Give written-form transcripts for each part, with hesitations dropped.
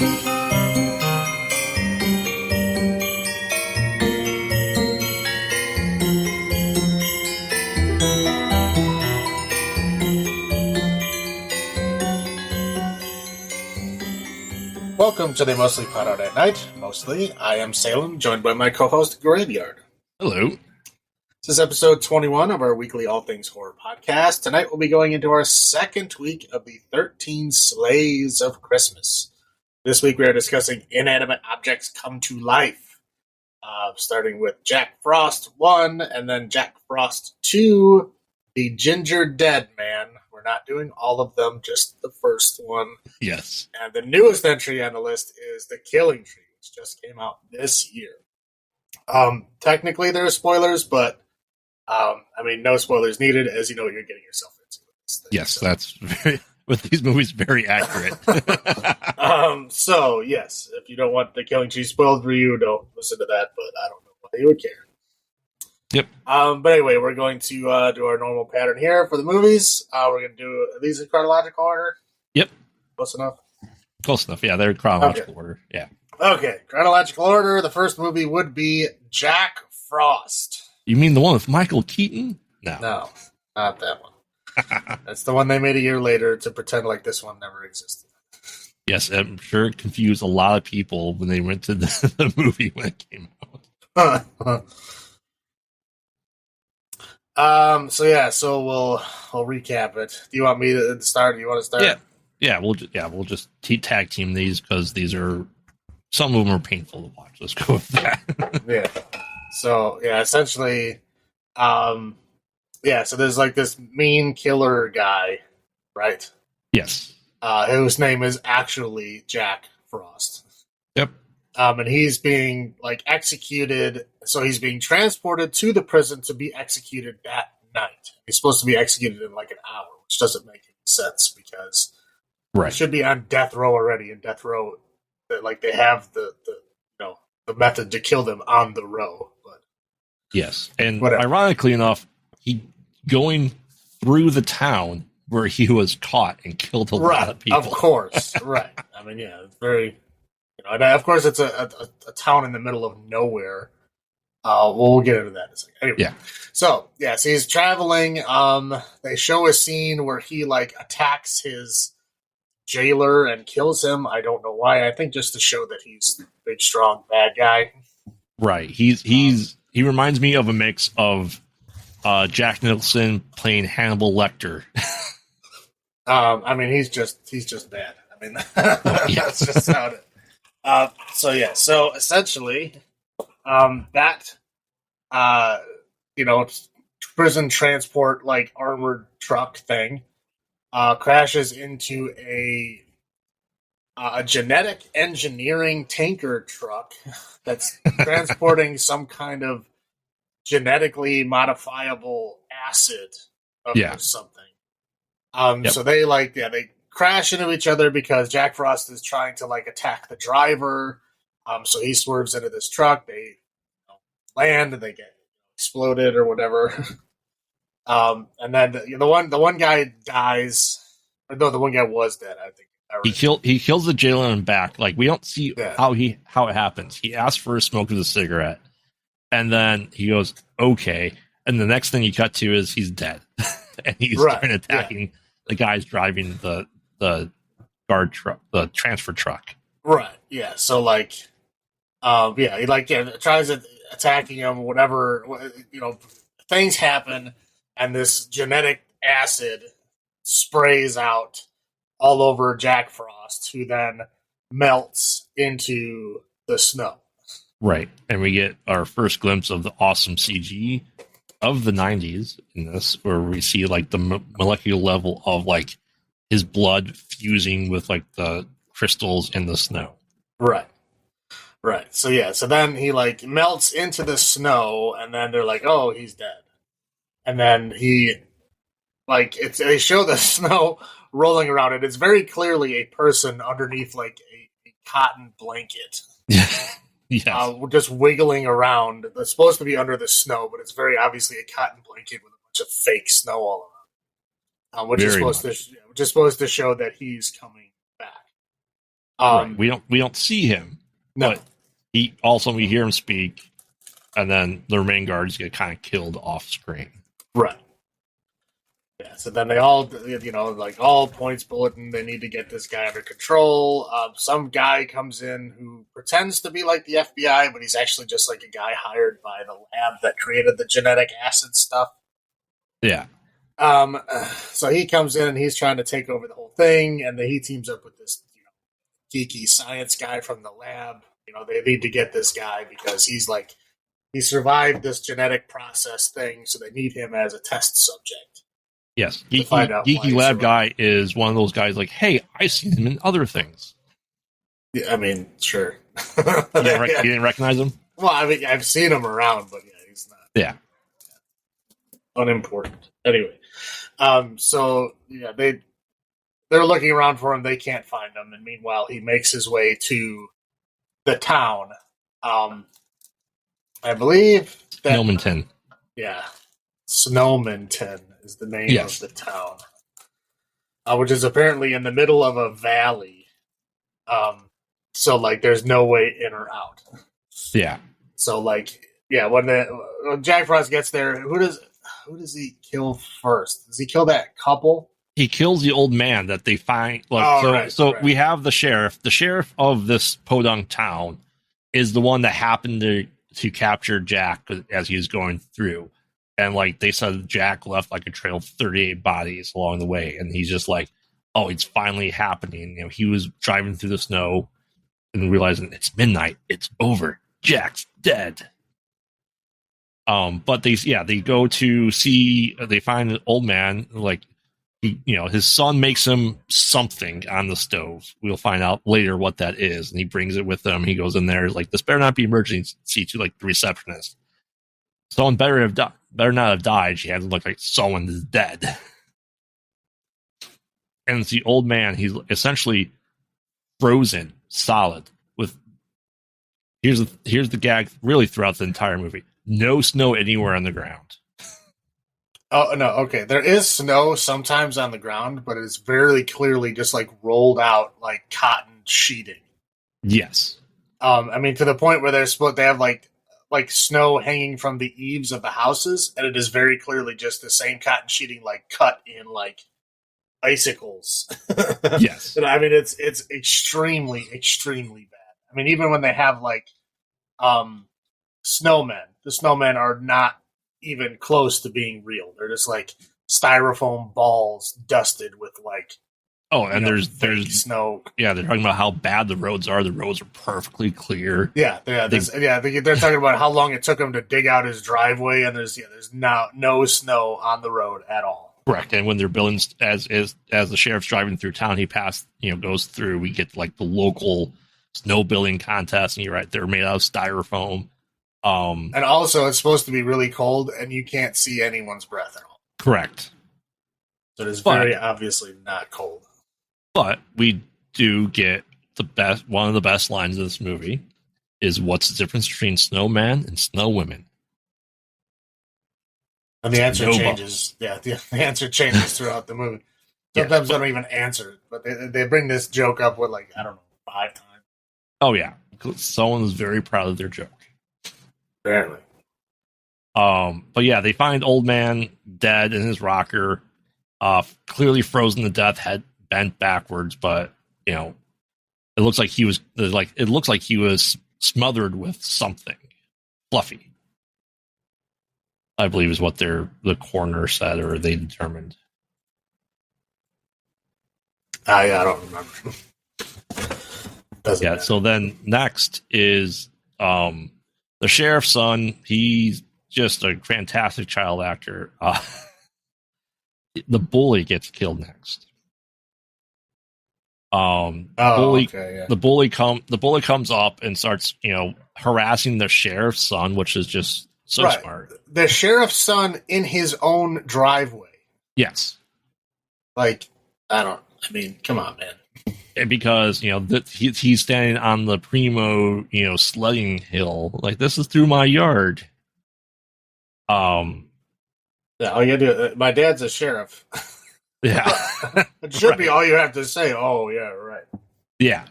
Welcome to the Mostly Pot Out at Night. Mostly, I am Salem, joined by my co-host, Graveyard. Hello. This is episode 21 of our weekly All Things Horror podcast. Tonight we'll be going into our second week of the 13 Slays of Christmas. This week we are discussing Inanimate Objects Come to Life. Starting with Jack Frost 1, and then Jack Frost 2, the Gingerdead Man. We're not doing all of them, just the first one. Yes. And the newest entry on the list is the KiIlling Tree, which just came out this year. Technically, there are spoilers, but no spoilers needed, as you know what you're getting yourself into. Yes, so. That's very, with these movies, very accurate. So, yes, if you don't want the KiIlling Tree spoiled for you, don't listen to that, but I don't know why you would care. Yep. But anyway, we're going to do our normal pattern here for the movies. We're going to do these in chronological order. Yep. Close enough? Close enough. Yeah, they're in chronological order. Yeah. Okay, chronological order. The first movie would be Jack Frost. You mean the one with Michael Keaton? No, not that one. That's the one they made a year later to pretend like this one never existed. Yes, I'm sure it confused a lot of people when they went to the movie when it came out. So we'll recap it. Do you want me to start? Do you want to start? Yeah. We'll just tag team these because these are some of them are painful to watch. Let's go with that. Yeah. So essentially, so there's like this mean killer guy, right? Yes. Whose name is actually Jack Frost. Yep. And he's being executed. So he's being transported to the prison to be executed that night. He's supposed to be executed in like an hour, which doesn't make any sense because he should be on death row already. In death row, they have the method to kill them on the row. But yes, and ironically enough, he going through the town where he was caught and killed a lot of people. Of course, right. It's very. And of course, it's a town in the middle of nowhere. We'll get into that in a second. Anyway, so he's traveling. They show a scene where he attacks his jailer and kills him. I don't know why. I think just to show that he's the big, strong, bad guy. Right. He reminds me of a mix of Jack Nicholson playing Hannibal Lecter. He's just bad. That's just how it is. So essentially, prison transport armored truck thing crashes into a genetic engineering tanker truck that's transporting some kind of genetically modifiable acid or something. So they crash into each other because Jack Frost is trying to attack the driver. So he swerves into this truck. They land and they get exploded or whatever. And then the one guy dies. Or no, the one guy was dead. I think he kills the jailer in the back. We don't see how it happens. He asks for a smoke with a cigarette, and then he goes okay. And the next thing you cut to is he's dead, and he's attacking the guys driving the guard truck, the transfer truck. Right. Yeah. So he tries attacking him. Whatever. Things happen, and this genetic acid sprays out all over Jack Frost, who then melts into the snow. Right. And we get our first glimpse of the awesome CG of the 90s in this, where we see the molecular level of his blood fusing with the crystals in the snow. Right. So then he melts into the snow, and then they're oh, he's dead. And then he they show the snow rolling around it. It's very clearly a person underneath a cotton blanket. Yes. Just wiggling around. It's supposed to be under the snow, but it's very obviously a cotton blanket with a bunch of fake snow all around. Which is supposed to show that he's coming back. Right. We don't see him, no. but we hear him speak, and then the main guards get kind of killed off screen. Right. Yeah, so then they all, all points bulletin, they need to get this guy under control. Some guy comes in who pretends to be like the FBI, but he's actually just like a guy hired by the lab that created the genetic acid stuff. Yeah. So he comes in and he's trying to take over the whole thing, and then he teams up with this geeky science guy from the lab. They need to get this guy because he survived this genetic process thing, so they need him as a test subject. Yes, geeky lab guy is one of those guys like, hey, I've seen him in other things. Yeah, I mean, sure. You didn't recognize him? Well, I mean, I've seen him around, but yeah, he's not. Yeah. Unimportant. Anyway, so yeah, they're looking around for him. They can't find him, and meanwhile, he makes his way to the town. I believe that Snowmanton. Yeah, Snowmanton is the name of the town, which is apparently in the middle of a valley. So there's no way in or out. Yeah. So when Jack Frost gets there, who does he kill first? Does he kill that couple? He kills the old man that they find. We have the sheriff. The sheriff of this podunk town is the one that happened to capture Jack as he was going through. And they said Jack left a trail of 38 bodies along the way. And he's just like, oh, it's finally happening. He was driving through the snow and realizing it's midnight. It's over. Jack's dead. But they go to see, they find an old man, his son makes him something on the stove. We'll find out later what that is. And he brings it with him. He goes in there, this better not be emergency to the receptionist. Someone better not have died. She has to look like someone is dead. And it's the old man. He's essentially frozen, solid. Here's the gag really throughout the entire movie. No snow anywhere on the ground. Oh, no, okay. There is snow sometimes on the ground, but it's very clearly just rolled out cotton sheeting. Yes. I mean, to the point where they have snow hanging from the eaves of the houses, and it is very clearly just the same cotton sheeting cut in icicles. Yes. I mean, it's extremely, extremely bad. I mean, even when they have snowmen, the snowmen are not even close to being real. They're just styrofoam balls dusted with there's snow. Yeah, they're talking about how bad the roads are. The roads are perfectly clear. Yeah, they're talking about how long it took them to dig out his driveway, and there's no snow on the road at all. Correct. And when they're building, as the sheriff's driving through town, he goes through. We get the local snow building contest, and you're right, they're made out of styrofoam. And also, it's supposed to be really cold, and you can't see anyone's breath at all. Correct. So it is very obviously not cold. But we do get one of the best lines of this movie is, what's the difference between snowman and snow women? And the answer changes. Yeah, the answer changes throughout the movie. Sometimes they don't even answer it, but they bring this joke up with 5 times. Oh yeah, someone is very proud of their joke. Apparently. But yeah, they find old man dead in his rocker, clearly frozen to death, head bent backwards, but it looks like he was smothered with something fluffy. I believe is what the coroner said, or they determined. I don't remember. Yeah. So then next is the sheriff's son. He's just a fantastic child actor. The bully gets killed next. The bully comes up and starts, harassing the sheriff's son, which is just so smart. The sheriff's son in his own driveway. Yes. Come on, man. And because, he's standing on the primo, sledding hill. This is through my yard. Yeah, all you do. My dad's a sheriff. Yeah. It should be all you have to say. Oh, yeah, right. Yeah.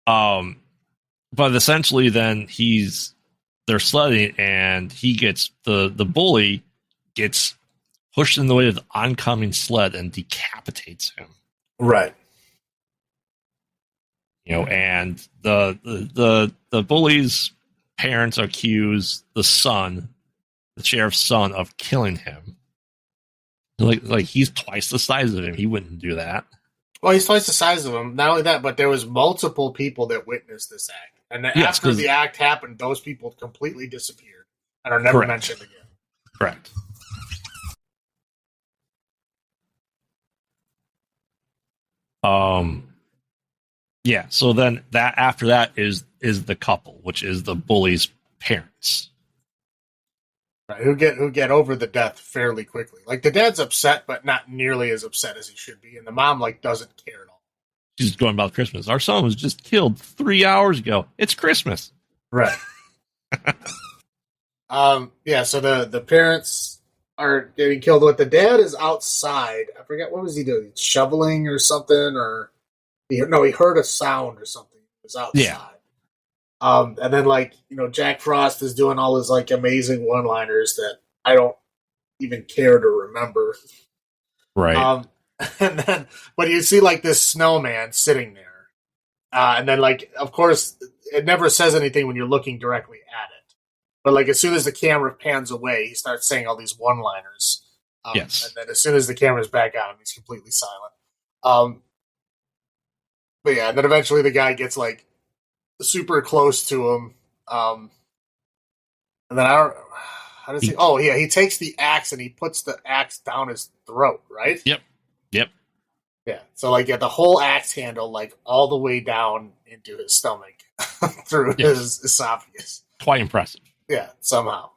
But essentially, then they're sledding, and he gets the bully gets pushed in the way of the oncoming sled and decapitates him. Right. And the bully's parents accuse the sheriff's son, of killing him. Like he's twice the size of him. He wouldn't do that. Well, he's twice the size of him. Not only that, but there was multiple people that witnessed this act. And then after the act happened, those people completely disappeared and are never mentioned again. Correct. Yeah, so then after that is the couple, which is the bully's parents. Right, who get over the death fairly quickly. Like, the dad's upset, but not nearly as upset as he should be, and the mom doesn't care at all. She's going about Christmas. Our son was just killed 3 hours ago. It's Christmas. Right. Yeah, so the parents are getting killed. What the dad is outside. I forget, what was he doing? Shoveling or something, or he heard a sound or something. He was outside. Yeah. And then Jack Frost is doing all his amazing one-liners that I don't even care to remember. Right. And then, but you see this snowman sitting there, and then of course it never says anything when you're looking directly at it, but as soon as the camera pans away, he starts saying all these one-liners. Yes. And then as soon as the camera's back on him, he's completely silent. But yeah, and then eventually the guy gets super close to him, and then how does he? Oh yeah, he takes the axe and he puts the axe down his throat, right? Yep. Yeah. So the whole axe handle all the way down into his stomach through his esophagus. Quite impressive. Yeah, somehow.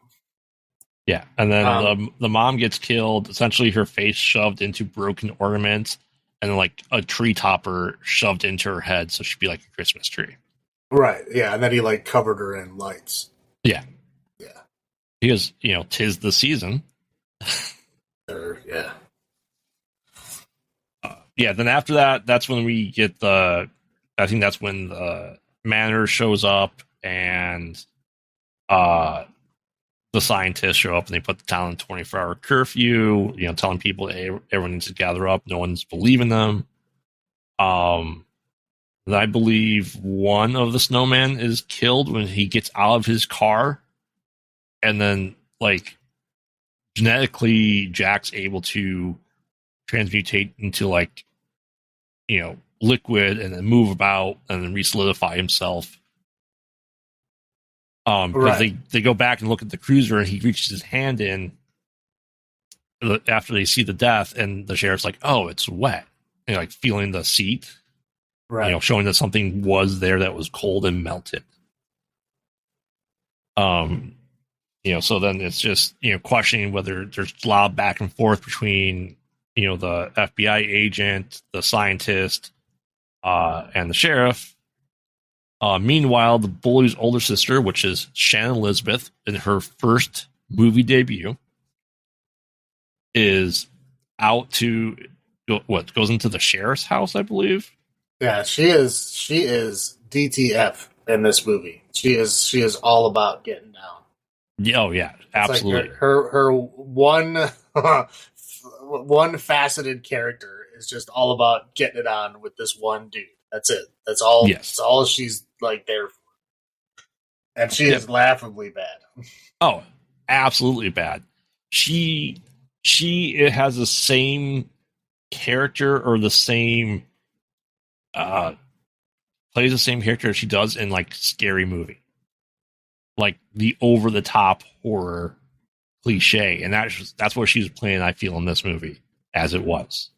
Yeah, and then the mom gets killed. Essentially, her face shoved into broken ornaments, and then a tree topper shoved into her head, so she'd be like a Christmas tree. Right. Yeah, and then he covered her in lights. Yeah. Yeah. Because 'tis the season. Yeah. Yeah. Then after that, that's when we get I think that's when the manor shows up, and the scientists show up, and they put the town in 24-hour curfew. Telling people, hey, everyone needs to gather up. No one's believing them. And I believe one of the snowmen is killed when he gets out of his car, and then genetically Jack's able to transmutate into liquid and then move about and then re-solidify himself. Right. They go back and look at the cruiser, and he reaches his hand in after they see the death, and the sheriff's like, oh, it's wet. And feeling the seat. Right. Showing that something was there that was cold and melted. So then it's just, questioning whether there's a lot of back and forth between, the FBI agent, the scientist, and the sheriff. Meanwhile, the bully's older sister, which is Shannon Elizabeth, in her first movie debut, is out to goes into the sheriff's house, I believe. Yeah, she is DTF in this movie. She is all about getting down. Oh yeah, absolutely. Her one one faceted character is just all about getting it on with this one dude. That's it. That's all. Yes. That's all she's there for. And she is laughably bad. Oh, absolutely bad. She has the same character, or the same plays the same character she does in Scary Movie, the over the top horror cliche, and that's what she was playing, I feel, in this movie as it was.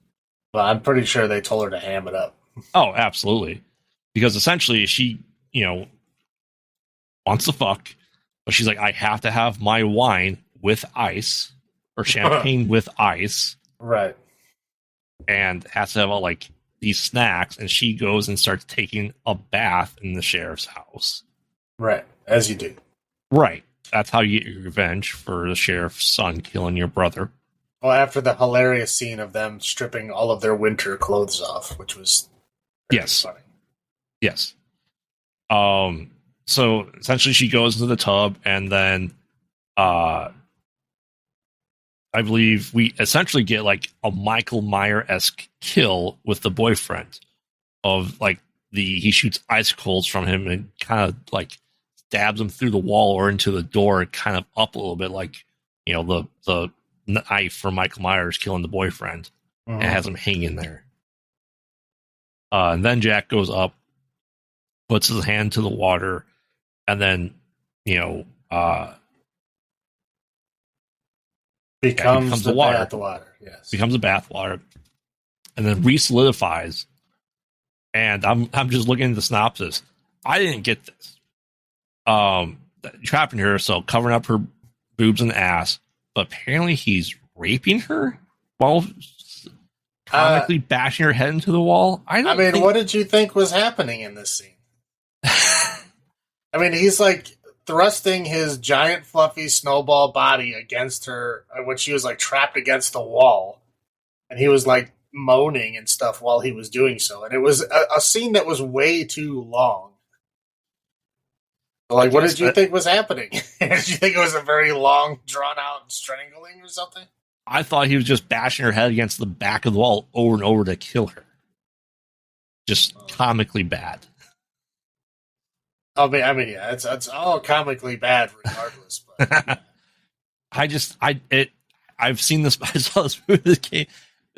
Well, I'm pretty sure they told her to ham it up. Oh, absolutely, because essentially she wants to fuck, but she's like, I have to have my wine with ice, or champagne with ice, right? And has to have all these snacks, and she goes and starts taking a bath in the sheriff's house. Right, as you do. Right. That's how you get your revenge for the sheriff's son killing your brother. Well, after the hilarious scene of them stripping all of their winter clothes off, which was yes, funny. Yes. So essentially she goes into the tub, and then I believe we essentially get like a Michael Myers-esque kill with the boyfriend of like he shoots icicles from him and kind of like stabs him through the wall or into the door, kind of up a little bit, like the knife from Michael Myers killing the boyfriend, and has him hanging there. And then Jack goes up, puts his hand to the water, and then becomes the water. Bath water. Yes, becomes a bath water, and then re-solidifies. And I'm just looking at the synopsis. I didn't get this. Trapping her, so covering up her boobs and ass, but apparently he's raping her while comically bashing her head into the wall. What did you think was happening in this scene? I mean, he's like thrusting his giant fluffy snowball body against her when she was like trapped against the wall, and he was like moaning and stuff while he was doing so, and it was a scene that was way too long. Like, what did you think was happening? Did you think it was a very long, drawn-out strangling or something? I thought he was just bashing her head against the back of the wall over and over to kill her. Just comically bad. I mean, yeah, it's all comically bad regardless. But I've seen this. I saw this movie that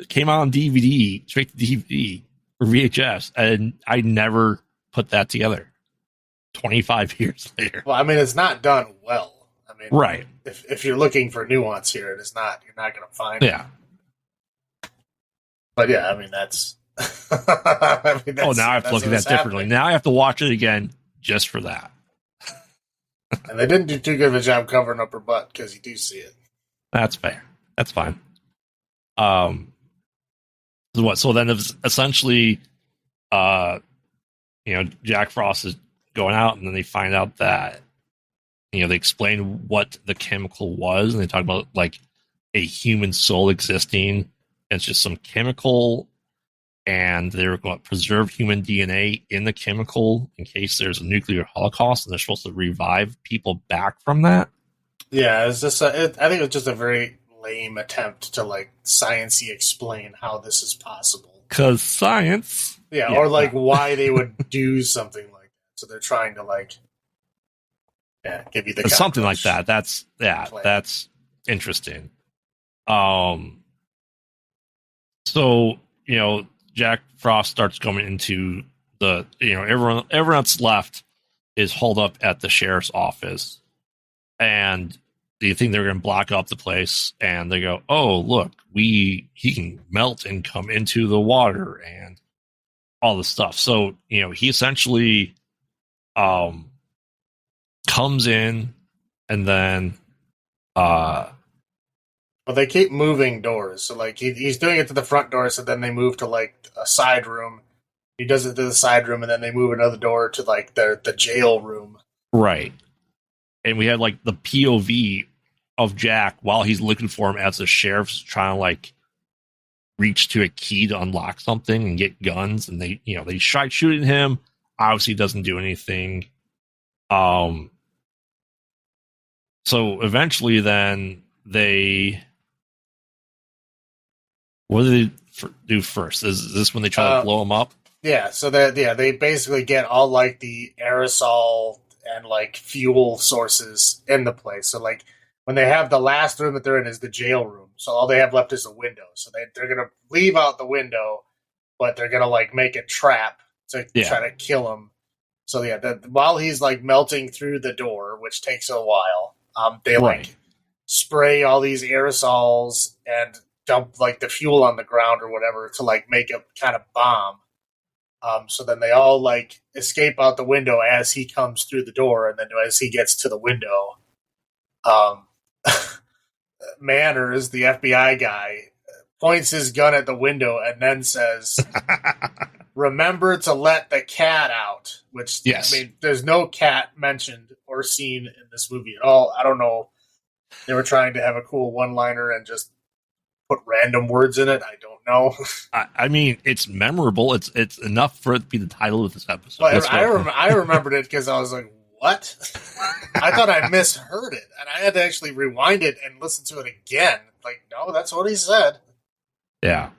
came out on DVD, straight to DVD or VHS, and I never put that together. 25 years later. Well, I mean, it's not done well. I mean, right. If you're looking for nuance here, it is not. You're not going to find it. But yeah, I mean, that's. Now I have to look at that differently. Now I have to watch it again just for that. And they didn't do too good of a job covering up her butt because you do see it. That's fair. That's fine. So then it's essentially, Jack Frost is going out, and then they find out that, they explain what the chemical was, and they talk about like a human soul existing. It's just some chemical, and they're going to preserve human DNA in the chemical in case there's a nuclear holocaust, and they're supposed to revive people back from that. Yeah, it's just I think it was just a very lame attempt to like sciencey explain how this is possible. Because science. Yeah, or like why they would do something like that. So they're trying to like give you the something like that. That's interesting. So, Jack Frost starts going into the, everyone that's left is holed up at the sheriff's office, and they think they're going to block up the place, and they go, oh, look, he can melt and come into the water and all this stuff. So, he essentially comes in, and then well, they keep moving doors. So like he's doing it to the front door, so then they move to like a side room. He does it to the side room, and then they move another door to like the jail room. Right. And we had like the POV of Jack while he's looking for him as the sheriff's trying to like reach to a key to unlock something and get guns, and they try shooting him. Obviously doesn't do anything. So eventually then what do they do first? Is this when they try to blow him up? Yeah, so they basically get all like the aerosol and like fuel sources in the place. So like when they have the last room that they're in is the jail room. So all they have left is a window. So they're going to leave out the window, but they're going to like make a trap to try to kill him. So while he's like melting through the door, which takes a while, they like spray all these aerosols and dump like the fuel on the ground or whatever to like make a kind of bomb. So then they all like escape out the window as he comes through the door, and then as he gets to the window, Manners, the FBI guy, points his gun at the window and then says, "Remember to let the cat out." Which, yes. I mean, there's no cat mentioned or seen in this movie at all. I don't know. They were trying to have a cool one-liner and just put random words in it. I don't know. I mean, it's memorable. It's enough for it to be the title of this episode. But I remembered it because I was like, what? I thought I misheard it, and I had to actually rewind it and listen to it again. Like, no, that's what he said. Yeah.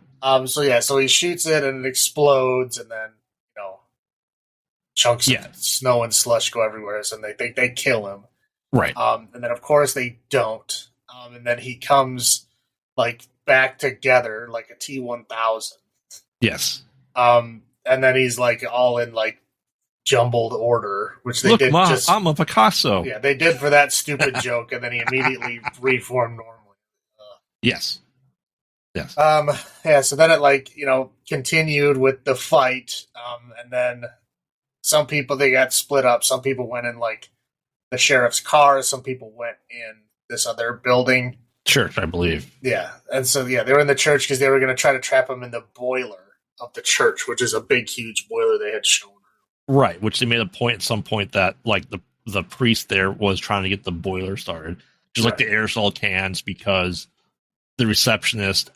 So he shoots it and it explodes, and then chunks of snow and slush go everywhere, so they kill him. Right. And then of course they don't. And then he comes like back together like a T-1000. Yes. And then he's like all in like jumbled order, which they did. Ma, I'm a Picasso. Yeah, they did for that stupid joke, and then he immediately reformed normally. Yes. Yes. So then it continued with the fight. And then some people, they got split up. Some people went in like the sheriff's car. Some people went in this other building. Church, I believe. Yeah. And so, they were in the church because they were going to try to trap him in the boiler of the church, which is a big, huge boiler they had shown. Right. Which they made a point at some point that like the priest there was trying to get the boiler started. Just like the aerosol cans, because the receptionist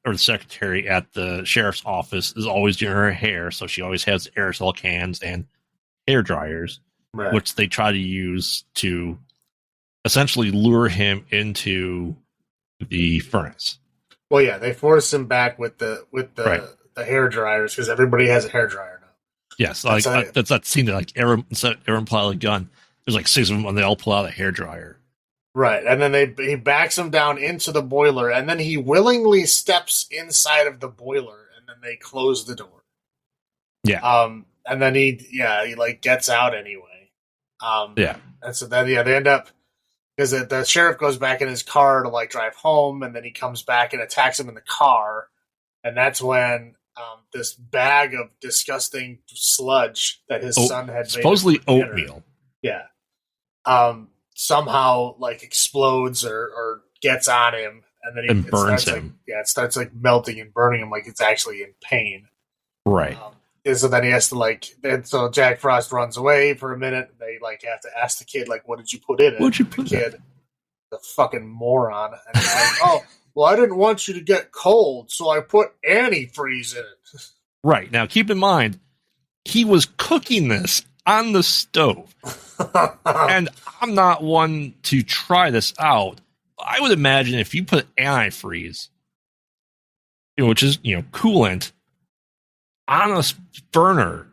or the secretary at the sheriff's office is always doing her hair, so she always has aerosol cans and hair dryers, which they try to use to essentially lure him into the furnace. Well, yeah, they force him back with the hair dryers because everybody has a hair dryer now. Yes, that's that scene that like Aaron pull out a gun. There's like 6 of them, and they all pull out a hair dryer. Right, and then he backs him down into the boiler, and then he willingly steps inside of the boiler, and then they close the door. Yeah. And then he like gets out anyway. And so then they end up, because the sheriff goes back in his car to like drive home, and then he comes back and attacks him in the car, and that's when this bag of disgusting sludge that his son had supposedly made oatmeal. Yeah. Somehow like explodes or gets on him, and then it burns him. It starts like melting and burning him like it's actually in pain. Right. And so then he has to so Jack Frost runs away for a minute. They like have to ask the kid like, "What did you put in it?" What'd you put the kid? The fucking moron. And he's like, "Oh, well, I didn't want you to get cold, so I put antifreeze in it." Right. Now, keep in mind, he was cooking this on the stove. And I'm not one to try this out. I would imagine if you put antifreeze, which is, coolant, on a burner,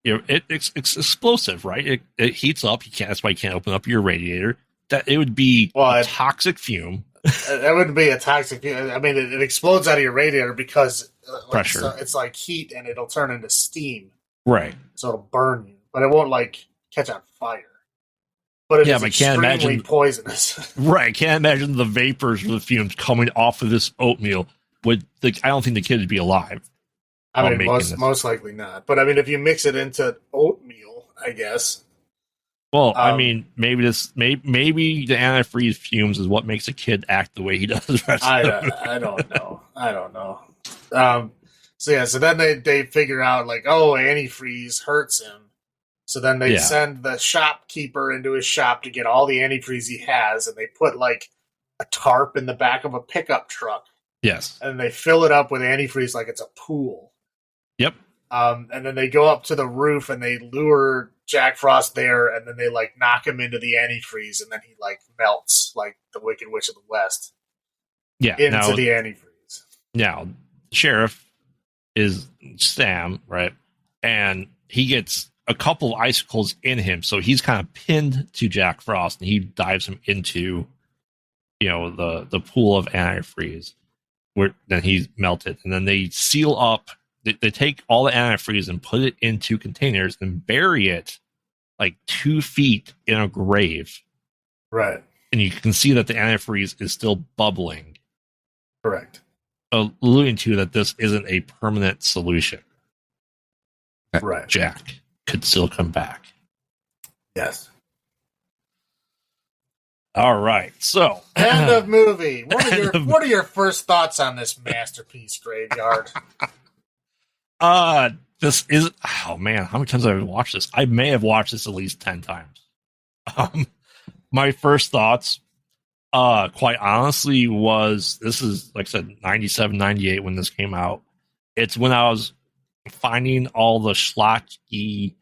it's explosive, right? It heats up. That's why you can't open up your radiator. That it would be a toxic fume. That wouldn't be a toxic fume. I mean, it explodes out of your radiator because pressure. It's like heat, and it'll turn into steam. Right. So it'll burn you, but it won't like catch on fire. But it is extremely poisonous. Right. I can't imagine the vapors or the fumes coming off of this oatmeal. I don't think the kid would be alive. I mean, most likely not. But I mean, if you mix it into oatmeal, I guess. Well, I mean, maybe the antifreeze fumes is what makes a kid act the way he does. I don't know. So then they figure out like, oh, antifreeze hurts him. So then they send the shopkeeper into his shop to get all the antifreeze he has, and they put like a tarp in the back of a pickup truck. Yes. And they fill it up with antifreeze like it's a pool. Yep. And then they go up to the roof and they lure Jack Frost there, and then they like knock him into the antifreeze, and then he like melts like the Wicked Witch of the West. Yeah. Into the antifreeze. Now, the sheriff is Sam, right? And he gets a couple of icicles in him, so he's kind of pinned to Jack Frost, and he dives him into, the pool of antifreeze, where then he's melted, and then they seal up. They take all the antifreeze and put it into containers and bury it like 2 feet in a grave. Right, and you can see that the antifreeze is still bubbling. Correct. Alluding to that this isn't a permanent solution. Right. Jack could still come back. Yes. All right. So end of movie. What are your first thoughts on this masterpiece, Graveyard? This is how many times have I watched this? I may have watched this at least 10 times. My first thoughts, quite honestly, this is, like I said, 97, 98 when this came out. It's when I was finding all the schlocky,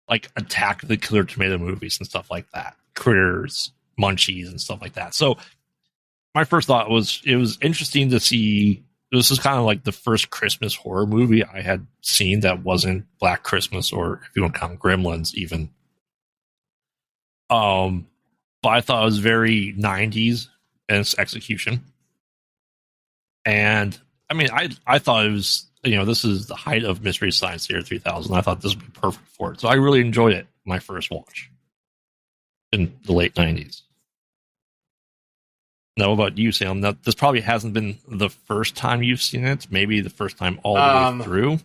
like, Attack of the Killer Tomato movies and stuff like that. Critters, Munchies, and stuff like that. So my first thought was it was interesting to see. This is kind of like the first Christmas horror movie I had seen that wasn't Black Christmas, or if you want to count Gremlins, even. But I thought it was very 90s in its execution. And I mean, I thought it was, this is the height of Mystery Science Theater 3000. I thought this would be perfect for it. So I really enjoyed it my first watch in the late 90s. Now, what about you, Sam? Now, this probably hasn't been the first time you've seen it. Maybe the first time all the way through.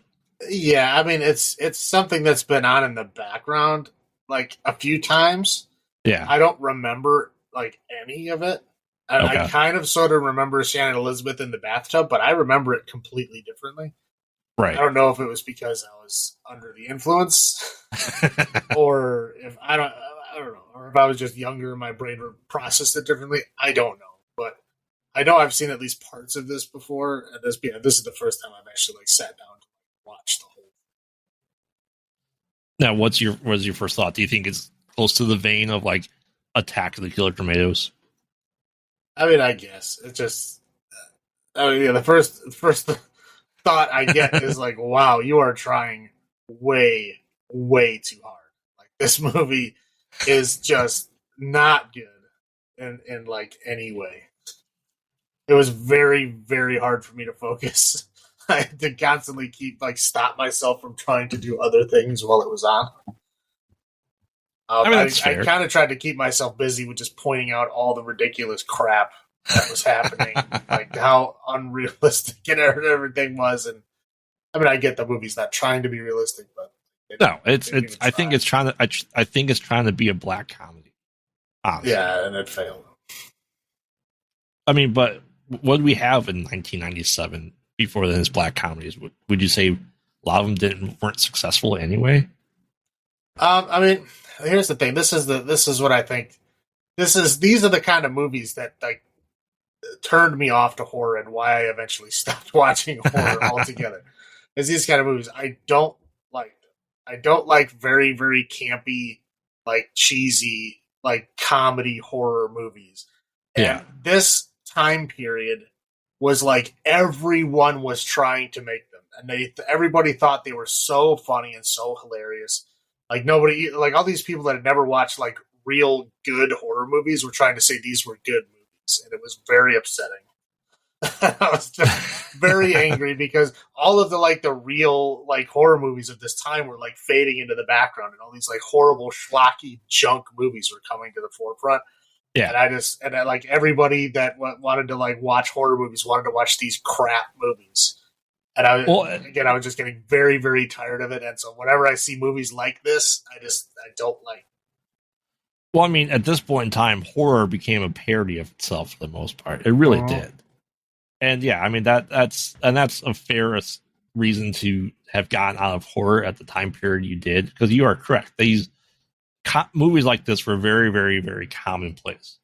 Yeah, I mean, it's something that's been on in the background like a few times. Yeah. I don't remember like any of it. Okay. I kind of sort of remember Shannon Elizabeth in the bathtub, but I remember it completely differently. Right. I don't know if it was because I was under the influence or if I don't know, or if I was just younger and my brain processed it differently. I don't know, but I know I've seen at least parts of this before, and this is the first time I've actually like sat down to watch the whole thing. Now, what's your first thought? Do you think it's close to the vein of like Attack of the Killer Tomatoes? I mean, I guess it's just. The first thought I get is like, wow, you are trying way, way too hard. Like, this movie is just not good in like any way. It was very, very hard for me to focus. I had to constantly stop myself from trying to do other things while it was on. I kind of tried to keep myself busy with just pointing out all the ridiculous crap that was happening, like how unrealistic and everything was. And I mean, I get the movie's not trying to be realistic, but I think it's trying to be a black comedy. Honestly. Yeah, and it failed. I mean, but what did we have in 1997 before then as black comedies? Would you say a lot of them weren't successful anyway? I mean, here's the thing. This is what I think. These are the kind of movies that like turned me off to horror and why I eventually stopped watching horror altogether. Is these kind of movies I don't like. I don't like very, very campy, like cheesy, like comedy horror movies. Yeah. And this time period was like everyone was trying to make them, and everybody thought they were so funny and so hilarious. Like nobody, like all these people that had never watched like real good horror movies were trying to say these were good movies, and it was very upsetting. I was just very angry because all of the real like horror movies of this time were like fading into the background, and all these like horrible schlocky junk movies were coming to the forefront. Yeah, and I like everybody that wanted to like watch horror movies wanted to watch these crap movies. And I was just getting very, very tired of it. And so whenever I see movies like this, I don't like. Well, I mean, at this point in time, horror became a parody of itself for the most part. It really did. And yeah, I mean, that's a fair reason to have gotten out of horror at the time period you did, because you are correct. These movies like this were very, very, very commonplace.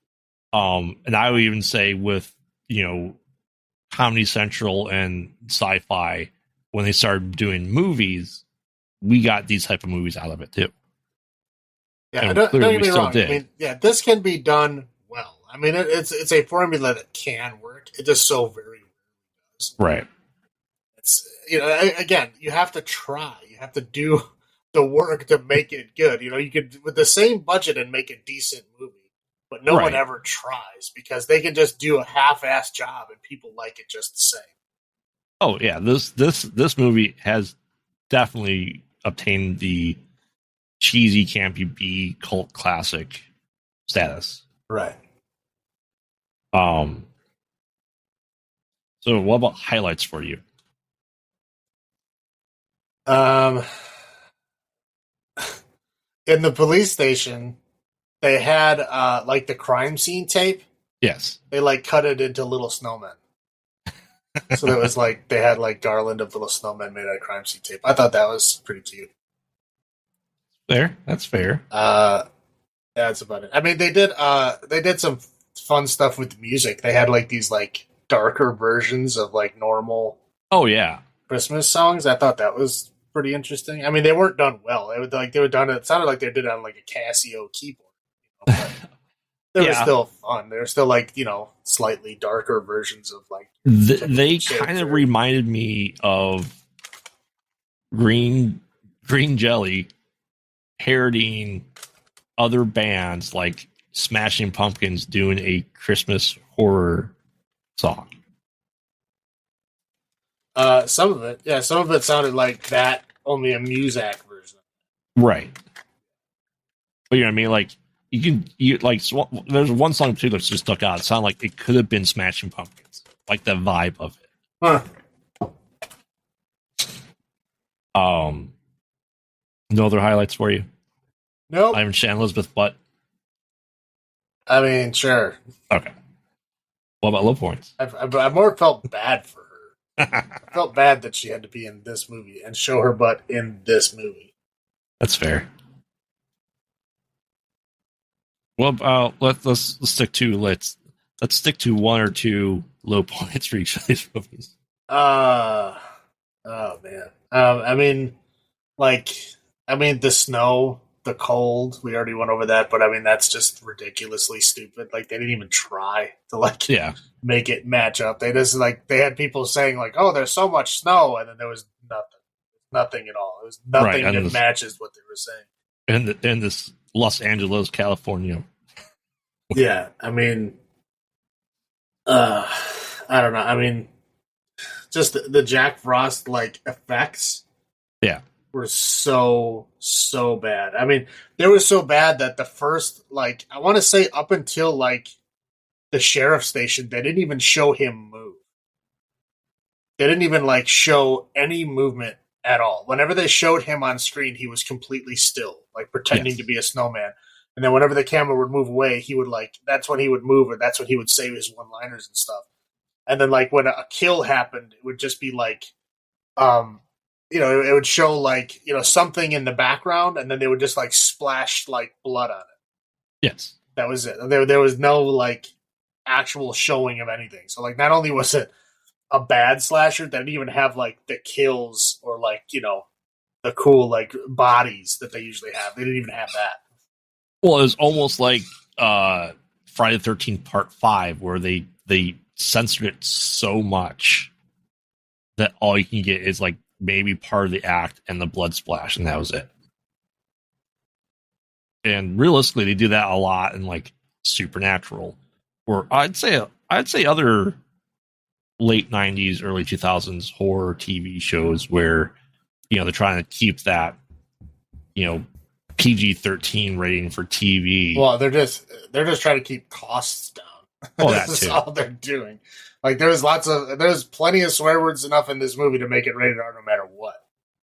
And I would even say with, Comedy Central and Sci-Fi, when they started doing movies, we got these type of movies out of it too. Yeah, don't get me wrong. I mean, yeah, this can be done well. I mean, it's a formula that can work. It just so very does. Right. It's again, you have to try. You have to do the work to make it good. You could with the same budget and make a decent movie. But no one ever tries because they can just do a half-assed job and people like it just the same. Oh yeah, this movie has definitely obtained the cheesy, campy B cult classic status. Right. So what about highlights for you? In the police station, they had like the crime scene tape. Yes. They like cut it into little snowmen. So it was like they had like Garland of little snowmen made out of crime scene tape. I thought that was pretty cute. Fair. That's fair. Yeah, that's about it. I mean, they did some fun stuff with the music. They had like these like darker versions of like normal Oh yeah. Christmas songs. I thought that was pretty interesting. I mean, they weren't done well. They were done. It sounded like they did it on like a Casio keyboard. But they were Yeah. still fun. They were still like slightly darker versions of like. They kind of reminded me of Green Jelly parodying other bands like Smashing Pumpkins doing a Christmas horror song. Some of it sounded like that, only a Muzak version. Right. But you know what I mean? Like there's one song in particular that just stuck out. It sounded like it could have been Smashing Pumpkins, like the vibe of it. Huh. No other highlights for you? Nope. I haven't seen Elizabeth Butt. I mean, sure. Okay. What about low points? I more felt bad for her. I felt bad that she had to be in this movie and show her butt in this movie. That's fair. Well, let's stick to let's stick to one or two low points for each of these movies. Oh man. I mean, the snow, the cold. We already went over that, but I mean, that's just ridiculously stupid. Like they didn't even try to make it match up. They just they had people saying like, "Oh, there's so much snow," and then there was nothing at all. It was nothing that matches what they were saying. In this Los Angeles, California. Yeah, I mean, I don't know. I mean, just the Jack Frost effects. Yeah. Were so bad. I mean, they were so bad that the first I want to say up until the sheriff's station, they didn't even show him move. They didn't even show any movement at all. Whenever they showed him on screen, he was completely still, pretending to be a snowman. And then whenever the camera would move away, he would that's when he would move, or that's when he would say his one-liners and stuff. And then when a kill happened, it would just be it would show something in the background, and then they would just splash blood on it. Yes, that was it. There was no actual showing of anything. So not only was it a bad slasher, that didn't even have the kills or the cool bodies that they usually have. They didn't even have that. Well, it was almost like Friday the 13th Part 5, where they censored it so much that all you can get is maybe part of the act and the blood splash, and that was it. And realistically, they do that a lot in Supernatural, or I'd say other late 90s, early 2000s horror TV shows where they're trying to keep that PG-13 rating for TV. Well, they're just trying to keep costs down. Oh, This is all they're doing. There's plenty of swear words enough in this movie to make it rated R no matter what.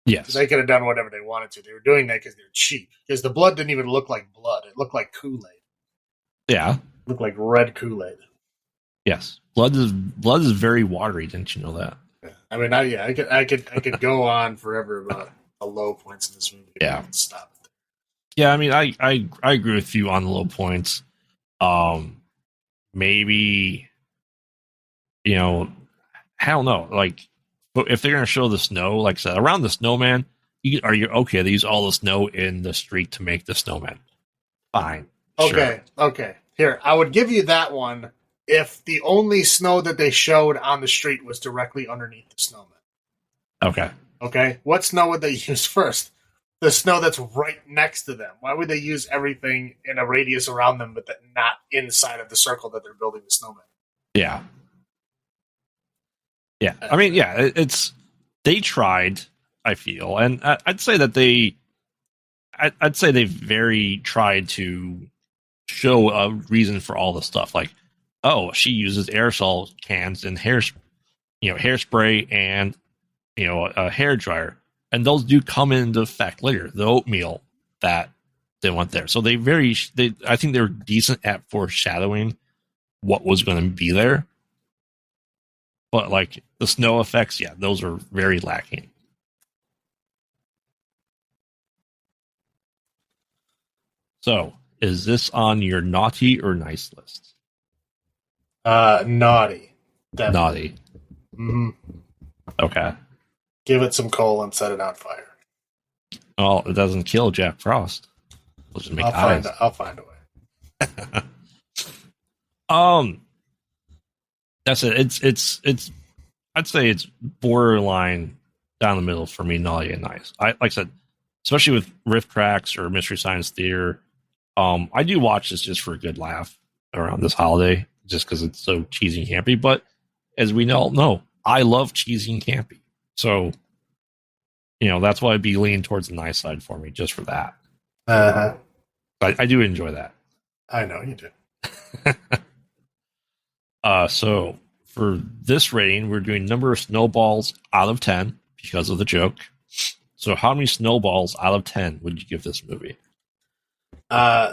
Yes. They could have done whatever they wanted to. They were doing that because they're cheap. Because the blood didn't even look like blood. It looked like Kool-Aid. Yeah. It looked like red Kool-Aid. Yes. Blood is very watery. Didn't you know that? Yeah. I mean, I could go on forever about the low points in this movie. Yeah. Stop. Yeah, I mean, I agree with you on the low points. Maybe, I don't know. But if they're going to show the snow, like I said, around the snowman, are you okay? They use all the snow in the street to make the snowman. Fine. Okay. Sure. Okay. Here, I would give you that one if the only snow that they showed on the street was directly underneath the snowman. Okay. Okay. What snow would they use first? The snow that's right next to them. Why would they use everything in a radius around them, but not inside of the circle that they're building the snowman? Yeah. Yeah. I mean, yeah, they tried, I feel, and I'd say that I'd say they very tried to show a reason for all the stuff. Oh, she uses aerosol cans and hairspray and a hair dryer. And those do come into effect later. The oatmeal that they went there. So I think they were decent at foreshadowing what was going to be there. But the snow effects, yeah, those are very lacking. So is this on your naughty or nice list? Naughty. Definitely. Naughty. Mm-hmm. Okay. it some coal and set it on fire. Well, it doesn't kill Jack Frost. It'll just make eyes. I'll find a way. That's it. It's. I'd say it's borderline down the middle for me. Naughty and nice. Like I said, especially with riff tracks or Mystery Science Theater. I do watch this just for a good laugh around this holiday, just because it's so cheesy and campy. But as we all know, I love cheesy and campy. So, that's why I'd be leaning towards the nice side for me, just for that. Uh-huh. I do enjoy that. I know you do. So for this rating, we're doing number of snowballs out of 10 because of the joke. So how many snowballs out of 10 would you give this movie?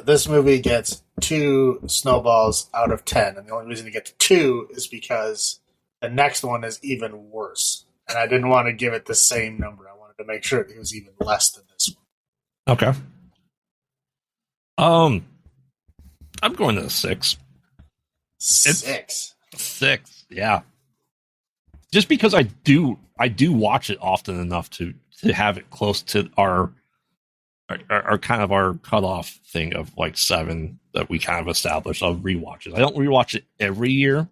This movie gets 2 snowballs out of 10, and the only reason to get to 2 is because the next one is even worse. And I didn't want to give it the same number. I wanted to make sure it was even less than this one. Okay. I'm going to 6. 6. 6, yeah. Just because I do watch it often enough to have it close to our kind of our cutoff thing of like 7 that we kind of established of rewatches. I don't rewatch it every year.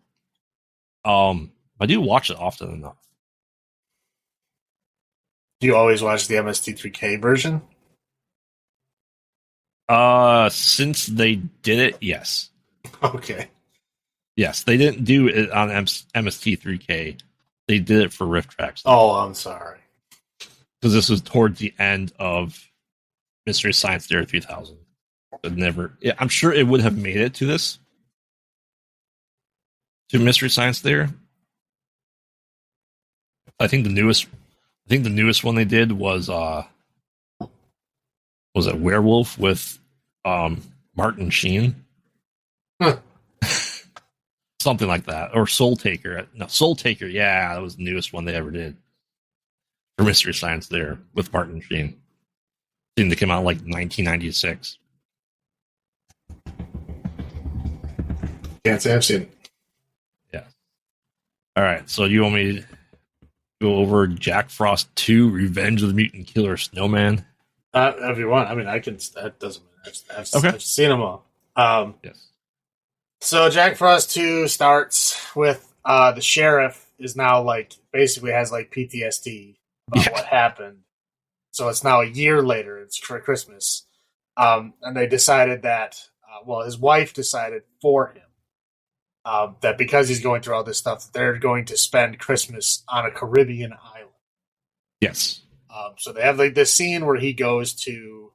I do watch it often enough. Do you always watch the MST3K version? Since they did it, yes. Okay. Yes, they didn't do it on MST3K. They did it for Rift Tracks. Oh, I'm sorry. Because this was towards the end of Mystery Science Theater 3000. I'm sure it would have made it to this. To Mystery Science Theater. I think the newest one they did was it Werewolf with Martin Sheen? Huh. Something like that. Or Soul Taker. No, Soul Taker, yeah, that was the newest one they ever did. For Mystery Science there with Martin Sheen. I think they came out in like 1996. Can't say I've seen it. Yeah. All right, so you want me to go over Jack Frost 2, Revenge of the Mutant Killer Snowman? If you want, I mean, I can. That doesn't matter. I've seen them all. Yes. So Jack Frost 2 starts with the sheriff is now like basically has like PTSD about what happened. So it's now a year later. It's for Christmas, and they decided that his wife decided for him that because he's going through all this stuff, they're going to spend Christmas on a Caribbean island. Yes. So they have like this scene where he goes to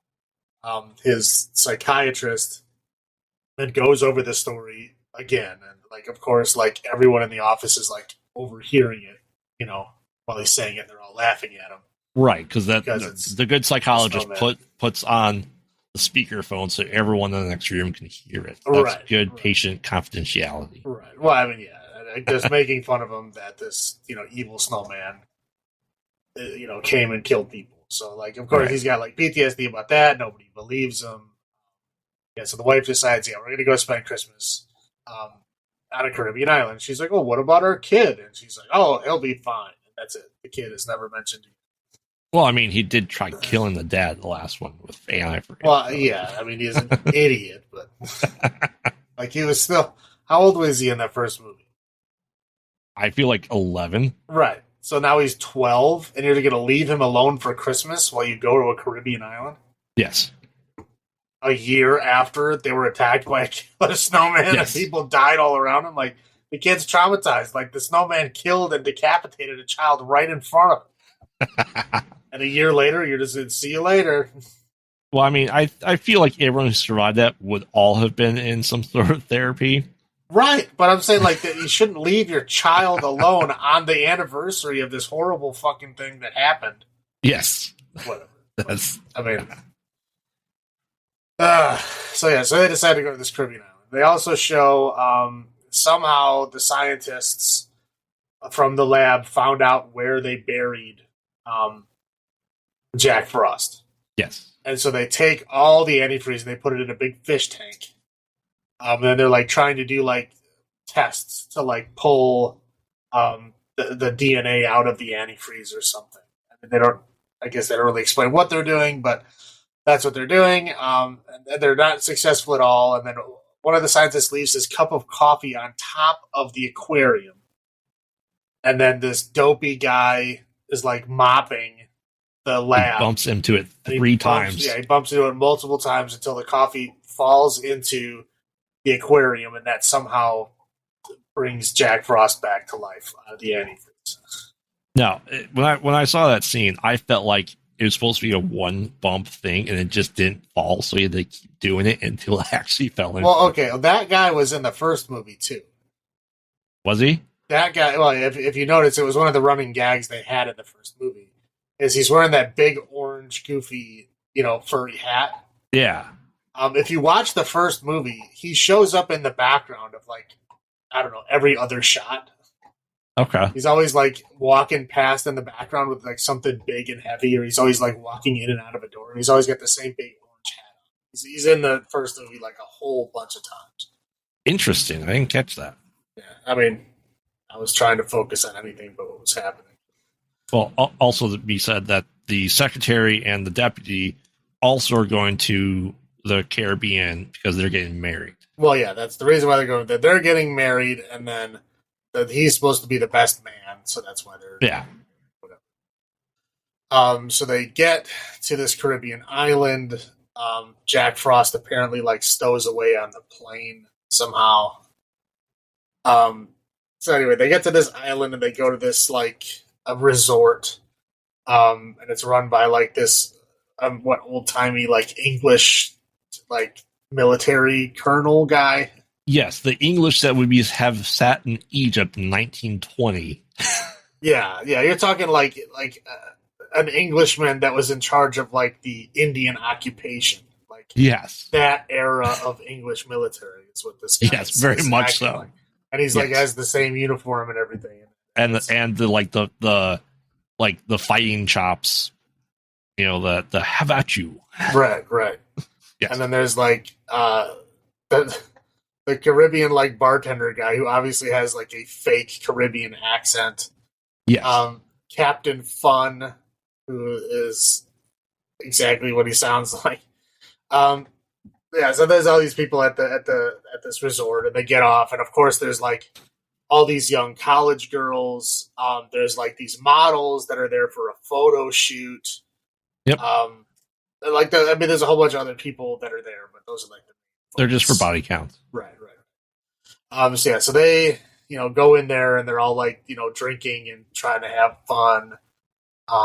his psychiatrist and goes over the story again, and like of course, like everyone in the office is like overhearing it, while he's saying it, and they're all laughing at him. Right, because the good psychologist puts on the speakerphone so everyone in the next room can hear it. That's good patient confidentiality. Right. Well, I mean, yeah, just making fun of him that this evil snowman came and killed people. So like, of course, he's got like PTSD about that. Nobody believes him. Yeah, so the wife decides, we're going to go spend Christmas on a Caribbean island. She's like, oh, what about our kid? And she's like, oh, he'll be fine. And that's it. The kid is never mentioned. Well, I mean, he did try killing the dad, the last one, with AI for him. Well, yeah, I mean, he's an idiot, but like he was still... How old was he in that first movie? I feel like 11. Right. So now he's 12, and you're going to leave him alone for Christmas while you go to a Caribbean island? Yes. A year after they were attacked by a killer snowman and people died all around him. Like, the kid's traumatized. Like, the snowman killed and decapitated a child right in front of him. And a year later, you're just going to see you later. Well, I mean, I feel like everyone who survived that would all have been in some sort of therapy. Right. But I'm saying, like, that you shouldn't leave your child alone on the anniversary of this horrible fucking thing that happened. Yes. Whatever. So they decided to go to this Caribbean island. They also show somehow the scientists from the lab found out where they buried Jack Frost. Yes. And so they take all the antifreeze and they put it in a big fish tank. And then they're like trying to do like tests to like pull the DNA out of the antifreeze or something. I mean, they don't. I guess they don't really explain what they're doing, but that's what they're doing. And they're not successful at all. And then one of the scientists leaves this cup of coffee on top of the aquarium, and then this dopey guy is like mopping the lab. He bumps into it 3 times. Yeah, he bumps into it multiple times until the coffee falls into the aquarium, and that somehow brings Jack Frost back to life out of the antifreeze. Now, when I saw that scene, I felt like it was supposed to be a one bump thing, and it just didn't fall, so he had to keep doing it until it actually fell in. Well, okay, that guy was in the first movie too. Was he? That guy. Well, if you notice, it was one of the running gags they had in the first movie. Is he's wearing that big orange, goofy, furry hat? Yeah. If you watch the first movie, he shows up in the background of like, I don't know, every other shot. Okay. He's always like walking past in the background with like something big and heavy, or he's always like walking in and out of a door, and he's always got the same big orange hat on. He's in the first movie like a whole bunch of times. Interesting. I didn't catch that. Yeah, I mean, I was trying to focus on anything but what was happening. Well, also to be said that the secretary and the deputy also are going to the Caribbean because they're getting married. Well, yeah, that's the reason why they're going. They're getting married, and then he's supposed to be the best man, so that's why they're whatever. So they get to this Caribbean island. Jack Frost apparently like stows away on the plane somehow. So anyway, they get to this island and they go to this like a resort, and it's run by like this old timey like English like military colonel guy. Yes, the English that would have sat in Egypt in 1920. Yeah, you're talking like an Englishman that was in charge of like the Indian occupation, like yes, that era of English military is what this guy yes, very much so. Like. And he's like has the same uniform and everything, and the fighting chops, the have at you, right. Yes. And then there's like the Caribbean like bartender guy who obviously has like a fake Caribbean accent. Yes. Captain Fun, who is exactly what he sounds like. Yeah, so there's all these people at this resort, and they get off, and of course there's like all these young college girls. There's like these models that are there for a photo shoot. Yep. There's a whole bunch of other people that are there, but those are like they're just for body counts. Right. So they go in there and they're all like drinking and trying to have fun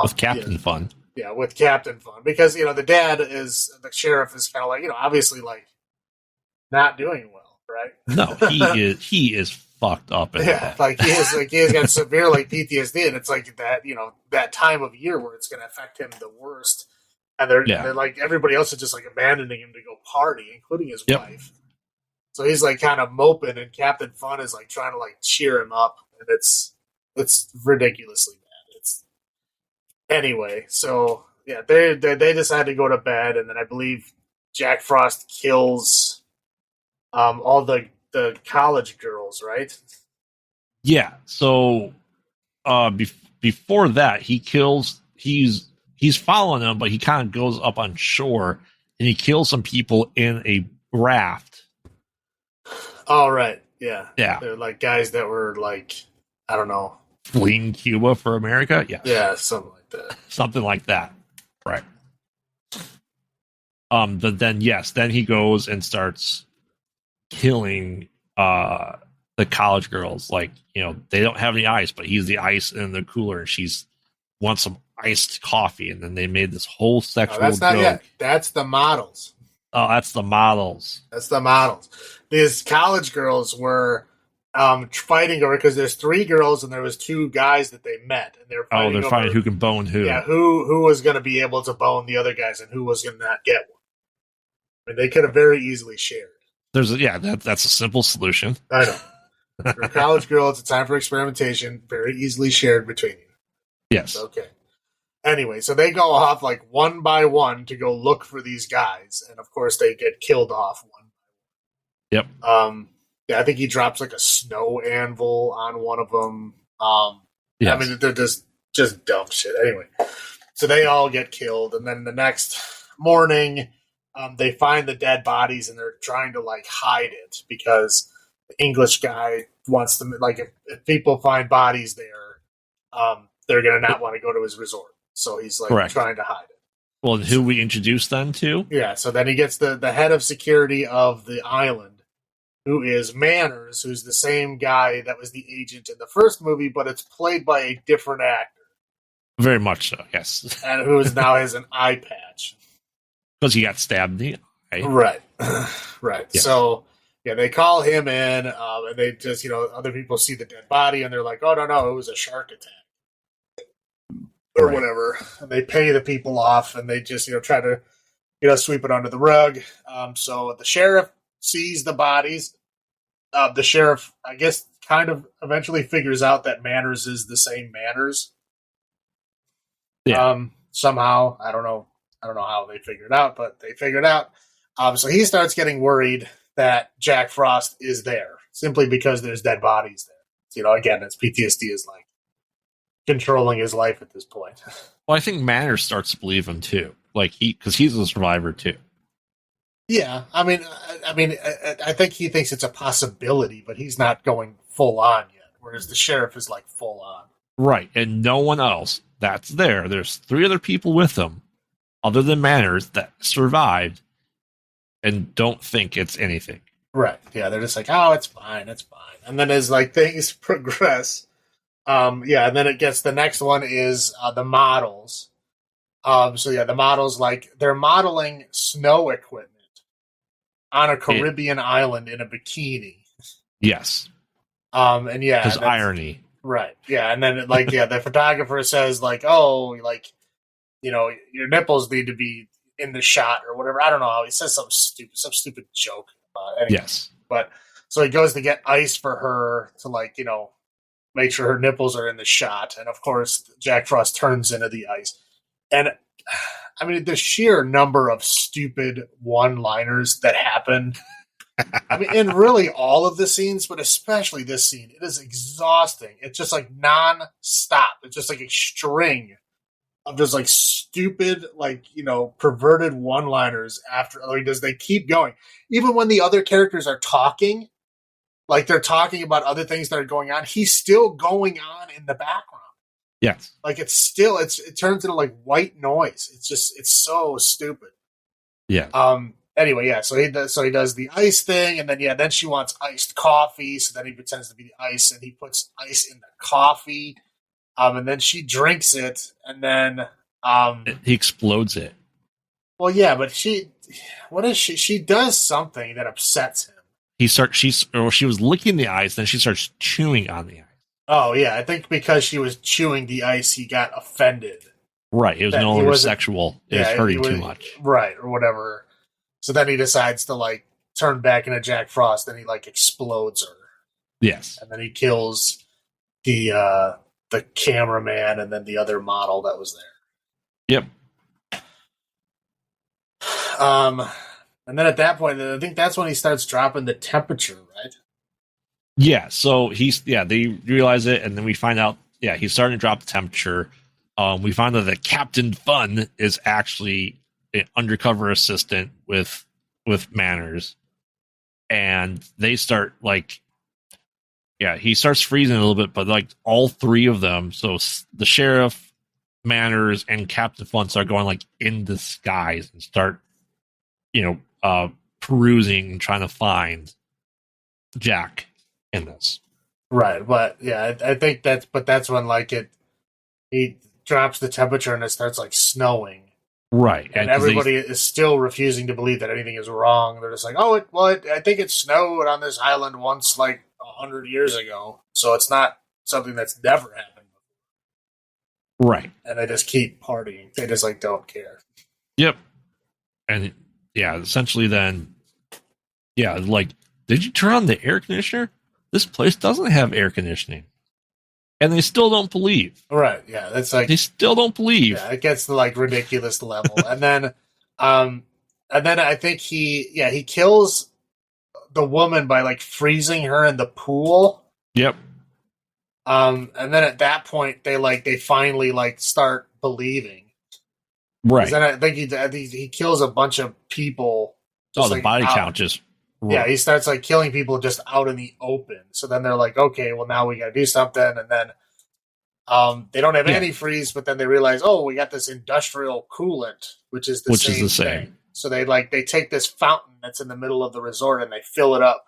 with Captain Fun. Yeah, with Captain Fun, because the dad the sheriff is kind of like obviously like not doing well, right? No, he is fucked up. Yeah, like he has got severe like PTSD, and it's like that that time of year where it's going to affect him the worst, and they're like everybody else is just like abandoning him to go party, including his wife. So he's like kind of moping, and Captain Fun is like trying to like cheer him up, and it's ridiculously bad. Anyway, so yeah, they decide to go to bed, and then I believe Jack Frost kills all the college girls, right? Yeah. So before that, he's following them, but he kind of goes up on shore and he kills some people in a raft. Oh, right. Yeah. Yeah. They're like guys that were like, I don't know, fleeing Cuba for America. Yeah. Yeah. Something like that. Something like that. Right. But then he goes and starts killing the college girls. Like, they don't have any ice, but he's the ice in the cooler, and she's wants some iced coffee, and then they made this whole sexual that's not joke. Yet. That's the models. Oh, that's the models. That's the models. These college girls were fighting over, because there's 3 girls and there was 2 guys that they met, and they're fighting. They're fighting who can bone who. Yeah, who was going to be able to bone the other guys and who was going to not get one. I mean, they could have very easily shared. That's a simple solution. I know. For a college girl, it's a time for experimentation. Very easily shared between you. Yes. Okay. Anyway, so they go off like one by one to go look for these guys, and of course they get killed off one. Yep. Yeah, I think he drops like a snow anvil on one of them. Yes. I mean, they're just dumb shit. Anyway, so they all get killed, and then the next morning, they find the dead bodies, and they're trying to like hide it because the English guy wants them. Like, if people find bodies there, they're gonna not want to go to his resort. So he's like Correct. trying to hide it. Well, who we introduced then to? Yeah. So then he gets the head of security of the island, who is Manners, who's the same guy that was the agent in the first movie, but it's played by a different actor. Very much so, yes. And who is now has an eye patch. Because he got stabbed in the eye. Right. Right. Yes. So, yeah, they call him in, and they just, other people see the dead body, and they're like, oh, no, it was a shark attack. Or whatever. And they pay the people off, and they just, try to, sweep it under the rug. So the sheriff sees the bodies. The sheriff, I guess, kind of eventually figures out that Manners is the same Manners. Yeah. Somehow, I don't know how they figured it out, but they figured it out. So he starts getting worried that Jack Frost is there simply because there's dead bodies there. Again, his PTSD is like controlling his life at this point. Well, I think Manners starts to believe him too, because he's a survivor too. Yeah, I mean, I think he thinks it's a possibility, but he's not going full on yet. Whereas the sheriff is like full on. Right, and no one else that's there. There's 3 other people with him, other than Manners, that survived and don't think it's anything. Right. Yeah, they're just like, oh, it's fine. And then as like things progress, and then it gets the next one is the models. The models, like, they're modeling snow equipment on a Caribbean island in a bikini. Yes. Because irony. Right. Yeah, and then the photographer says like, oh, like, your nipples need to be in the shot or whatever. I don't know. He says some stupid joke about it. Anyway. Yes. But so he goes to get ice for her to make sure her nipples are in the shot. And of course, Jack Frost turns into the ice. And I mean, the sheer number of stupid one-liners that happen. I mean, in really all of the scenes, but especially this scene, it is exhausting. It's just like non-stop. It's just like a string of just like stupid, perverted one-liners after. They keep going. Even when the other characters are talking, like they're talking about other things that are going on, he's still going on in the background. Yes. Like it turns into like white noise. It's so stupid. Yeah. Anyway, yeah, so he does the ice thing, and then she wants iced coffee, so then he pretends to be the ice, and he puts ice in the coffee, and then she drinks it, and then he explodes it. Well, yeah, but she does something that upsets him. She was licking the ice, then she starts chewing on the ice. Oh yeah, I think because she was chewing the ice, he got offended. Right, it was no longer sexual. It was hurting too much. Right, or whatever. So then he decides to turn back into Jack Frost, and he explodes her. Yes, and then he kills the cameraman and then the other model that was there. Yep. And then at that point, I think that's when he starts dropping the temperature, right? Yeah. So they realize it, and then we find out. Yeah, he's starting to drop the temperature. We find out that Captain Fun is actually an undercover assistant with Manners, and they start he starts freezing a little bit, but all 3 of them, so the sheriff, Manners, and Captain Fun start going in disguise and start perusing and trying to find Jack in this. Right, but yeah, I think that's when he drops the temperature and it starts like snowing. Right. And everybody is still refusing to believe that anything is wrong. They're just like, I think it snowed on this island once 100 years ago. So it's not something that's never happened before. Right. And they just keep partying. They just don't care. Yep. And yeah, essentially then, did you turn on the air conditioner? This place doesn't have air conditioning. And they still don't believe. Right, yeah. That's they still don't believe. Yeah, it gets to ridiculous level. and then I think he kills the woman by like freezing her in the pool. Yep. And then at that point, they finally like start believing. Right. Then I think he kills a bunch of people. Just the body count just. Yeah, he starts like killing people just out in the open. So then they're like, okay, well now we got to do something, and then they don't have antifreeze, but then they realize, oh, we got this industrial coolant, which is the same thing. So they take this fountain that's in the middle of the resort and they fill it up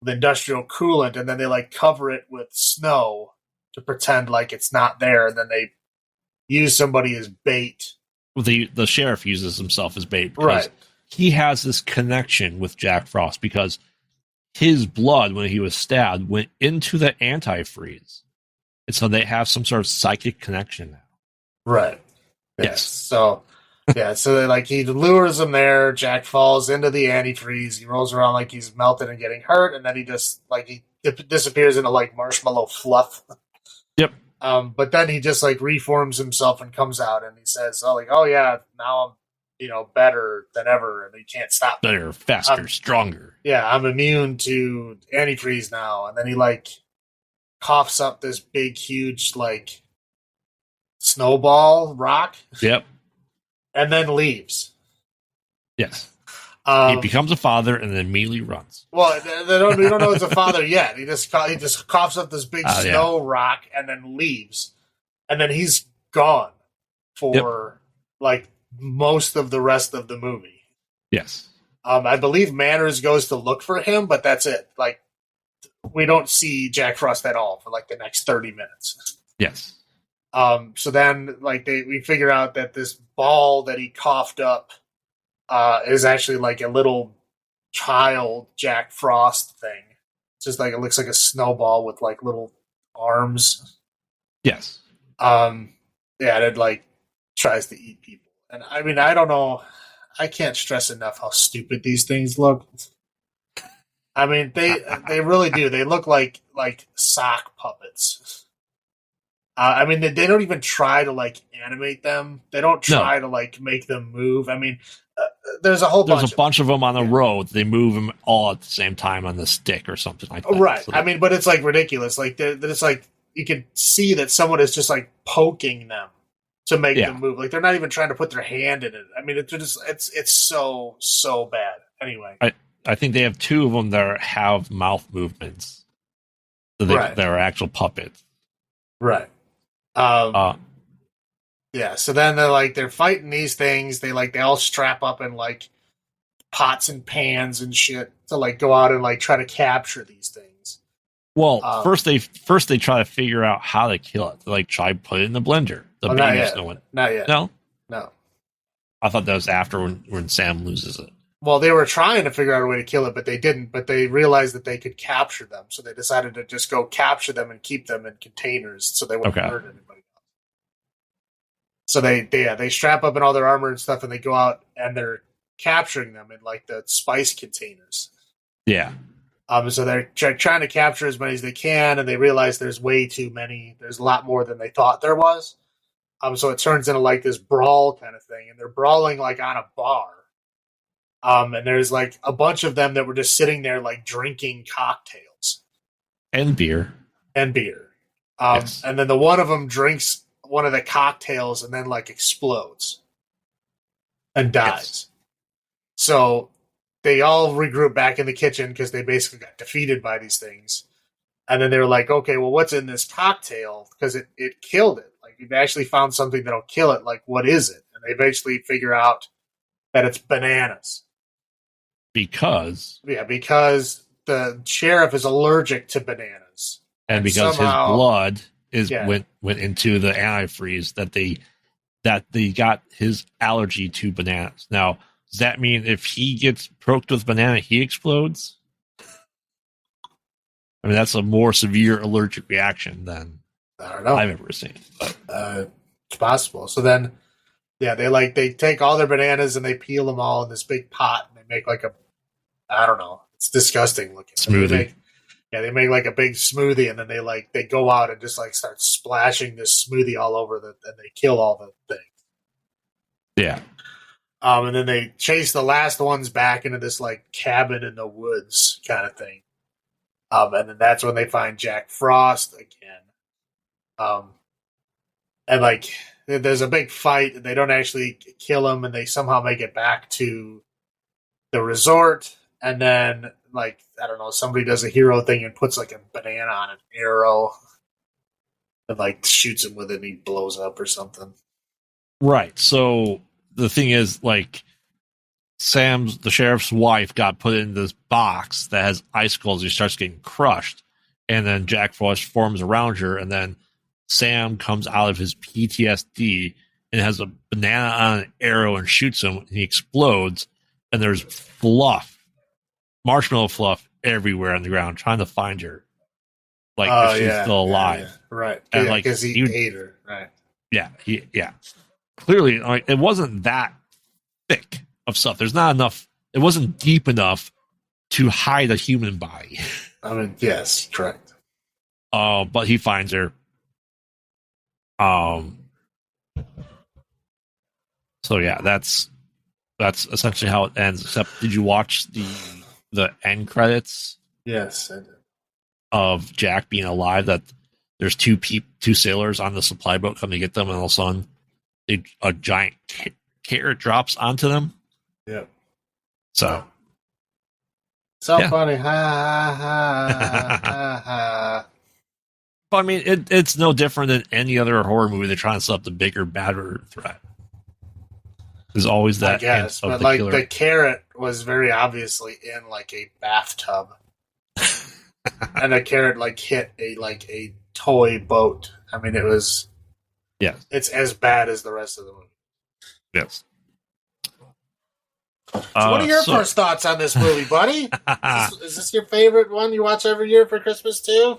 with industrial coolant, and then they like cover it with snow to pretend like it's not there, and then they use somebody as bait. Well, the sheriff uses himself as bait, right? He has this connection with Jack Frost because his blood, when he was stabbed, went into the antifreeze. And so they have some sort of psychic connection now. Right. Yes. So, so he lures him there. Jack falls into the antifreeze. He rolls around like he's melted and getting hurt. And then he just, he disappears into, marshmallow fluff. Yep. But then he just, reforms himself and comes out. And he says, oh yeah, now I'm, better than ever, and he can't stop me. Better, faster, stronger. Yeah, I'm immune to antifreeze now. And then he coughs up this big, huge snowball rock. Yep. And then leaves. Yes. He becomes a father and then immediately runs. Well, we don't know it's a father yet. He just coughs up this big snow rock and then leaves, and then he's gone for most of the rest of the movie. Yes. I believe Manners goes to look for him, but that's it. We don't see Jack Frost at all for the next 30 minutes. Yes. So then we figure out that this ball that he coughed up is actually a little child Jack Frost thing. It's just it looks like a snowball with little arms. Yes. And it tries to eat people. And I mean, I don't know. I can't stress enough how stupid these things look. I mean, they really do. They look like sock puppets. I mean, they don't even try to animate them. They don't try to make them move. I mean, there's a bunch of them on the road. They move them all at the same time on the stick or something like that. Right. So I mean, but it's ridiculous. It's you can see that someone is just poking them to make them move. They're not even trying to put their hand in it. I mean, it's so bad. Anyway, I think they have two of them that have mouth movements. So they're actual puppets. Right. Yeah. So then they're fighting these things. They all strap up in pots and pans and shit to go out and try to capture these things. Well, first they try to figure out how to kill it. They try to put it in the blender. Not yet. No. I thought that was after when Sam loses it. Well, they were trying to figure out a way to kill it, but they didn't. But they realized that they could capture them, so they decided to just go capture them and keep them in containers, so they wouldn't hurt anybody else. So they strap up in all their armor and stuff, and they go out and they're capturing them in the spice containers. Yeah. So they're trying to capture as many as they can, and they realize there's way too many. There's a lot more than they thought there was. So it turns into this brawl kind of thing, and they're brawling on a bar. And there's a bunch of them that were just sitting there drinking cocktails and beer. Yes. And then the one of them drinks one of the cocktails and then explodes and dies. Yes. So they all regroup back in the kitchen because they basically got defeated by these things. And then they were like, okay, well, what's in this cocktail? Because it killed it. We've actually found something that'll kill it. What is it? And they eventually figure out that it's bananas. Because the sheriff is allergic to bananas. And because somehow, his blood went into the antifreeze that they got his allergy to bananas. Now, does that mean if he gets poked with banana, he explodes? I mean, that's a more severe allergic reaction than I don't know. I've ever seen. But, it's possible. So then, they take all their bananas and they peel them all in this big pot and they make I don't know. It's disgusting looking. Smoothie. They make a big smoothie and then they go out and just start splashing this smoothie all over and they kill all the things. Yeah. And then they chase the last ones back into this like cabin in the woods kind of thing. And then that's when they find Jack Frost again. And like there's a big fight, and they don't actually kill him, and they somehow make it back to the resort. And then like I don't know, somebody does a hero thing and puts like a banana on an arrow, and like shoots him with it, and he blows up or something. Right. So the thing is, like, the sheriff's wife, got put in this box that has icicles. He starts getting crushed, and then Jack Frost forms around her, and then Sam comes out of his PTSD and has a banana on an arrow and shoots him, and he explodes, and there's marshmallow fluff everywhere on the ground trying to find her. Like, if she's still alive. Yeah. Right. And because he ate her. Right. Yeah. Clearly, like, it wasn't that thick of stuff. There's not enough. It wasn't deep enough to hide a human body. I mean, yes, correct. But he finds her. So yeah, that's essentially how it ends. Except, did you watch the end credits? Yes, I did. Of Jack being alive. That there's two sailors on the supply boat coming to get them, and all of a sudden, a giant carrot drops onto them. Yep. So funny. Ha ha ha ha. But I mean, it's no different than any other horror movie. They're trying to set up the bigger, badder threat. There's always that. I guess, but like killer. The carrot was very obviously in like a bathtub, and the carrot like hit a toy boat. I mean, it was. Yeah, it's as bad as the rest of the movie. Yes. So what are your first thoughts on this movie, buddy? Is this your favorite one you watch every year for Christmas too?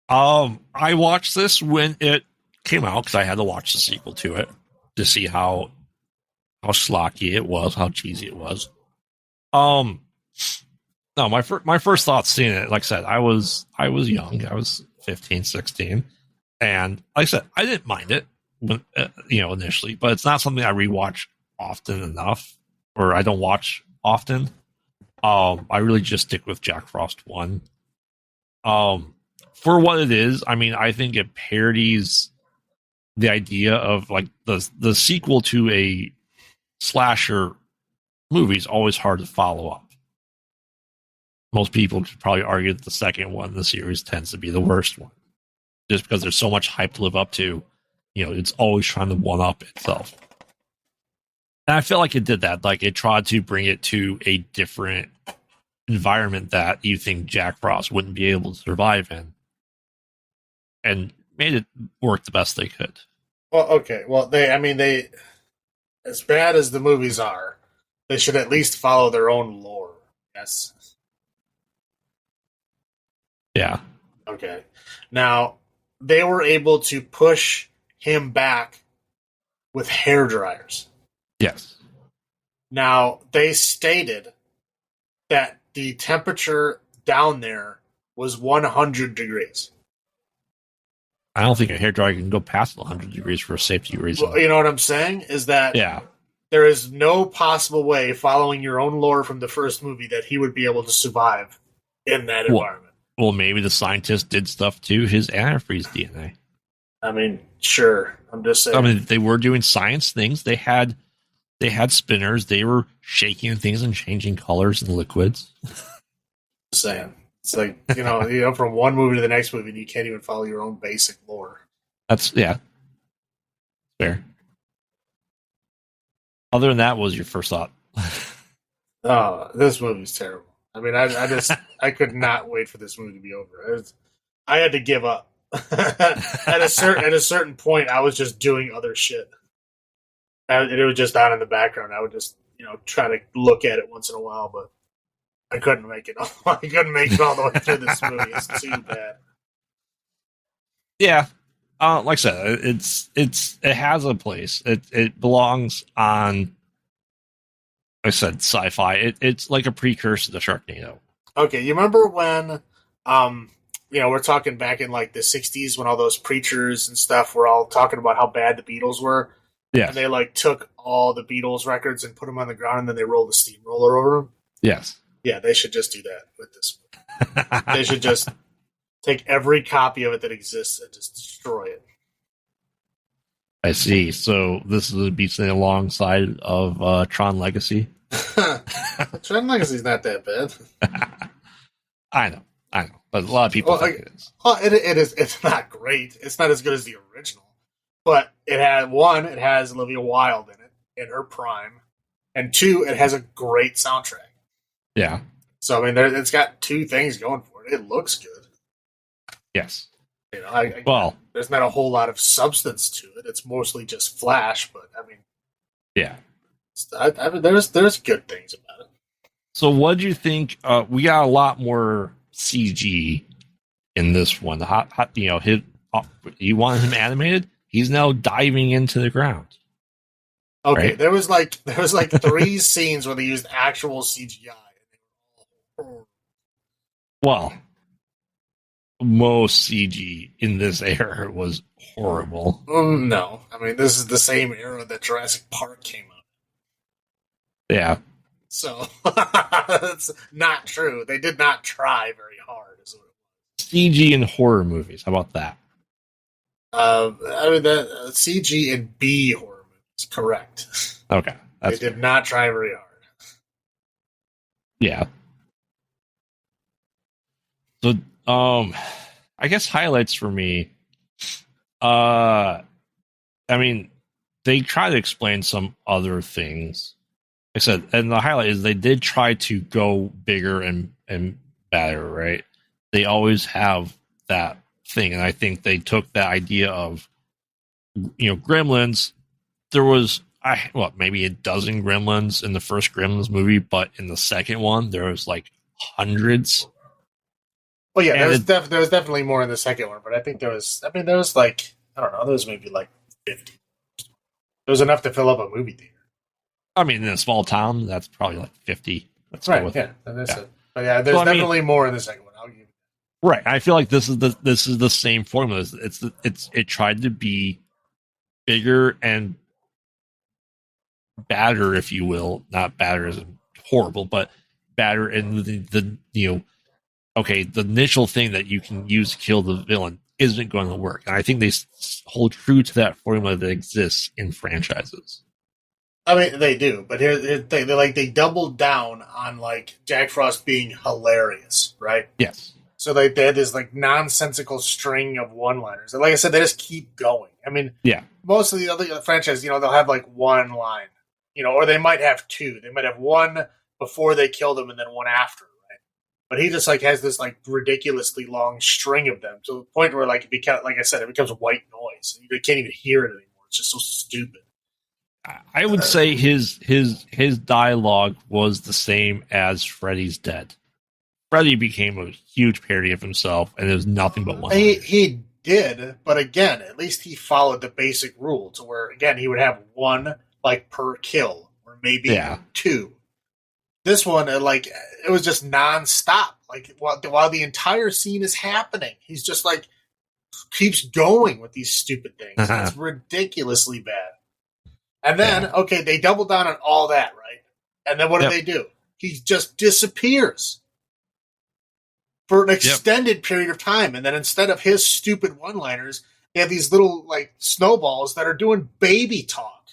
I watched this when it came out because I had to watch the sequel to it to see how schlocky it was, how cheesy it was. No, my first thoughts seeing it, like I said, I was young. I was 15, 16, and like I said, I didn't mind it when, initially, but it's not something I rewatch often enough, or I don't watch often. I really just stick with Jack Frost 1. For what it is, I mean, I think it parodies the idea of like the sequel to a slasher movie is always hard to follow up. Most people could probably argue that the second one in the series tends to be the worst one, just because there's so much hype to live up to. It's always trying to one up itself. And I feel like it did that. Like, it tried to bring it to a different environment that you think Jack Frost wouldn't be able to survive in, and made it work the best they could. Well, okay. Well, they, as bad as the movies are, they should at least follow their own lore. Yes. Yeah. Okay. Now, they were able to push him back with hair dryers. Yes. Now, they stated that the temperature down there was 100 degrees. I don't think a hairdryer can go past 100 degrees for a safety reason. Well, you know what I'm saying? Is that there is no possible way, following your own lore from the first movie, that he would be able to survive in that environment. Well, maybe the scientist did stuff to his antifreeze DNA. I mean, sure. I'm just saying. I mean, they were doing science things. They had spinners. They were shaking things and changing colors and liquids. Just saying. It's like, from one movie to the next movie, and you can't even follow your own basic lore. That's, fair. Other than that, what was your first thought? Oh, this movie's terrible. I mean, I could not wait for this movie to be over. I had to give up. At a certain point, I was just doing other shit. And it was just on in the background. I would just, try to look at it once in a while, but I couldn't make it. I couldn't make it all the way through this movie. It's too bad. Yeah, like I said, it has a place. It belongs on. Like I said, sci-fi. It's like a precursor to Sharknado. Okay, you remember when, we're talking back in like the '60s when all those preachers and stuff were all talking about how bad the Beatles were. Yes. And they like took all the Beatles records and put them on the ground, and then they rolled a steamroller over them. Yes. Yeah, they should just do that with this. They should just take every copy of it that exists and just destroy it. I see. So this is a beat alongside of Tron Legacy. Tron Legacy is not that bad. I know, but a lot of people think it is. Well, it is. It's not great. It's not as good as the original, but it has Olivia Wilde in it in her prime, and 2, it has a great soundtrack. Yeah. So I mean, it's got 2 things going for it. It looks good. Yes. You know, there's not a whole lot of substance to it. It's mostly just flash, but I mean, yeah. I mean, there's good things about it. So, what do you think? We got a lot more CG in this one. You want him animated? He's now diving into the ground. Okay, right? there was like 3 scenes where they used actual CGI. Well, most CG in this era was horrible. No, I mean this is the same era that Jurassic Park came out. Yeah. So that's not true. They did not try very hard. CG in horror movies. How about that? I mean that CG in B horror movies. Correct. Okay. They did not try very hard. Yeah. So, I guess highlights for me. I mean, they try to explain some other things. Like I said, and the highlight is they did try to go bigger and better, right? They always have that thing, and I think they took that idea of, Gremlins. There was maybe a dozen Gremlins in the first Gremlins movie, but in the second one there was like hundreds. Well, yeah, there was definitely more in the second one, but I think there was like, I don't know, there was maybe like 50. There was enough to fill up a movie theater. I mean, in a small town, that's probably like 50. Let's right, go with yeah. It. Yeah. But yeah, there's definitely more in the second one. I'll give you that. Right. I feel like this is the same formula. It tried to be bigger and badder, if you will. Not badder as horrible, but badder in the initial thing that you can use to kill the villain isn't going to work. And I think they hold true to that formula that exists in franchises. I mean, they do, but here's the thing: they doubled down on like Jack Frost being hilarious, right? Yes. So they had this like nonsensical string of one-liners, and like I said, they just keep going. I mean, yeah, most of the other franchises, they'll have like one line, or they might have 2. They might have one before they kill them and then one after, right? But he just like has this like ridiculously long string of them to the point where like like I said, it becomes white noise. You can't even hear it anymore. It's just so stupid. I would say his dialogue was the same as Freddy's Dead. Freddy became a huge parody of himself, and it was nothing but one. He did, but again, at least he followed the basic rule to where, again, he would have one like per kill, or maybe 2. This one, like, it was just nonstop. Like while the entire scene is happening, he's just like keeps going with these stupid things. It's ridiculously bad. And then, they double down on all that, right? And then what do they do? He just disappears for an extended period of time. And then instead of his stupid one-liners, they have these little, like, snowballs that are doing baby talk.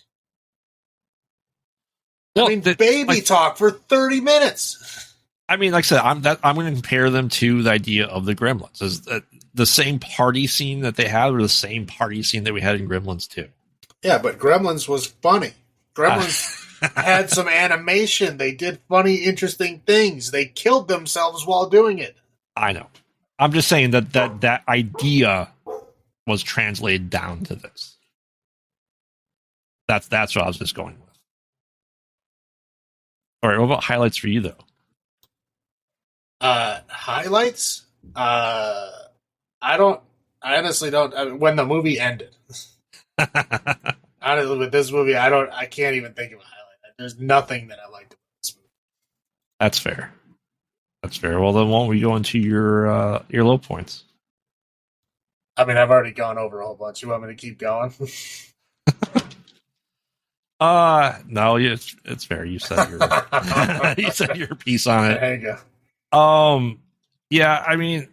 Well, baby talk for 30 minutes. I mean, like I said, I'm going to compare them to the idea of the Gremlins. Is the same party scene that they had, or the same party scene that we had in Gremlins 2? Yeah, but Gremlins was funny. Gremlins had some animation. They did funny, interesting things. They killed themselves while doing it. I know. I'm just saying that idea was translated down to this. That's what I was just going with. All right, what about highlights for you, though? Highlights? I honestly don't. I mean, when the movie ended. Honestly, with this movie, I can't even think of a highlight. There's nothing that I liked about this movie. That's fair. Well, then won't we go into your low points? I mean, I've already gone over a whole bunch. You want me to keep going? No, it's fair. You said your you said your piece on it. There you go. Yeah, I mean,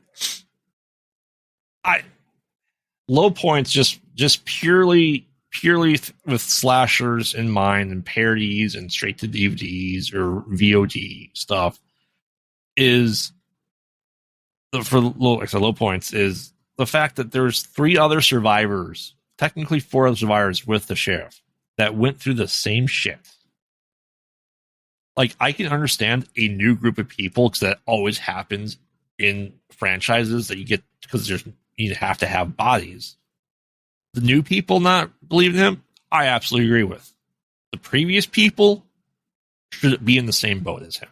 low points just purely with slashers in mind and parodies and straight to DVDs or VOD stuff is low points is the fact that there's 3 other survivors, technically 4 other survivors with the sheriff that went through the same shit. Like, I can understand a new group of people because that always happens in franchises that you get because you have to have bodies. The new people not believing him, I absolutely agree with. The previous people should be in the same boat as him.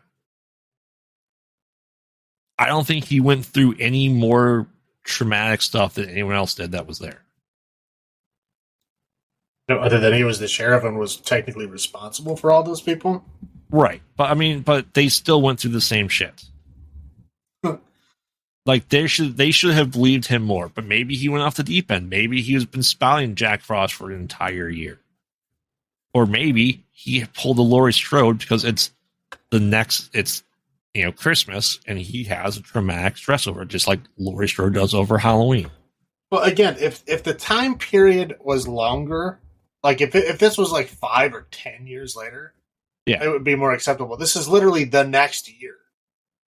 I don't think he went through any more traumatic stuff than anyone else did that was there. No, other than he was the sheriff and was technically responsible for all those people? Right. But they still went through the same shit. Like, they should have believed him more, but maybe he went off the deep end. Maybe he has been spouting Jack Frost for an entire year. Or maybe he pulled a Laurie Strode because it's Christmas, and he has a traumatic stress over it, just like Laurie Strode does over Halloween. Well, again, if the time period was longer, like if this was like 5 or 10 years later, yeah, it would be more acceptable. This is literally the next year.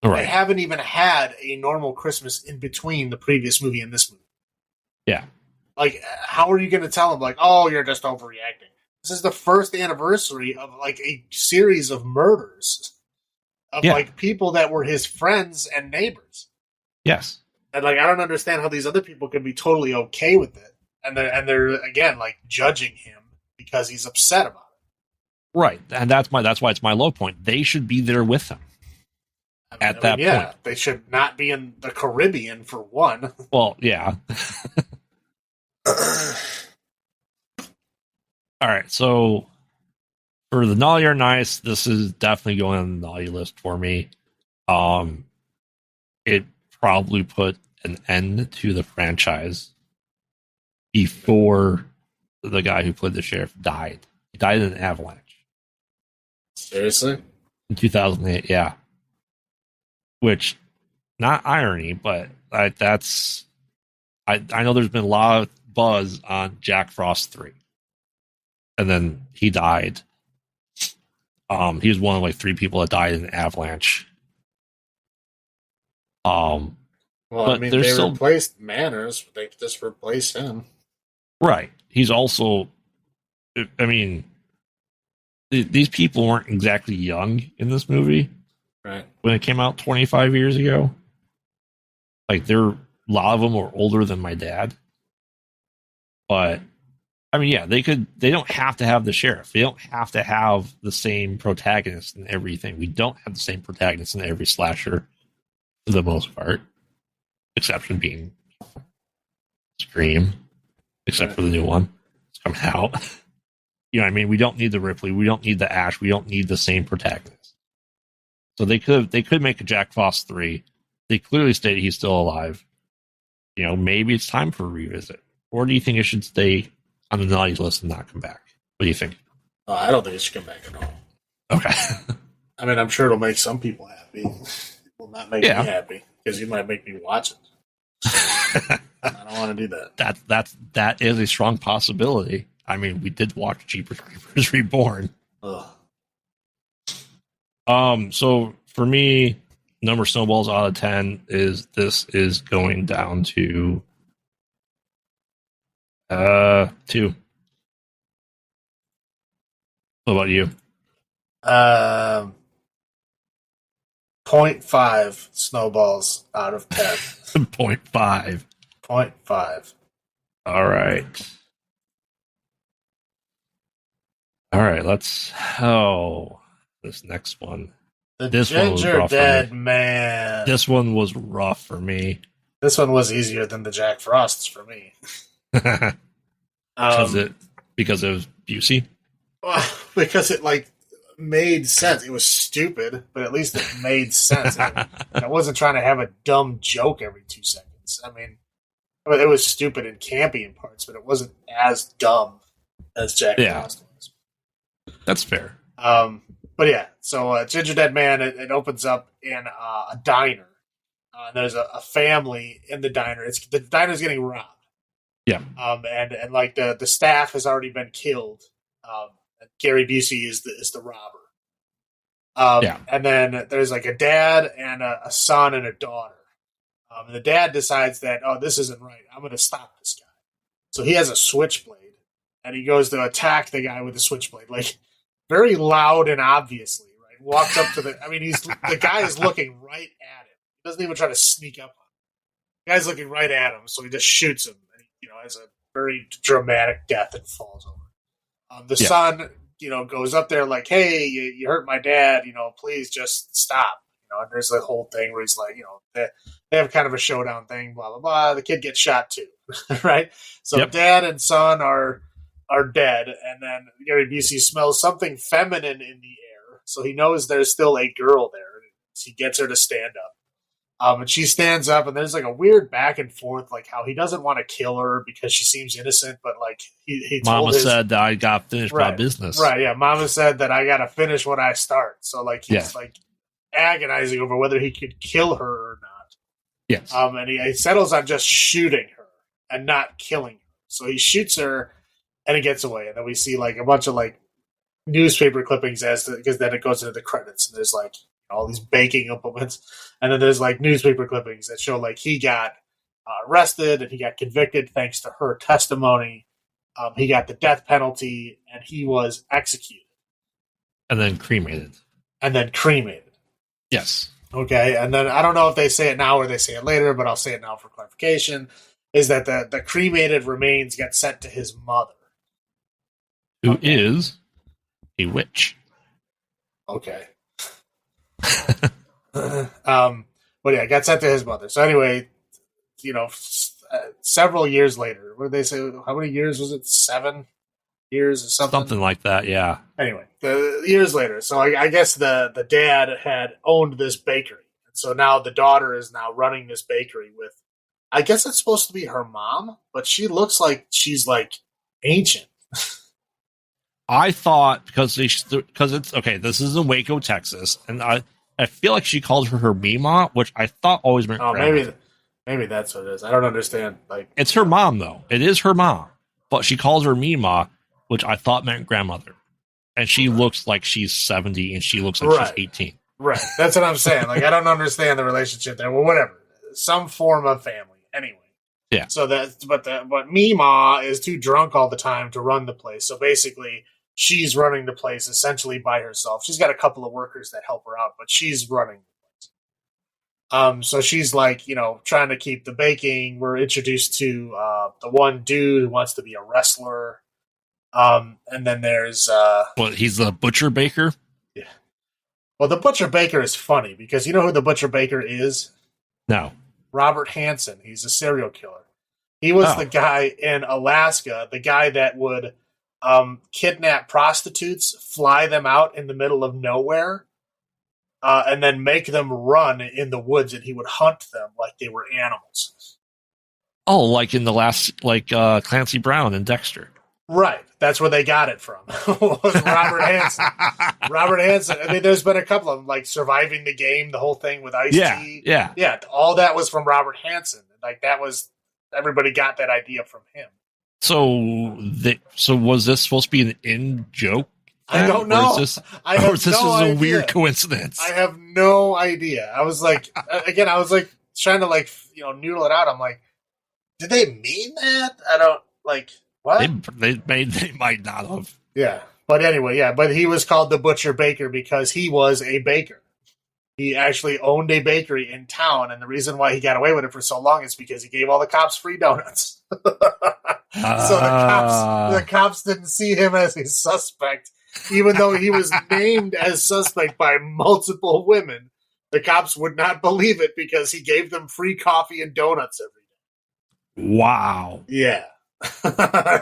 Right. They haven't even had a normal Christmas in between the previous movie and this movie. Yeah. Like, how are you going to tell them, like, oh, you're just overreacting? This is the first anniversary of, like, a series of murders of, like, people that were his friends and neighbors. Yes. And, like, I don't understand how these other people could be totally okay with it. And they're again, like, judging him because he's upset about it. Right. And that's why it's my low point. They should be there with him. At that point. They should not be in the Caribbean, for one. Well, yeah. All right, so for the Naughty or Nice, this is definitely going on the naughty list for me. It probably put an end to the franchise before the guy who played the sheriff died. He died in an avalanche. Seriously? In 2008, yeah. Which, not irony, but I know there's been a lot of buzz on Jack Frost 3. And then he died. He was one of like 3 people that died in an avalanche. Well, I mean, they replaced Manners. They just replaced him. Right. He's also, I mean, these people weren't exactly young in this movie. Right. When it came out 25 years ago. Like, a lot of them were older than my dad. But, I mean, yeah, they don't have to have the sheriff. They don't have to have the same protagonist in everything. We don't have the same protagonist in every slasher for the most part. Exception being Scream. Except for the new one. It's coming out. You know what I mean? We don't need the Ripley. We don't need the Ash. We don't need the same protagonist. So they could make a Jack Frost 3. They clearly stated he's still alive. You know, maybe it's time for a revisit. Or do you think it should stay on the naughty list and not come back? What do you think? I don't think it should come back at all. Okay. I mean, I'm sure it'll make some people happy. It will not make me happy, because you might make me watch it. I don't want to do that. That is a strong possibility. I mean, we did watch Jeepers Creepers Reborn. Ugh. So for me, number of snowballs out of 10 is going down to 2. What about you? 0.5 snowballs out of 10. 0.5. 0.5. All right. Let's. This next one. This Gingerdead Man. This one was rough for me. This one was easier than the Jack Frosts for me. Because it was Busey? Because it made sense. It was stupid, but at least it made sense. I wasn't trying to have a dumb joke every 2 seconds. I mean, it was stupid and campy in parts, but it wasn't as dumb as Jack Frost was. That's fair. But yeah, so Gingerdead Man, it opens up in a diner. There's a family in the diner. The diner's getting robbed. Yeah. And like the staff has already been killed. Gary Busey is the robber. And then there's like a dad and a son and a daughter. The dad decides that, this isn't right. I'm going to stop this guy. So he has a switchblade, and he goes to attack the guy with the switchblade, like very loud and obviously. Right, walks up to the guy is looking right at him. He doesn't even try to sneak up on him. The guy's looking right at him, so he just shoots him. And he, has a very dramatic death and falls over. The son, goes up there like, "Hey, you hurt my dad. Please just stop." And there's the whole thing where he's like, they have kind of a showdown thing, blah, blah, blah. The kid gets shot too, right? So dad and son are dead, and then Gary Busey smells something feminine in the air, so he knows there's still a girl there. He gets her to stand up. And she stands up, and there's like a weird back and forth, like how he doesn't want to kill her because she seems innocent, but like he told Mama said that I got to finish my business. Right, yeah. Mama said that I got to finish what I start. So like he's like agonizing over whether he could kill her or not. Yes. And he settles on just shooting her and not killing her. So he shoots her and he gets away. And then we see like a bunch of like newspaper clippings because then it goes into the credits and there's like all these baking implements. And then there's like newspaper clippings that show like he got arrested and he got convicted thanks to her testimony. He got the death penalty and he was executed. And then cremated. Yes. Okay, and then I don't know if they say it now or they say it later, but I'll say it now for clarification, is that the cremated remains get sent to his mother. Who is a witch. Okay. But yeah, got sent to his mother. So anyway, several years later, what did they say? How many years was it? 7 years or something? Something like that, yeah. Anyway, years later. So I guess the dad had owned this bakery. And so now the daughter is now running this bakery with, I guess it's supposed to be her mom, but she looks like she's like ancient. I thought because it's okay, this is in Waco, Texas, and I feel like she called her Mima, which I thought always meant grandmother. Maybe that's what it is. I don't understand. Like, it's her mom though. It is her mom, but she calls her Mima, which I thought meant grandmother. And she looks like she's 70 and she looks like she's 18. Right. That's what I'm saying. Like, I don't understand the relationship there. Well, whatever. Some form of family. Anyway. Yeah. So but Mima is too drunk all the time to run the place. So basically, she's running the place essentially by herself. She's got a couple of workers that help her out, but she's running the place. So she's like, trying to keep the baking. We're introduced to the one dude who wants to be a wrestler. And then there's he's the butcher baker. Yeah. Well, the butcher baker is funny because you know who the butcher baker is? No. Robert Hansen. He's a serial killer. He was the guy in Alaska, the guy that would kidnap prostitutes, fly them out in the middle of nowhere, and then make them run in the woods, and he would hunt them like they were animals. Oh, like in the last, Clancy Brown and Dexter. Right. That's where they got it from. Was Robert Hansen. Robert Hansen. I mean, there's been a couple of them, like Surviving the Game, the whole thing with Ice-T. Yeah. Yeah. All that was from Robert Hansen. Like, everybody got that idea from him. So was this supposed to be an in-joke? I don't know. Or is this a weird coincidence? I have no idea. I was like, trying to noodle it out. I'm like, did they mean that? I don't, what? They might not have. Yeah. But anyway, but he was called the Butcher Baker because he was a baker. He actually owned a bakery in town, and the reason why he got away with it for so long is because he gave all the cops free donuts. So the cops didn't see him as a suspect, even though he was named as suspect by multiple women. The cops would not believe it because he gave them free coffee and donuts every day. Wow. Yeah.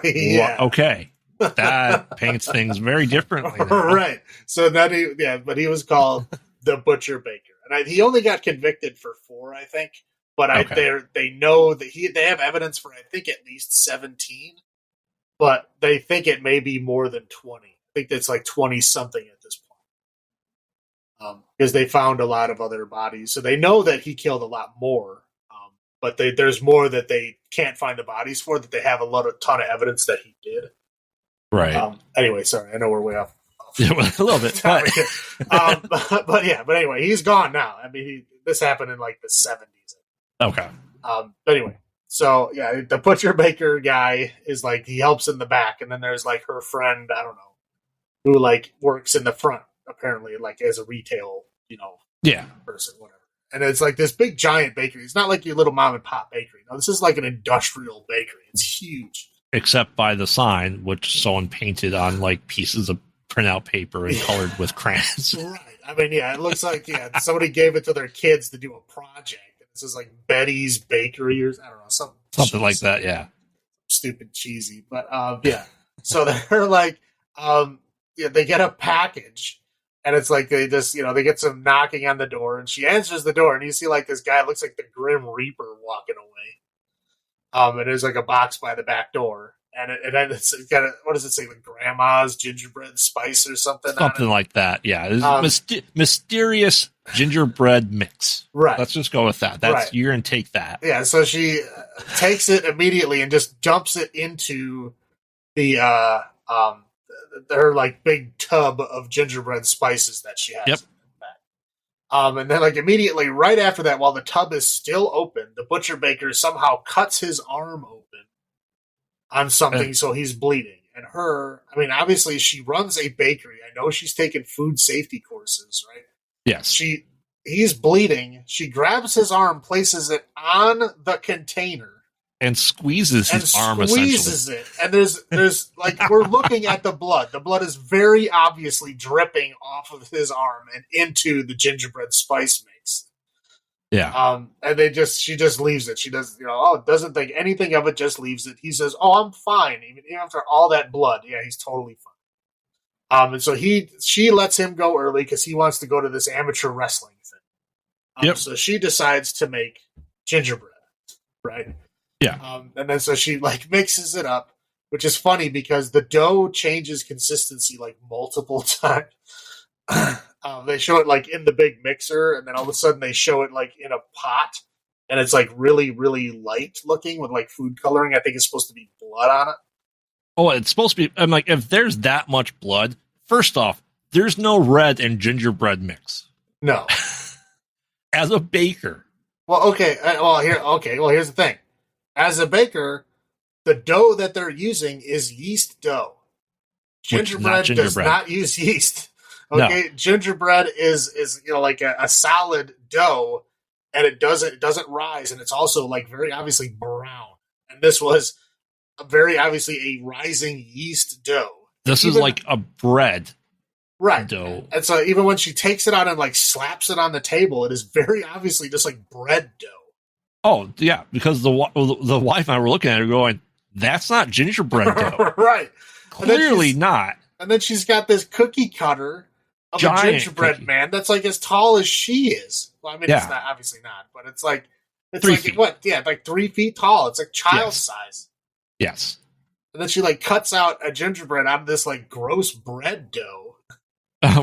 Yeah. Okay. That paints things very differently now. Right. So but he was called the Butcher Baker. And he only got convicted for 4, I think. But they know that they have evidence for, I think, at least 17. But they think it may be more than 20 think it's like 20 something at this point. Because they found a lot of other bodies, so they know that he killed a lot more. But there's more that they can't find the bodies for, that they have a ton of evidence that he did. Right. Anyway, sorry, I know we're way off. A little bit. But anyway, he's gone now. I mean, this happened in like the 70s. Okay. But anyway, so yeah, the butcher baker guy is like, he helps in the back, and then there's like her friend, I don't know, who like works in the front, apparently, like as a retail, person, whatever. And it's like this big giant bakery. It's not like your little mom and pop bakery. No, this is like an industrial bakery. It's huge. Except by the sign, which someone painted on like pieces of printout paper and colored with crayons. Right. I mean, yeah, it looks like somebody gave it to their kids to do a project. This is like Betty's Bakery, or I don't know, something like that. Yeah. Stupid cheesy, but yeah. So they're like, they get a package. And it's like they just, they get some knocking on the door, and she answers the door, and you see like this guy looks like the Grim Reaper walking away. And there's like a box by the back door, and it's got what does it say? Like grandma's gingerbread spice or something. Something like that. Yeah, it's mysterious gingerbread mix. Right. Let's just go with that. That's You're gonna take that. Yeah. So she takes it immediately and just dumps it into the her like big tub of gingerbread spices that she has. Yep. And then like immediately right after that, while the tub is still open, the butcher baker somehow cuts his arm open on something, so he's bleeding. And obviously she runs a bakery. I know she's taken food safety courses, right? Yes. He's bleeding. She grabs his arm, places it on the container, and squeezes his arm, essentially. It. And there's like, we're looking at the blood. The blood is very obviously dripping off of his arm and into the gingerbread spice mix. Yeah. And she just leaves it. She doesn't think anything of it, just leaves it. He says, "Oh, I'm fine." Even after all that blood. Yeah, he's totally fine. And so she lets him go early because he wants to go to this amateur wrestling thing. Yep. So she decides to make gingerbread, right? Yeah. And then so she like mixes it up, which is funny because the dough changes consistency like multiple times. They show it like in the big mixer, and then all of a sudden they show it like in a pot, and it's like really, really light looking with like food coloring. I think it's supposed to be blood on it. Oh, it's supposed to be. I'm like, if there's that much blood, first off, there's no red in gingerbread mix. No. As a baker. Well, okay. Here's the thing. As a baker, the dough that they're using is yeast dough. Gingerbread does not use yeast. Okay, no. Gingerbread is like a solid dough, and it doesn't rise, and it's also like very obviously brown. And this was very obviously a rising yeast dough. This is like a bread right dough. And so even when she takes it out and like slaps it on the table, it is very obviously just like bread dough. Oh, yeah, because the wife and I were looking at her going, that's not gingerbread dough. Right. Clearly not. And then she's got this cookie cutter of a gingerbread man that's like as tall as she is. Well, I mean, It's not, obviously not, but it's like 3 feet. What? Yeah, like 3 feet tall. It's like child size. Yes. And then she like cuts out a gingerbread out of this like gross bread dough.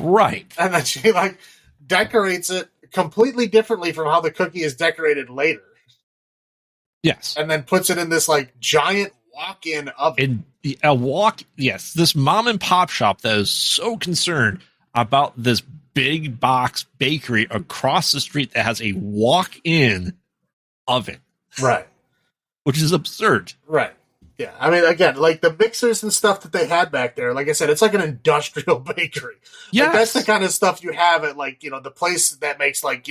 Right. And then she like decorates it completely differently from how the cookie is decorated later. Yes. And then puts it in this like giant walk-in oven. Yes. This mom and pop shop that is so concerned about this big box bakery across the street that has a walk-in oven. Right. Which is absurd. Right. Yeah. I mean, again, like the mixers and stuff that they had back there, like I said, it's like an industrial bakery. Yeah. Like, that's the kind of stuff you have at like, the place that makes like,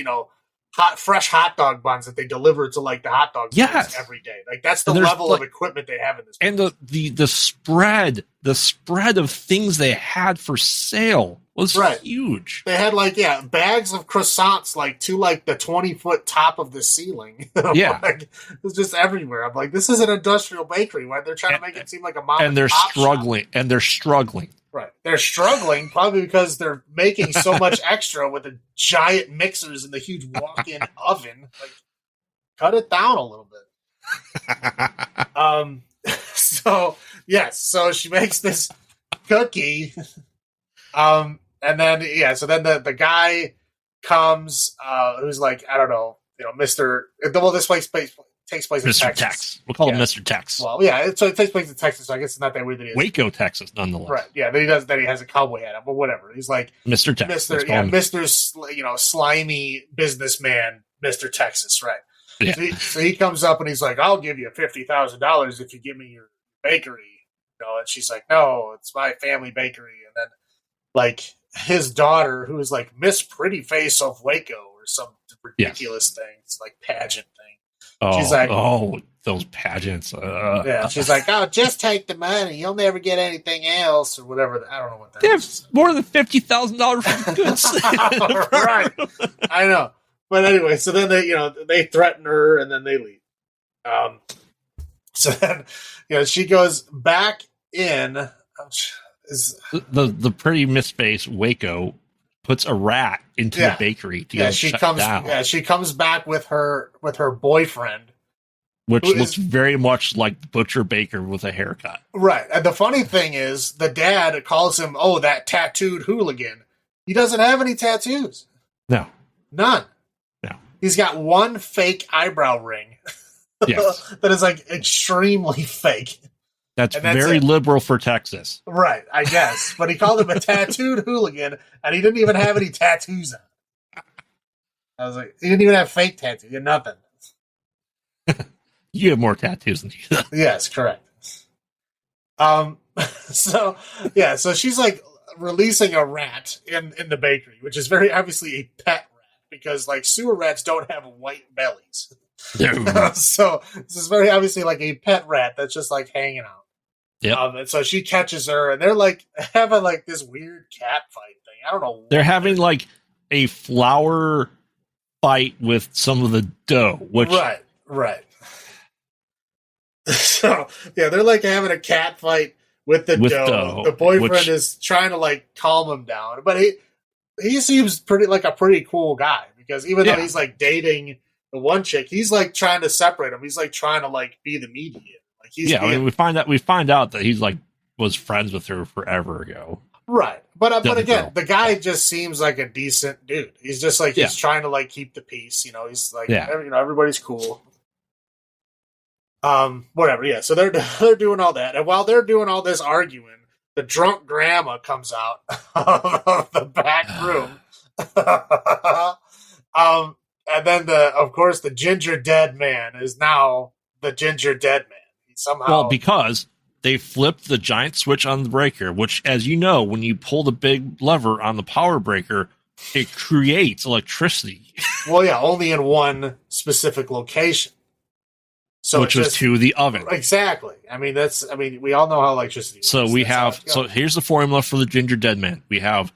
fresh hot dog buns that they deliver to like the hot dog buns every day. Like that's the level of equipment they have in this. And the spread of things they had for sale was huge. They had like bags of croissants like to like the 20-foot top of the ceiling. Yeah, like, it was just everywhere. I'm like, this is an industrial bakery. Why they're trying to make it seem like a mom and they're struggling shop. And they're struggling. Right. They're struggling probably because they're making so much extra with the giant mixers and the huge walk-in oven. Like, cut it down a little bit. So she makes this cookie And then so then the guy comes, who's like, I don't know, Mr. Well, this takes place in Mr. Texas. Tex. We'll call him Mr. Tex. Well, yeah, so it takes place in Texas, so I guess it's not that weird that he is. Waco, Texas, nonetheless. Right, yeah, then he has a cowboy hat on, but whatever. He's like Mr. Tex. Mr. Slimy businessman, Mr. Texas, right? Yeah. So he comes up and he's like, I'll give you $50,000 if you give me your bakery. And she's like, no, it's my family bakery. And then, like, his daughter, who is like Miss Pretty Face of Waco or some ridiculous thing, it's like pageant thing. She's like, those pageants. Yeah, she's like, oh, just take the money. You'll never get anything else or whatever. I don't know what that is. More than $50,000 for the goods. Right. I know. But anyway, so then they threaten her and then they leave. So then, she goes back in. The pretty Miss Face Waco puts a rat into the bakery to get shut down. Yeah, she comes back with her boyfriend, which looks very much like the butcher baker with a haircut. Right, and the funny thing is, the dad calls him, that tattooed hooligan. He doesn't have any tattoos. No, none. No, he's got one fake eyebrow ring. Yes, that is like extremely fake. That's very liberal for Texas. Right, I guess. But he called him a tattooed hooligan, and he didn't even have any tattoos on. I was like, he didn't even have fake tattoos. He had nothing. You have more tattoos than he does. Yes, correct. So she's like releasing a rat in the bakery, which is very obviously a pet rat, because like sewer rats don't have white bellies. So this is very obviously like a pet rat that's just like hanging out. Yeah. And so she catches her, and they're like having like this weird cat fight thing. I don't know. They're having like a flour fight with some of the dough. Which right. So they're like having a cat fight with the dough. The boyfriend is trying to like calm him down, but he seems pretty cool guy, because even though he's like dating the one chick, he's like trying to separate them. He's like trying to like be the mediator. Like we find out that he's like was friends with her forever ago. Right. But again, the guy just seems like a decent dude. He's just like he's trying to like keep the peace. He's like everybody's cool. Whatever. Yeah. So they're doing all that, and while they're doing all this arguing, the drunk grandma comes out of the back room. And then of course the Gingerdead Man is now the Gingerdead Man. Somehow, because they flipped the giant switch on the breaker, which, as you know, when you pull the big lever on the power breaker, it creates electricity. Well, yeah, only in one specific location. So which was to the oven. Exactly. We all know how electricity works. So so here's the formula for the Gingerdead Man. We have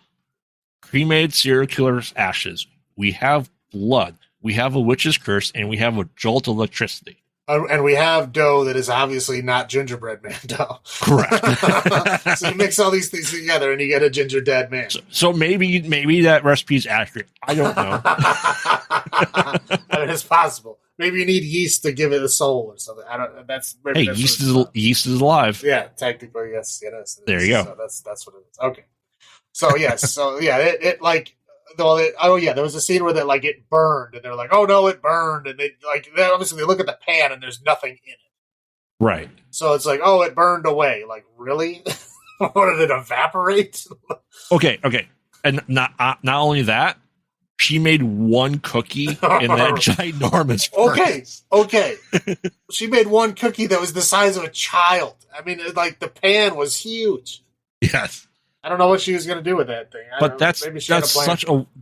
cremated serial killer's ashes. We have blood. We have a witch's curse, and we have a jolt of electricity. And we have dough that is obviously not gingerbread man dough. Correct. So you mix all these things together and you get a Gingerdead Man. So maybe that recipe is accurate. I don't know. It's possible. Maybe you need yeast to give it a soul or something. Yeast is alive. Yeah, technically, yes, it is. There you go. So that's what it is. Okay. So yes, it like. There was a scene where it burned, and they're like, "Oh no, it burned!" And they obviously look at the pan, and there's nothing in it. Right. So it's like, "Oh, it burned away." Like, really? Or did it evaporate? Okay, and not only that, she made one cookie in that ginormous furnace. Okay. She made one cookie that was the size of a child. The pan was huge. Yes. I don't know what she was going to do with that thing.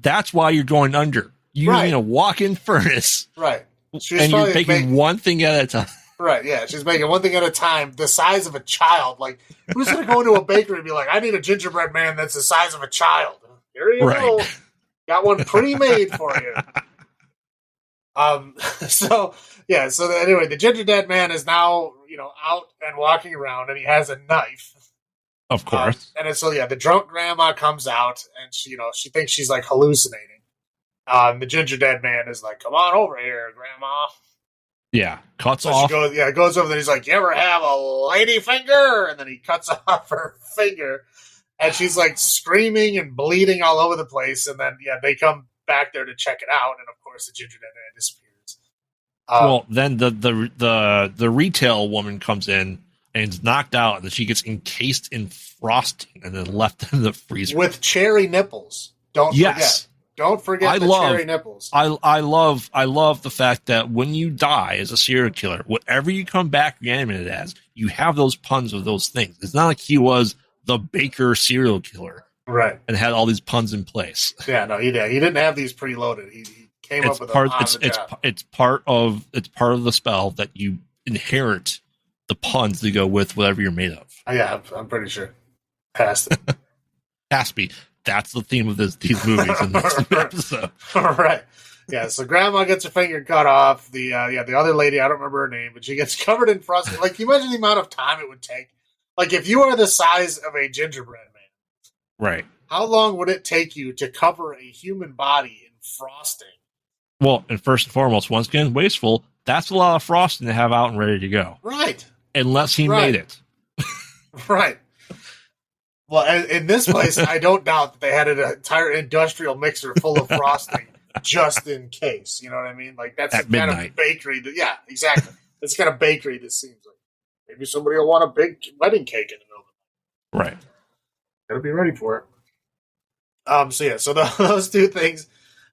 That's why you're going under. You're in a walk-in furnace. Right. And you're making one thing at a time. Right, yeah. She's making one thing at a time, the size of a child. Like, who's going to go into a bakery and be like, I need a gingerbread man that's the size of a child? Here you go. Got one pre-made for you. So anyway, the Gingerdead Man is now, out and walking around, and he has a knife. Of course. The drunk grandma comes out, and she thinks she's like hallucinating. The Gingerdead Man is like, "Come on over here, grandma." Yeah, cuts off. Goes over there. He's like, "You ever have a lady finger?" And then he cuts off her finger, and she's like screaming and bleeding all over the place. And then they come back there to check it out, and of course the Gingerdead Man disappears. Well, then the retail woman comes in and is knocked out, and then she gets encased in frosting and then left in the freezer with cherry nipples. Don't forget the cherry nipples. I love the fact that when you die as a serial killer, whatever you come back reanimated as, you have those puns of those things. It's not like he was the baker serial killer, right? And had all these puns in place. Yeah, no, he did. He didn't have these preloaded. He came up with them on the job. It's part of the spell that you inherit the puns that go with whatever you're made of. Yeah, I'm pretty sure. Has to be. That's the theme of these movies in this episode. Right. Yeah, so Grandma gets her finger cut off. The other lady, I don't remember her name, but she gets covered in frosting. Like, can you imagine the amount of time it would take? Like, if you are the size of a gingerbread man, right? How long would it take you to cover a human body in frosting? Well, and first and foremost, once again, wasteful. That's a lot of frosting to have out and ready to go. Right. Unless he made it. Right. Well, in this place, I don't doubt that they had an entire industrial mixer full of frosting just in case. You know what I mean? Like, that's at the kind midnight. Of bakery. Yeah, exactly. That's the kind of bakery this seems like. Maybe somebody will want a big wedding cake in the middle of the night. Right. Gotta be ready for it. So those two things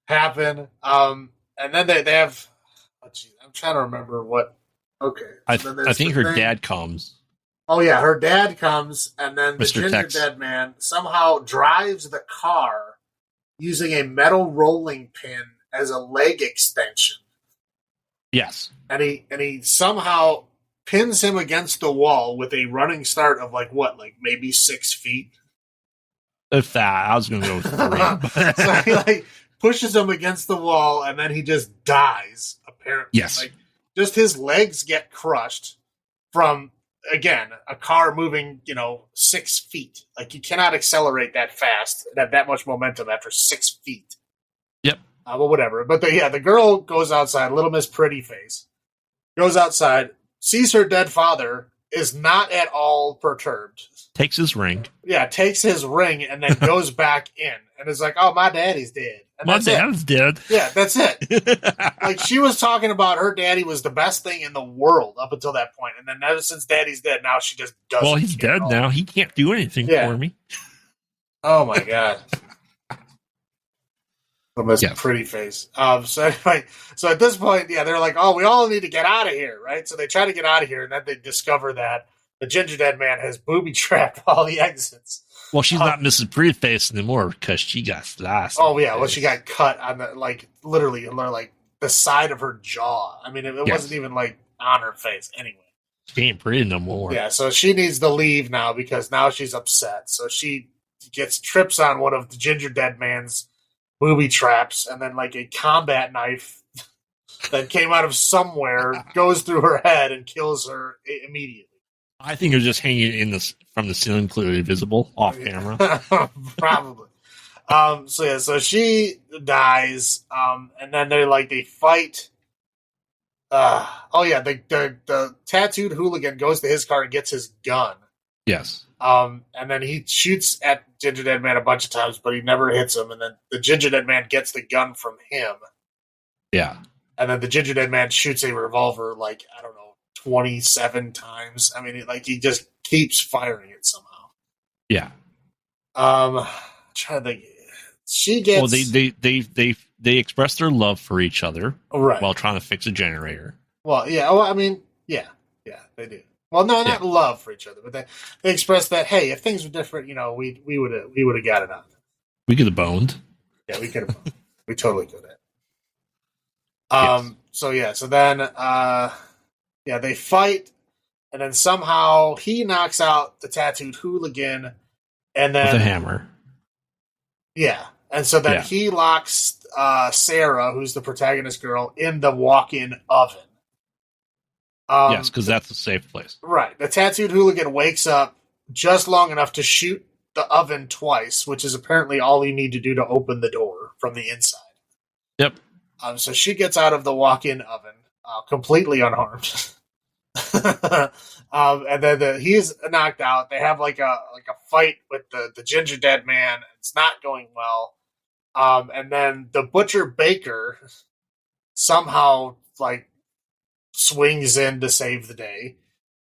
happen. And then they have. Oh, geez, I'm trying to remember what. Okay. I think her dad comes. Oh, yeah, her dad comes, and then the Mr. Gingerdead Man somehow drives the car using a metal rolling pin as a leg extension. Yes. And he somehow pins him against the wall with a running start of maybe 6 feet? If that, I was going to go with 3. So he pushes him against the wall, and then he just dies, apparently. Yes. Just his legs get crushed from... Again, a car moving, 6 feet. Like, you cannot accelerate that fast and have that much momentum after 6 feet. Yep. But whatever. But the girl goes outside, Little Miss Pretty Face, goes outside, sees her dead father, is not at all perturbed. Takes his ring. Yeah, takes his ring and then goes back in and is like, oh, my daddy's dead. And my dad's dead. Yeah, that's it. Like, she was talking about her daddy was the best thing in the world up until that point. And then ever since daddy's dead, now she just doesn't. Well, he's dead now. He can't do anything for me. Oh, my God. Miss Pretty Face. So anyway, at this point, they're like, oh, we all need to get out of here, right? So they try to get out of here, and then they discover that the Gingerdead Man has booby-trapped all the exits. Well, she's not Mrs. Pretty Face anymore because she got sliced. Oh, yeah. Well, she got cut on the, literally, the side of her jaw. I mean, it wasn't even, on her face anyway. She ain't pretty no more. Yeah, so she needs to leave now because now she's upset. So she trips on one of the Gingerdead Man's booby traps, and then, a combat knife that came out of somewhere goes through her head and kills her immediately. I think it was just hanging from the ceiling, clearly visible off camera. Probably. So she dies, and then they fight. The tattooed hooligan goes to his car and gets his gun. Yes. And then he shoots at Gingerdead Man a bunch of times, but he never hits him. And then the Gingerdead Man gets the gun from him. Yeah. And then the Gingerdead Man shoots a revolver, 27 times. I mean, he just keeps firing it somehow. Yeah. I'm trying to think. She gets. Well, they express their love for each other, right, while trying to fix a generator. Well, yeah. Well, I mean, yeah, they do. Well, no, not love for each other, but they express that, hey, if things were different, we would have got it on. We could have boned. Yeah, we could have. We totally could have. Yes. So then, they fight, and then somehow he knocks out the tattooed hooligan, and then with a hammer. Yeah, and so then he locks Sarah, who's the protagonist girl, in the walk-in oven. Yes, because that's a safe place. Right. The tattooed hooligan wakes up just long enough to shoot the oven twice, which is apparently all you need to do to open the door from the inside. Yep. So she gets out of the walk-in oven completely unharmed. And then he's knocked out. They have like a fight with the Gingerdead Man. It's not going well. And then the Butcher Baker somehow like swings in to save the day.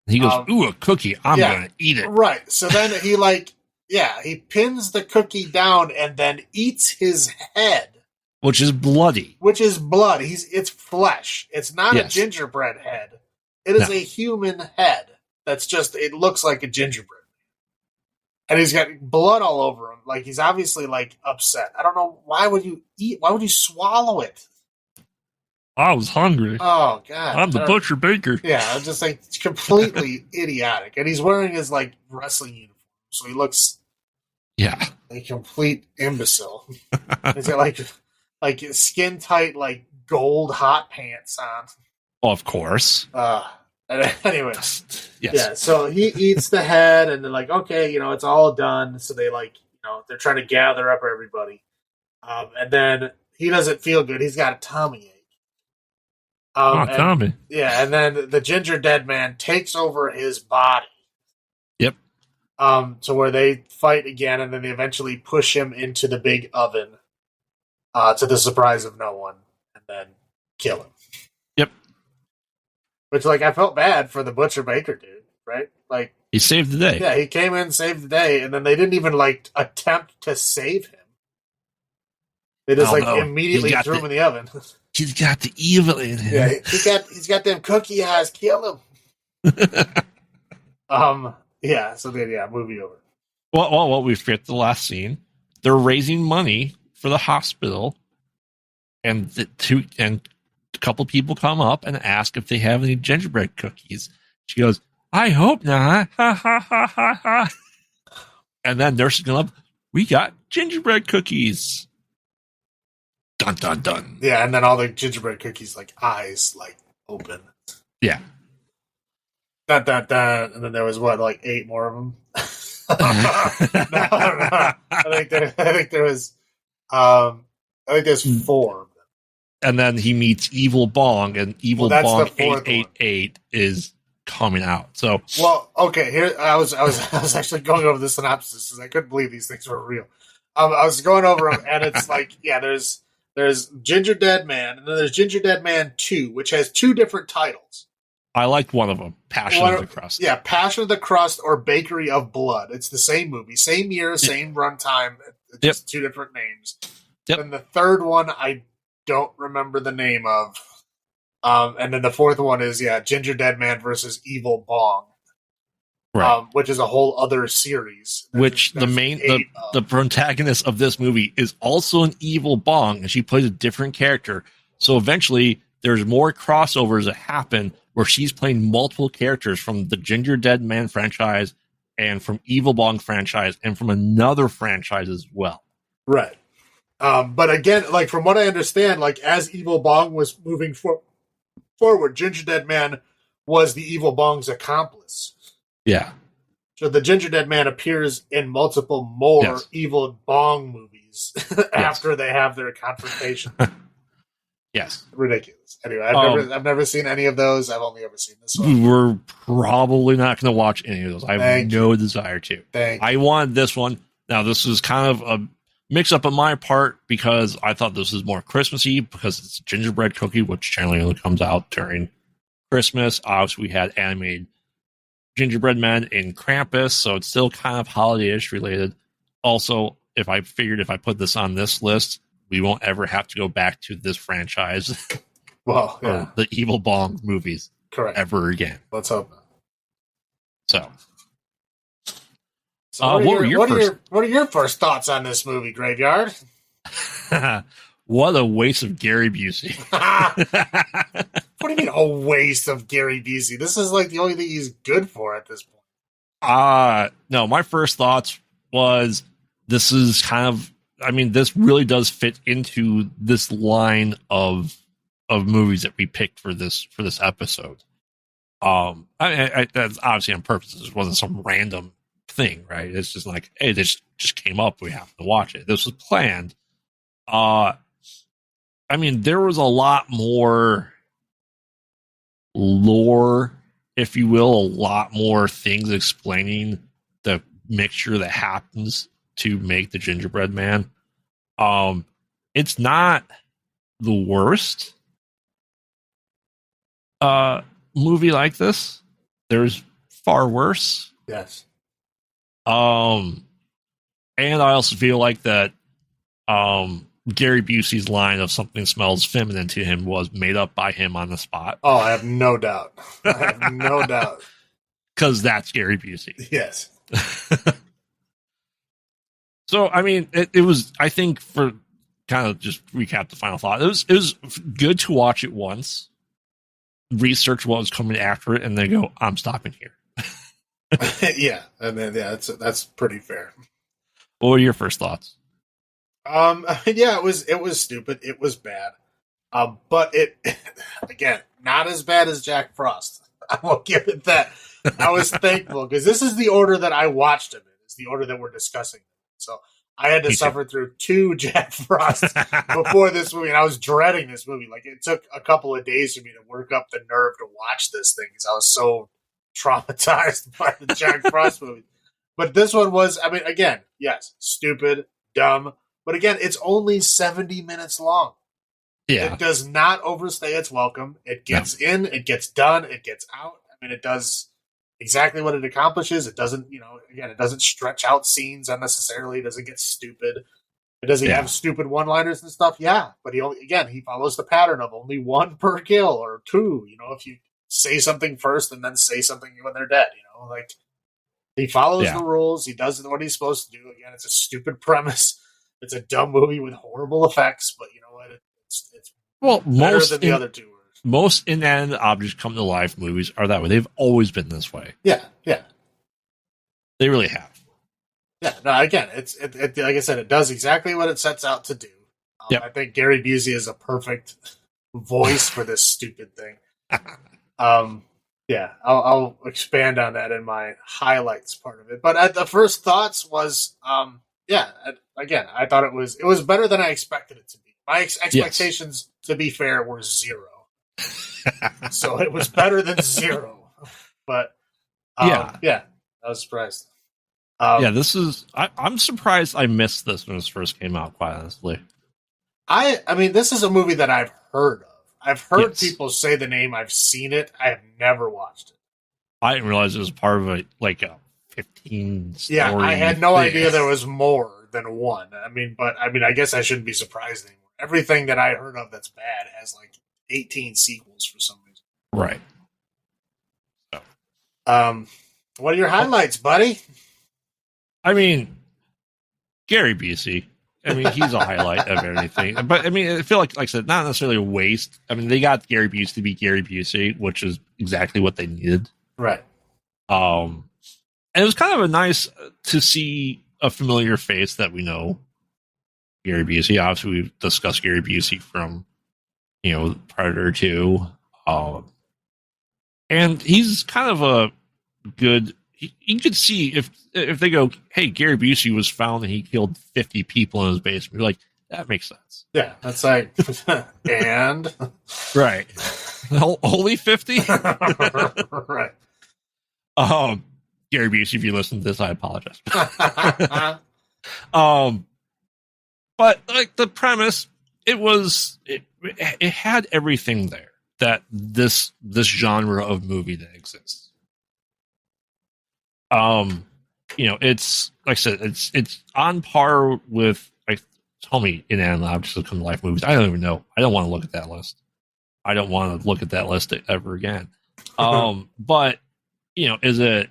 He goes, "Ooh, a cookie! I'm gonna eat it." Right. So then he pins the cookie down and then eats his head, which is bloody. Which is blood. It's flesh. It's not a gingerbread head. It is a human head. That's just, it looks like a gingerbread. And he's got blood all over him. Like, he's obviously, like, upset. I don't know, why would you swallow it? I was hungry. Oh, God. I'm the Butcher Baker. Yeah, I'm just, like, completely idiotic. And he's wearing his, like, wrestling uniform. So he looks... Yeah. A complete imbecile. He's got, like skin-tight, like, gold hot pants on. Of course. Anyway, yes. Yeah. So he eats the head, and they're like, "Okay, it's all done." So they they're trying to gather up everybody, and then he doesn't feel good. He's got a tummy ache. Tommy. Yeah, and then the Gingerdead Man takes over his body. Yep. To where they fight again, and then they eventually push him into the big oven, to the surprise of no one, and then kill him. Yep. Which, I felt bad for the Butcher Baker dude, right? Like, he saved the day. Yeah, he came in, saved the day, and then they didn't even, attempt to save him. They just, immediately threw him in the oven. He's got the evil in him. Yeah, he's got them cookie eyes. Kill him. Yeah, so then, movie over. Well, we forget the last scene. They're raising money for the hospital, and a couple people come up and ask if they have any gingerbread cookies. She goes, "I hope not." Ha ha ha ha ha. And then nurses come up, "We got gingerbread cookies." Dun dun dun. Yeah, and then all the gingerbread cookies, eyes open. Yeah. Dun dun dun. And then there was 8 more of them. No. I think there's 4. And then he meets Evil Bong, and Evil Bong 888 is coming out. So, okay. Here I was actually going over the synopsis because I couldn't believe these things were real. I was going over them, and it's there's Gingerdead Man, and then there's Gingerdead Man 2, which has 2 different titles. I liked one of them, Passion of the Crust. Yeah, Passion of the Crust or Bakery of Blood. It's the same movie, same year, same runtime, just 2 different names. Yep. And the third one, I don't remember the name of. And then the fourth one is, Gingerdead Man versus Evil Bong. Right. Which is a whole other series. Which the protagonist of this movie is also an Evil Bong, and she plays a different character. So eventually, there's more crossovers that happen where she's playing multiple characters from the Gingerdead Man franchise and from Evil Bong franchise and from another franchise as well. Right. But again, from what I understand, as Evil Bong was moving forward, Gingerdead Man was the Evil Bong's accomplice. Yeah. So the Gingerdead Man appears in multiple more Evil Bong movies after they have their confrontation. Yes. Ridiculous. Anyway, I've never seen any of those. I've only ever seen this one. We're probably not going to watch any of those. I have no desire to. I wanted this one. Now, this is kind of a mix-up on my part because I thought this was more Christmassy because it's a gingerbread cookie, which generally only comes out during Christmas. Obviously, we had animated Gingerbread Man in Krampus, so it's still kind of holiday-ish related. Also, if I put this on this list, we won't ever have to go back to this franchise. Well, or the Evil Bong movies. Correct. Ever again. Let's hope not. So what are your first thoughts on this movie, Graveyard? What a waste of Gary Busey. What do you mean a waste of Gary Busey? This is the only thing he's good for at this point. No, my first thoughts was this is kind of, this really does fit into this line of movies that we picked for this episode. That's obviously on purpose. This wasn't some random thing, right? It's just hey, this just came up. We have to watch it. This was planned. There was a lot more lore if you will, a lot more things explaining the mixture that happens to make the gingerbread man. It's not the worst movie like this. There's far worse. Yes. And I also feel like that Gary Busey's line of something smells feminine to him was made up by him on the spot. Oh, I have no doubt. I have no doubt. Because that's Gary Busey. Yes. So, I mean, it was, I think, for kind of just recap the final thought, it was good to watch it once, research what was coming after it, and then go, I'm stopping here. Yeah, and then that's pretty fair. What were your first thoughts? Yeah, it was stupid. It was bad. But it again, not as bad as Jack Frost. I will give it that. I was thankful because this is the order that I watched him in. It's the order that we're discussing. So I had to suffer through 2 Jack Frosts before this movie, and I was dreading this movie. Like, it took a couple of days for me to work up the nerve to watch this thing because I was so traumatized by the Jack Frost movie. But this one was, I mean, again, yes, stupid, dumb, but again, it's only 70 minutes long. Yeah. It does not overstay its welcome. It gets in, it gets done, it gets out. I mean, it does exactly what it accomplishes. It doesn't, it doesn't stretch out scenes unnecessarily. It doesn't get stupid. It doesn't have stupid one-liners and stuff. Yeah, but he follows the pattern of only 1 per kill or 2. If you say something first and then say something when they're dead, like he follows the rules. He does what he's supposed to do. Again, it's a stupid premise. It's a dumb movie with horrible effects, but you know what? It's better than the other 2. Most inanimate objects come to life movies are that way. They've always been this way. Yeah, yeah. They really have. Yeah, no, again, it like I said, it does exactly what it sets out to do. I think Gary Busey is a perfect voice for this stupid thing. Yeah, I'll expand on that in my highlights part of it. But the first thoughts was, again, I thought it was better than I expected it to be. My expectations, to be fair, were 0. So it was better than 0. But I was surprised. This is. I'm surprised I missed this when it first came out. Quite honestly, I mean, this is a movie that I've heard of. I've heard people say the name. I've seen it. I have never watched it. I didn't realize it was part of a 15 story. Yeah, I had no idea there was more than 1. I guess I shouldn't be surprised anymore. Everything that I heard of that's bad has 18 sequels for some reason. Right. So. What are your highlights, buddy? I mean, Gary Busey. I mean, he's a highlight of everything. But I mean, I feel like I said, not necessarily a waste. I mean, they got Gary Busey to be Gary Busey, which is exactly what they needed. Right. And it was kind of a nice to see a familiar face that we know. Gary Busey. Obviously, we've discussed Gary Busey from, Predator 2. And he's kind of a good. You could see if they go, hey, Gary Busey was found and he killed 50 people in his basement. You're like, that makes sense. Yeah, that's like, and right, only 50. Right. Gary Busey, if you listen to this, I apologize. But the premise, it had everything there that this genre of movie that exists. It's like I said, it's on par with tell me inanimate objects that come to life movies. I don't even know. I don't want to look at that list. I don't want to look at that list ever again. But is it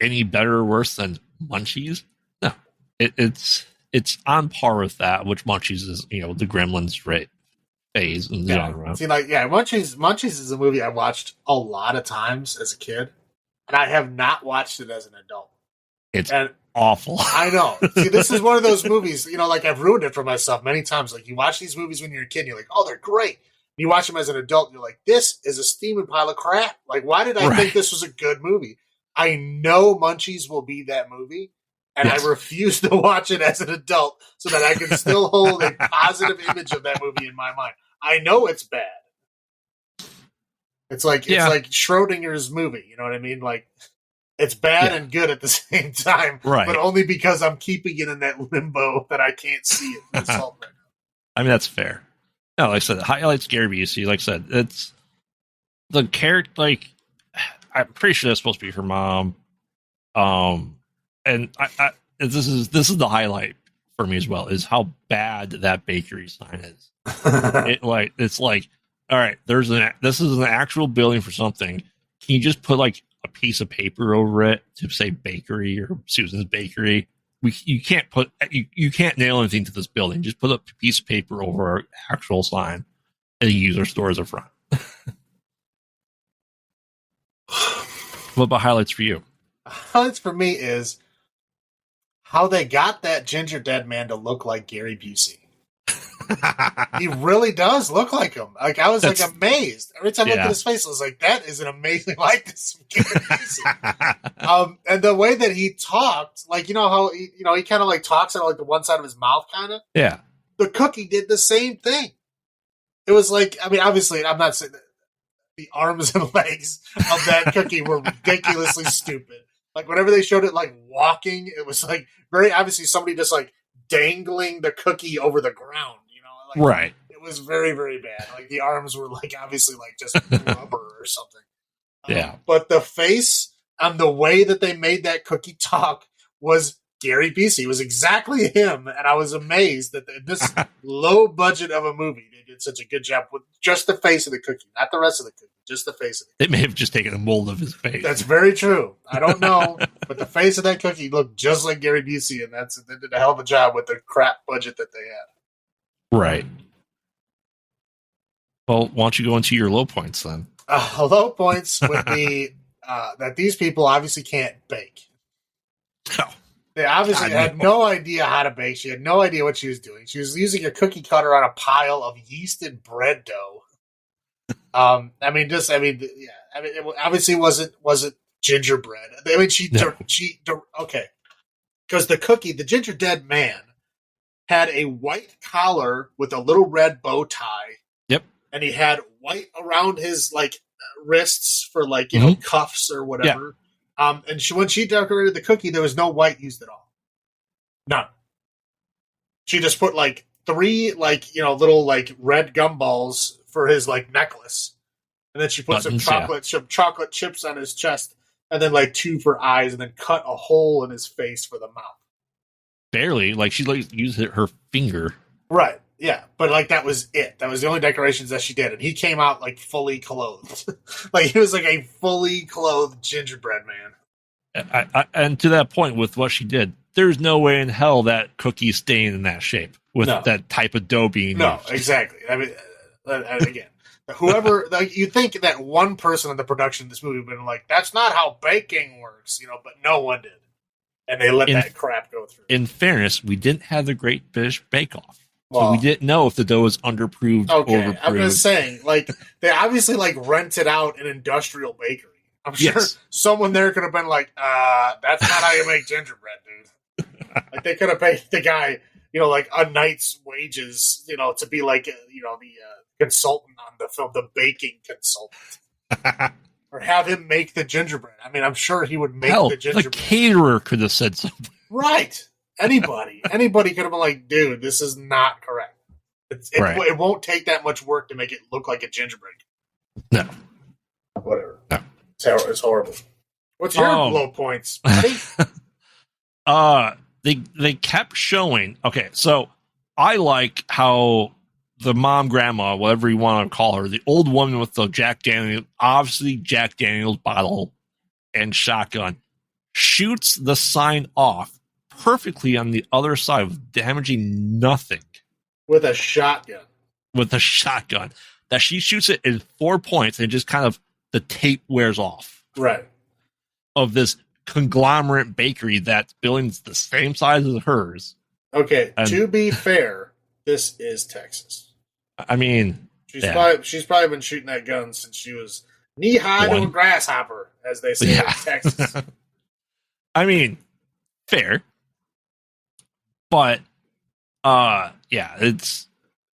any better or worse than Munchies? No, it's on par with that, which Munchies is the Gremlins phase in the genre. See, Munchies is a movie I watched a lot of times as a kid. And I have not watched it as an adult. It's awful. I know. See, this is one of those movies, I've ruined it for myself many times. Like, you watch these movies when you're a kid, and you're like, oh, they're great. And you watch them as an adult, and you're like, this is a steaming pile of crap. Like, why did I think this was a good movie? I know Munchies will be that movie, and I refuse to watch it as an adult so that I can still hold a positive image of that movie in my mind. I know it's bad. It's like Schrodinger's movie. You know what I mean? Like it's bad and good at the same time, right? But only because I'm keeping it in that limbo that I can't see it myself right now. I mean, that's fair. No, like I said, highlights Gary Busey. Like I said, it's the character. Like I'm pretty sure that's supposed to be her mom. And this is the highlight for me as well, is how bad that bakery sign is. It's like, all right, this is an actual building for something. Can you just put like a piece of paper over it to say bakery or Susan's Bakery? You can't nail anything to this building. Just put a piece of paper over our actual sign and use our store as a front. What about highlights for you? Highlights for me is how they got that Gingerdead Man to look like Gary Busey. He really does look like him. Like I was like amazed every time I looked at his face. I was like, "That is an amazing likeness of Gary Busey." And the way that he talked, like how he kind of like talks out of like the one side of his mouth, kind of. Yeah. The cookie did the same thing. It was like, I mean, obviously, I'm not saying that the arms and legs of that cookie were ridiculously stupid. Like whenever they showed it like walking, it was like very obviously somebody just like dangling the cookie over the ground. Like, right. It was very, very bad. Like the arms were like obviously like just rubber or something. Yeah. But the face and the way that they made that cookie talk was Gary Busey. It was exactly him, and I was amazed that this low budget of a movie they did such a good job with just the face of the cookie, not the rest of the cookie, just the face of the cookie. They may have just taken a mold of his face. That's very true. I don't know, but the face of that cookie looked just like Gary Busey, and they did a hell of a job with the crap budget that they had. Right. Well, why don't you go into your low points then? Low points would be that these people obviously can't bake. No. They obviously had no idea how to bake. She had no idea what she was doing. She was using a cookie cutter on a pile of yeasted bread dough. It obviously wasn't gingerbread. I mean, okay, because the Gingerdead Man, had a white collar with a little red bow tie. Yep. And he had white around his like wrists for like, cuffs or whatever. Yeah. And when she decorated the cookie, there was no white used at all. None. She just put like 3 little like red gumballs for his like necklace. And then she put some chocolate chips on his chest, and then like 2 for eyes, and then cut a hole in his face for the mouth. Barely, like she like used her finger. Right, yeah, but like that was it. That was the only decorations that she did, and he came out like fully clothed, like he was like a fully clothed gingerbread man. And to that point, with what she did, there's no way in hell that cookie's staying in that shape with that type of dough being used. Exactly. I mean, again, whoever like you think that one person in the production of this movie would have been like, "That's not how baking works," but no one did. And they let that crap go through. In fairness, we didn't have the Great British Bake Off. So we didn't know if the dough was underproofed, overproofed. I'm just saying, like, they obviously, like, rented out an industrial bakery. I'm sure someone there could have been like, that's not how you make gingerbread, dude. Like, they could have paid the guy, like, a night's wages, to be, like, the consultant on the film, the baking consultant. Or have him make the gingerbread. I mean, I'm sure he would make the gingerbread. The caterer could have said something. Right. Anybody could have been like, dude, this is not correct. It won't take that much work to make it look like a gingerbread. No. Whatever. No. It's horrible. What's your low points, buddy? They kept showing. Okay, so I like how the mom, grandma, whatever you want to call her, the old woman with the Jack Daniels bottle and shotgun, shoots the sign off perfectly on the other side of damaging nothing. With a shotgun. That she shoots it in 4 points and just kind of the tape wears off. Right. Of this conglomerate bakery that's building's the same size as hers. Okay, to be fair, this is Texas. I mean, she's probably been shooting that gun since she was knee-high to a grasshopper, as they say in Texas. I mean, fair. But, it's...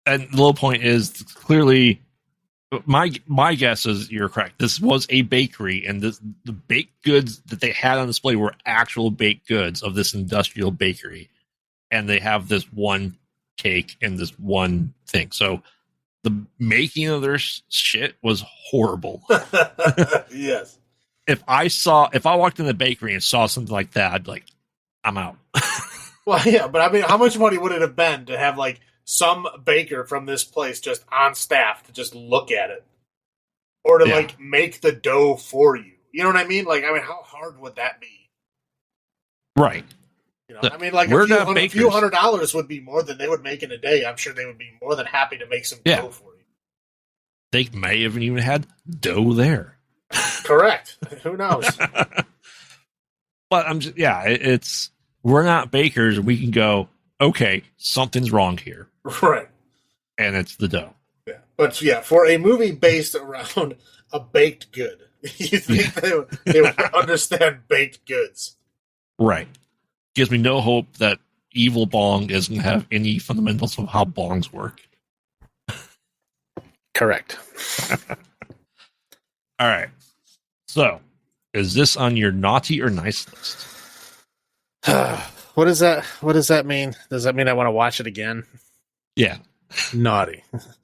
And the low point is clearly My guess is you're correct. This was a bakery, and the baked goods that they had on display were actual baked goods of this industrial bakery, and they have this one cake and this one thing. So the making of their shit was horrible. Yes. If I walked in the bakery and saw something like that, I'd be like, I'm out. Well, yeah, but I mean, how much money would it have been to have like some baker from this place just on staff to just look at it, or to like make the dough for you? You know what I mean? Like, I mean, how hard would that be? Right. You know, I mean, like a few $100 would be more than they would make in a day. I'm sure they would be more than happy to make some dough for you. They may have even had dough there. Correct. Who knows? But it's we're not bakers. We can go, okay, something's wrong here. Right. And it's the dough. Yeah. But yeah, for a movie based around a baked good, you think they would understand baked goods. Right. Gives me no hope that evil bong doesn't have any fundamentals of how bongs work. Correct. All right. So, is this on your naughty or nice list? What does that mean? Does that mean I want to watch it again? Yeah. Naughty.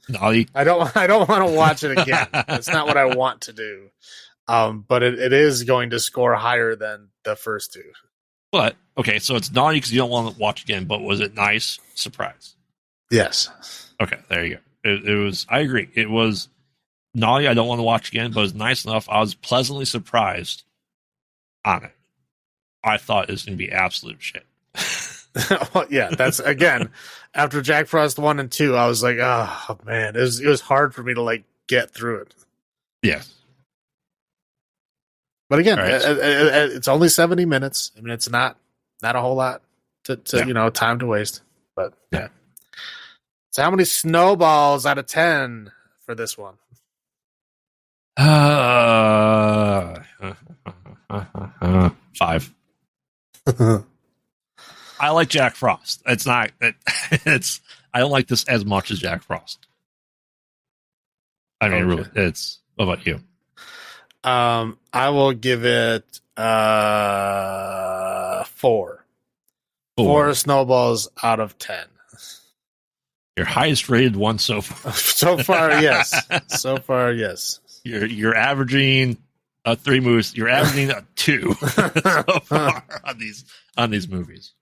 Naughty. I don't want to watch it again. That's not what I want to do. But it is going to score higher than the first two. But okay, so it's naughty because you don't want to watch again. But was it nice? Surprise. Yes. Okay, there you go. It was. I agree. It was naughty. I don't want to watch again, but it was nice enough. I was pleasantly surprised on it. I thought it was going to be absolute shit. Well, yeah, that's again after Jack Frost 1 and 2. I was like, oh man, it was hard for me to like get through it. Yes. But again, it's only 70 minutes. I mean, it's not a whole lot to time to waste. But yeah. So how many snowballs out of 10 for this one? 5. I like Jack Frost. It's not. It's. I don't like this as much as Jack Frost. I mean, really, it's. What about you? I will give it 4. 4 snowballs out of 10. Your highest rated one so far. So far, yes. So far, yes. You're averaging 3 movies. You're averaging 2 so far on these movies.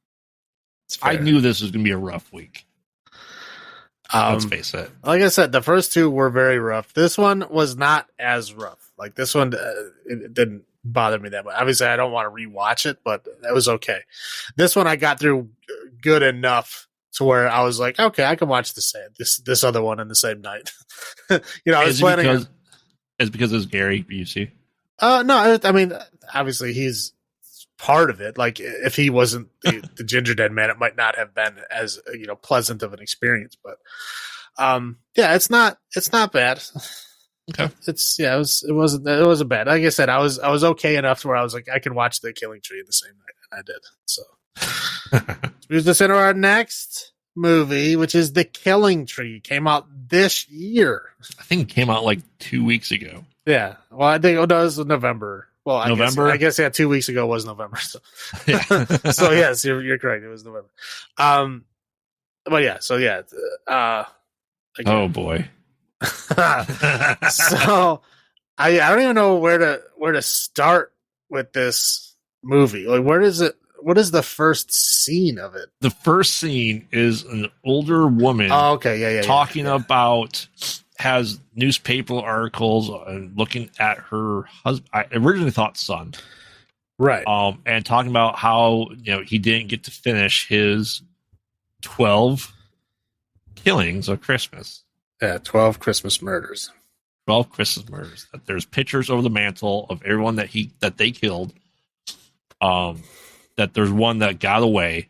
I knew this was going to be a rough week. Let's face it. Like I said, the first 2 were very rough. This one was not as rough. Like this one, it didn't bother me that much. Obviously, I don't want to rewatch it, but that was okay. This one I got through good enough to where I was like, okay, I can watch this other one in the same night. I was planning. It's because it's Gary Busey. No, I mean, obviously he's part of it. Like if he wasn't the Gingerdead Man, it might not have been as pleasant of an experience. But yeah, it's not bad. Okay. It wasn't bad. Like I said, I was okay enough to where I was like, I can watch the KiIlling Tree the same night, and I did. So moves us into our next movie, which is The KiIlling Tree. Came out this year. I think it came out like 2 weeks ago. Yeah. Well, I think it was November. Well, I guess 2 weeks ago was November. So, yeah. So yes, you're correct. It was November. But yeah. So yeah. Again. Oh boy. So I don't even know where to start with this movie. Like, what is the first scene of it? The first scene is an older woman. Oh, okay, yeah, talking about has newspaper articles and looking at her husband. I originally thought son, right? And talking about how he didn't get to finish his 12 killings of Christmas. Yeah, 12 Christmas murders. 12 Christmas murders. There's pictures over the mantle of everyone that they killed. That there's one that got away,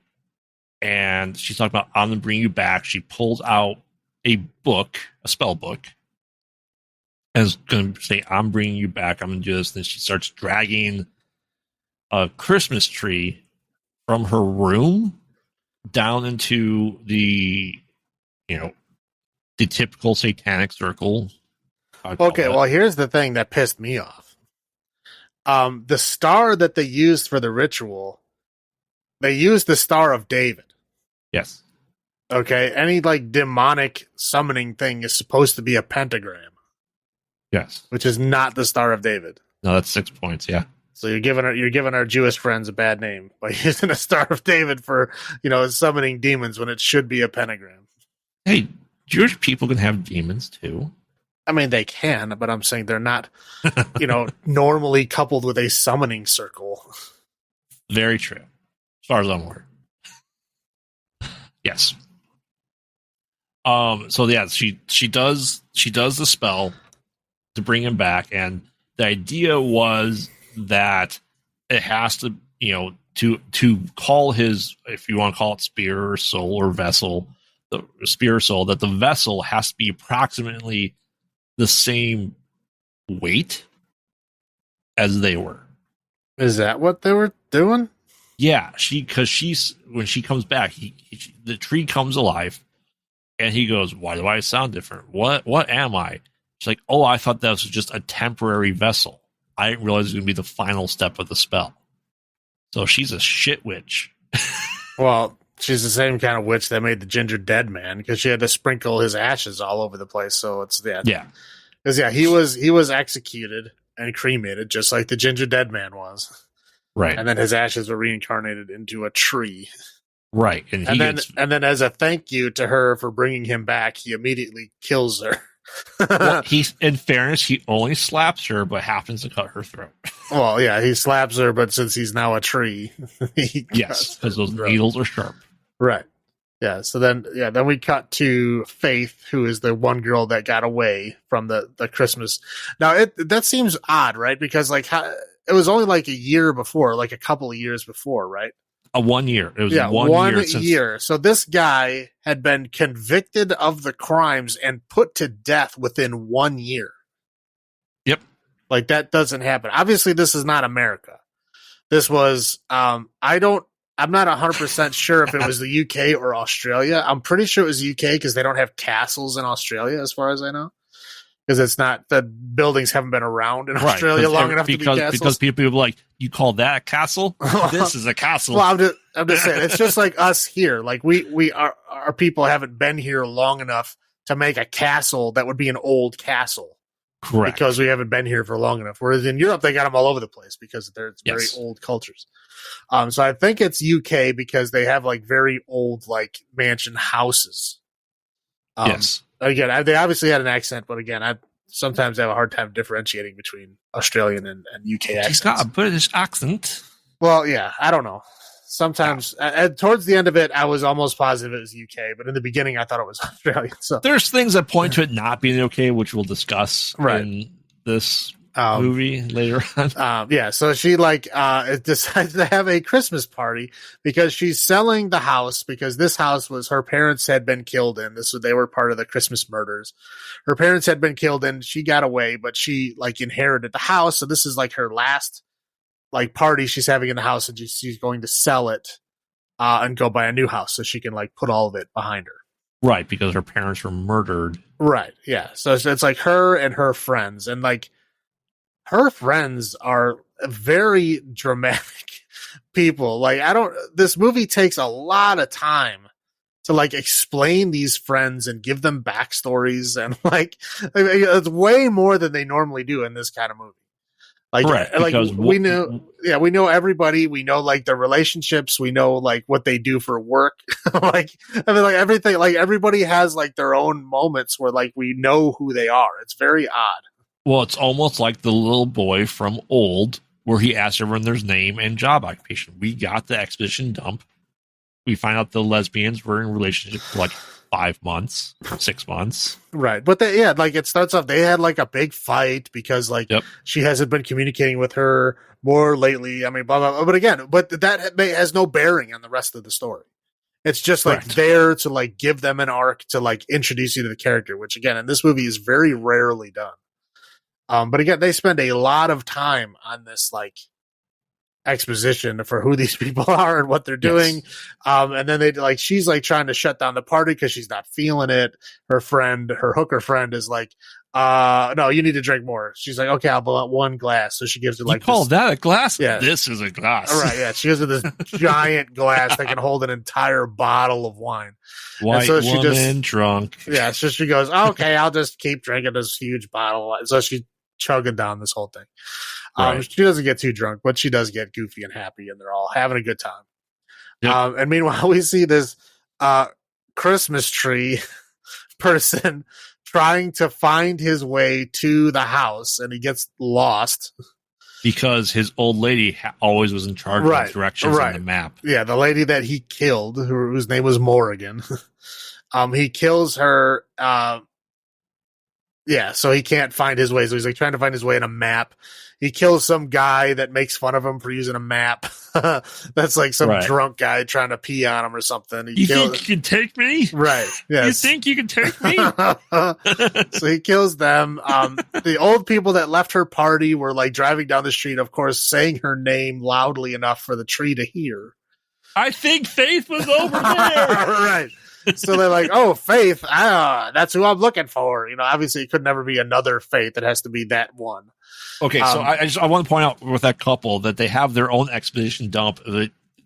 and she's talking about, I'm gonna bring you back. She pulls out a book, a spell book, and is gonna say, I'm bringing you back. I'm gonna do this. Then she starts dragging a Christmas tree from her room down into the typical satanic circle Okay, well, here's the thing that pissed me off. The star that they used for the ritual, they used the Star of David. Yes. Okay, any like demonic summoning thing is supposed to be a pentagram. Yes. Which is not the Star of David. No, that's 6 points. Yeah. So you're giving our Jewish friends a bad name by using a Star of David for summoning demons when it should be a pentagram. Hey, Jewish people can have demons too. I mean, they can, but I'm saying they're not, normally coupled with a summoning circle. Very true, as far as I'm aware. Yes. So yeah, she does the spell to bring him back, and the idea was that it has to, to call his, if you want to call it spear or soul or vessel, the spear or soul, that the vessel has to be approximately the same weight as they were. Is that what they were doing? Yeah, when she comes back, the tree comes alive, and he goes, "Why do I sound different? What am I?" She's like, "Oh, I thought that was just a temporary vessel. I didn't realize it was going to be the final step of the spell." So she's a shit witch. Well, she's the same kind of witch that made the Gingerdead Man, because she had to sprinkle his ashes all over the place. So it's that. Yeah. Because he was executed and cremated just like the Gingerdead Man was. Right. And then his ashes were reincarnated into a tree. Right. And then as a thank you to her for bringing him back, he immediately kills her. Well, in fairness, he only slaps her, but happens to cut her throat. Well, yeah, he slaps her, but since he's now a tree, yes, because those needles are sharp. Right. Yeah. So then we cut to Faith, who is the one girl that got away from the Christmas. Now that seems odd, right? Because it was only like a year before, like a couple of years before, right? 1 year. It was 1 year. So this guy had been convicted of the crimes and put to death within 1 year. Yep. Like, that doesn't happen. Obviously, this is not America. This was, I'm not 100% sure if it was the UK or Australia. I'm pretty sure it was the UK because they don't have castles in Australia, as far as I know. Because it's not, the buildings haven't been around in Australia long enough to be castles. Because people are like, you call that a castle? This is a castle. Well, I'm just saying, it's just like us here. Like, our people haven't been here long enough to make a castle that would be an old castle. Correct. Because we haven't been here for long enough. Whereas in Europe, they got them all over the place because they're very old cultures. So I think it's UK because they have like very old like mansion houses. Yes. Again, they obviously had an accent, but again, I sometimes have a hard time differentiating between Australian and UK accents. He's got a British accent. Well, yeah, I don't know. Sometimes, towards the end of it, I was almost positive it was UK, but in the beginning, I thought it was Australian. So there's things that point to it not being UK, which we'll discuss in this movie later on. So she decides to have a Christmas party because she's selling the house, because this house was her parents had been killed in. They were part of the Christmas murders. Her parents had been killed in. She got away, but she inherited the house. So this is like her last party she's having in the house, and she's going to sell it and go buy a new house so she can put all of it behind her. Right, because her parents were murdered. Right, yeah. So it's like her and her friends, and her friends are very dramatic people. This movie takes a lot of time to explain these friends and give them backstories, and it's way more than they normally do in this kind of movie. We know everybody. We know their relationships. We know what they do for work. Everything. Everybody has their own moments where we know who they are. It's very odd. Well, it's almost like the little boy from Old, where he asked everyone their name and job occupation. We got the exposition dump. We find out the lesbians were in relationship for 5 months, 6 months. Right. But it starts off, they had a big fight because she hasn't been communicating with her more lately. I mean, blah, blah, blah. But that has no bearing on the rest of the story. It's just there to give them an arc to introduce you to the character, which again, in this movie is very rarely done. But again, they spend a lot of time on this, exposition for who these people are and what they're doing. Yes. And then they like, she's like trying to shut down the party because she's not feeling it. Her hooker friend is like, no, you need to drink more. She's like, okay, I'll blow out one glass. So she gives her like, you call that a glass? Yeah. This is a glass. All right. Yeah. She gives her this giant glass that can hold an entire bottle of wine. White so woman drunk. Yeah. So she goes, okay, I'll just keep drinking this huge bottle of wine. So she's chugging down this whole thing. Right. She doesn't get too drunk, but she does get goofy and happy, and they're all having a good time. Yep. And meanwhile, we see this Christmas tree person trying to find his way to the house, and he gets lost. Because his old lady always was in charge of the directions on the map. Yeah, the lady that he killed, whose name was Morrigan. He kills her. Yeah, so he can't find his way. So he's like trying to find his way in a map. He kills some guy that makes fun of him for using a map. That's like some drunk guy trying to pee on him or something. You think you can take me? Right. Yes. You think you can take me? So he kills them. The old people that left her party were like driving down the street, of course, saying her name loudly enough for the tree to hear. I think Faith was over there. Right. So they're like, oh, Faith, that's who I'm looking for. You know, obviously it could never be another Faith. It has to be that one. Okay, so I want to point out with that couple that they have their own exposition dump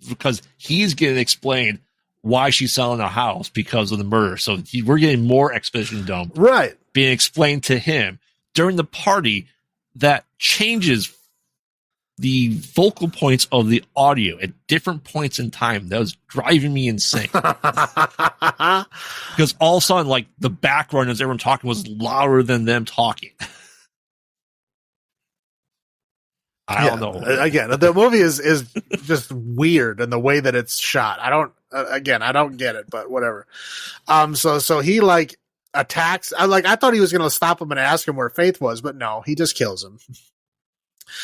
because he's getting explained why she's selling the house because of the murder. So we're getting more exposition dump being explained to him during the party that changes the focal points of the audio at different points in time. That was driving me insane. Because all of a sudden, like, the background as everyone talking was louder than them talking. I don't know. Again, the movie is just weird in the way that it's shot. I don't get it, but whatever. So he like attacks. I thought he was going to stop him and ask him where Faith was, but no, he just kills him.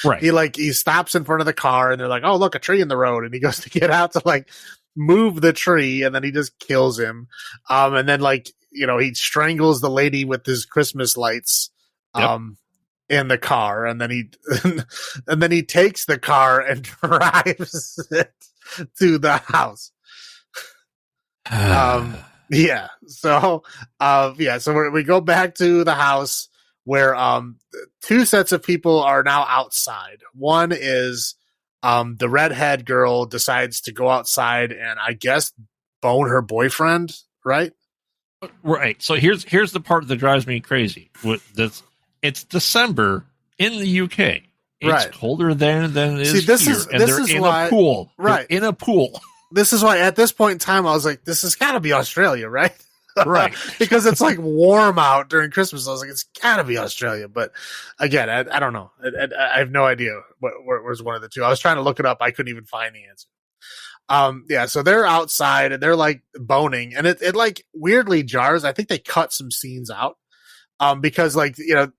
Right. He stops in front of the car and they're like, oh, look, a tree in the road. And he goes to get out to like move the tree. And then he just kills him. And then like, you know, he strangles the lady with his Christmas lights, in the car. And then he takes the car and drives it to the house. Yeah. So we go back to the house where two sets of people are now outside. One is the redhead girl decides to go outside and I guess bone her boyfriend, right? Right. So here's the part that drives me crazy. With this, it's December in the UK. It's colder than it is here, they're in a pool. Right. They're in a pool. This is why at this point in time I was like, this has got to be Australia, right? Right. Because it's like warm out during Christmas. I was like, it's gotta be Australia. But again, I don't know. I have no idea where was one of the two. I was trying to look it up. I couldn't even find the answer. So they're outside and they're like boning and it like weirdly jars. I think they cut some scenes out. Because like, you know,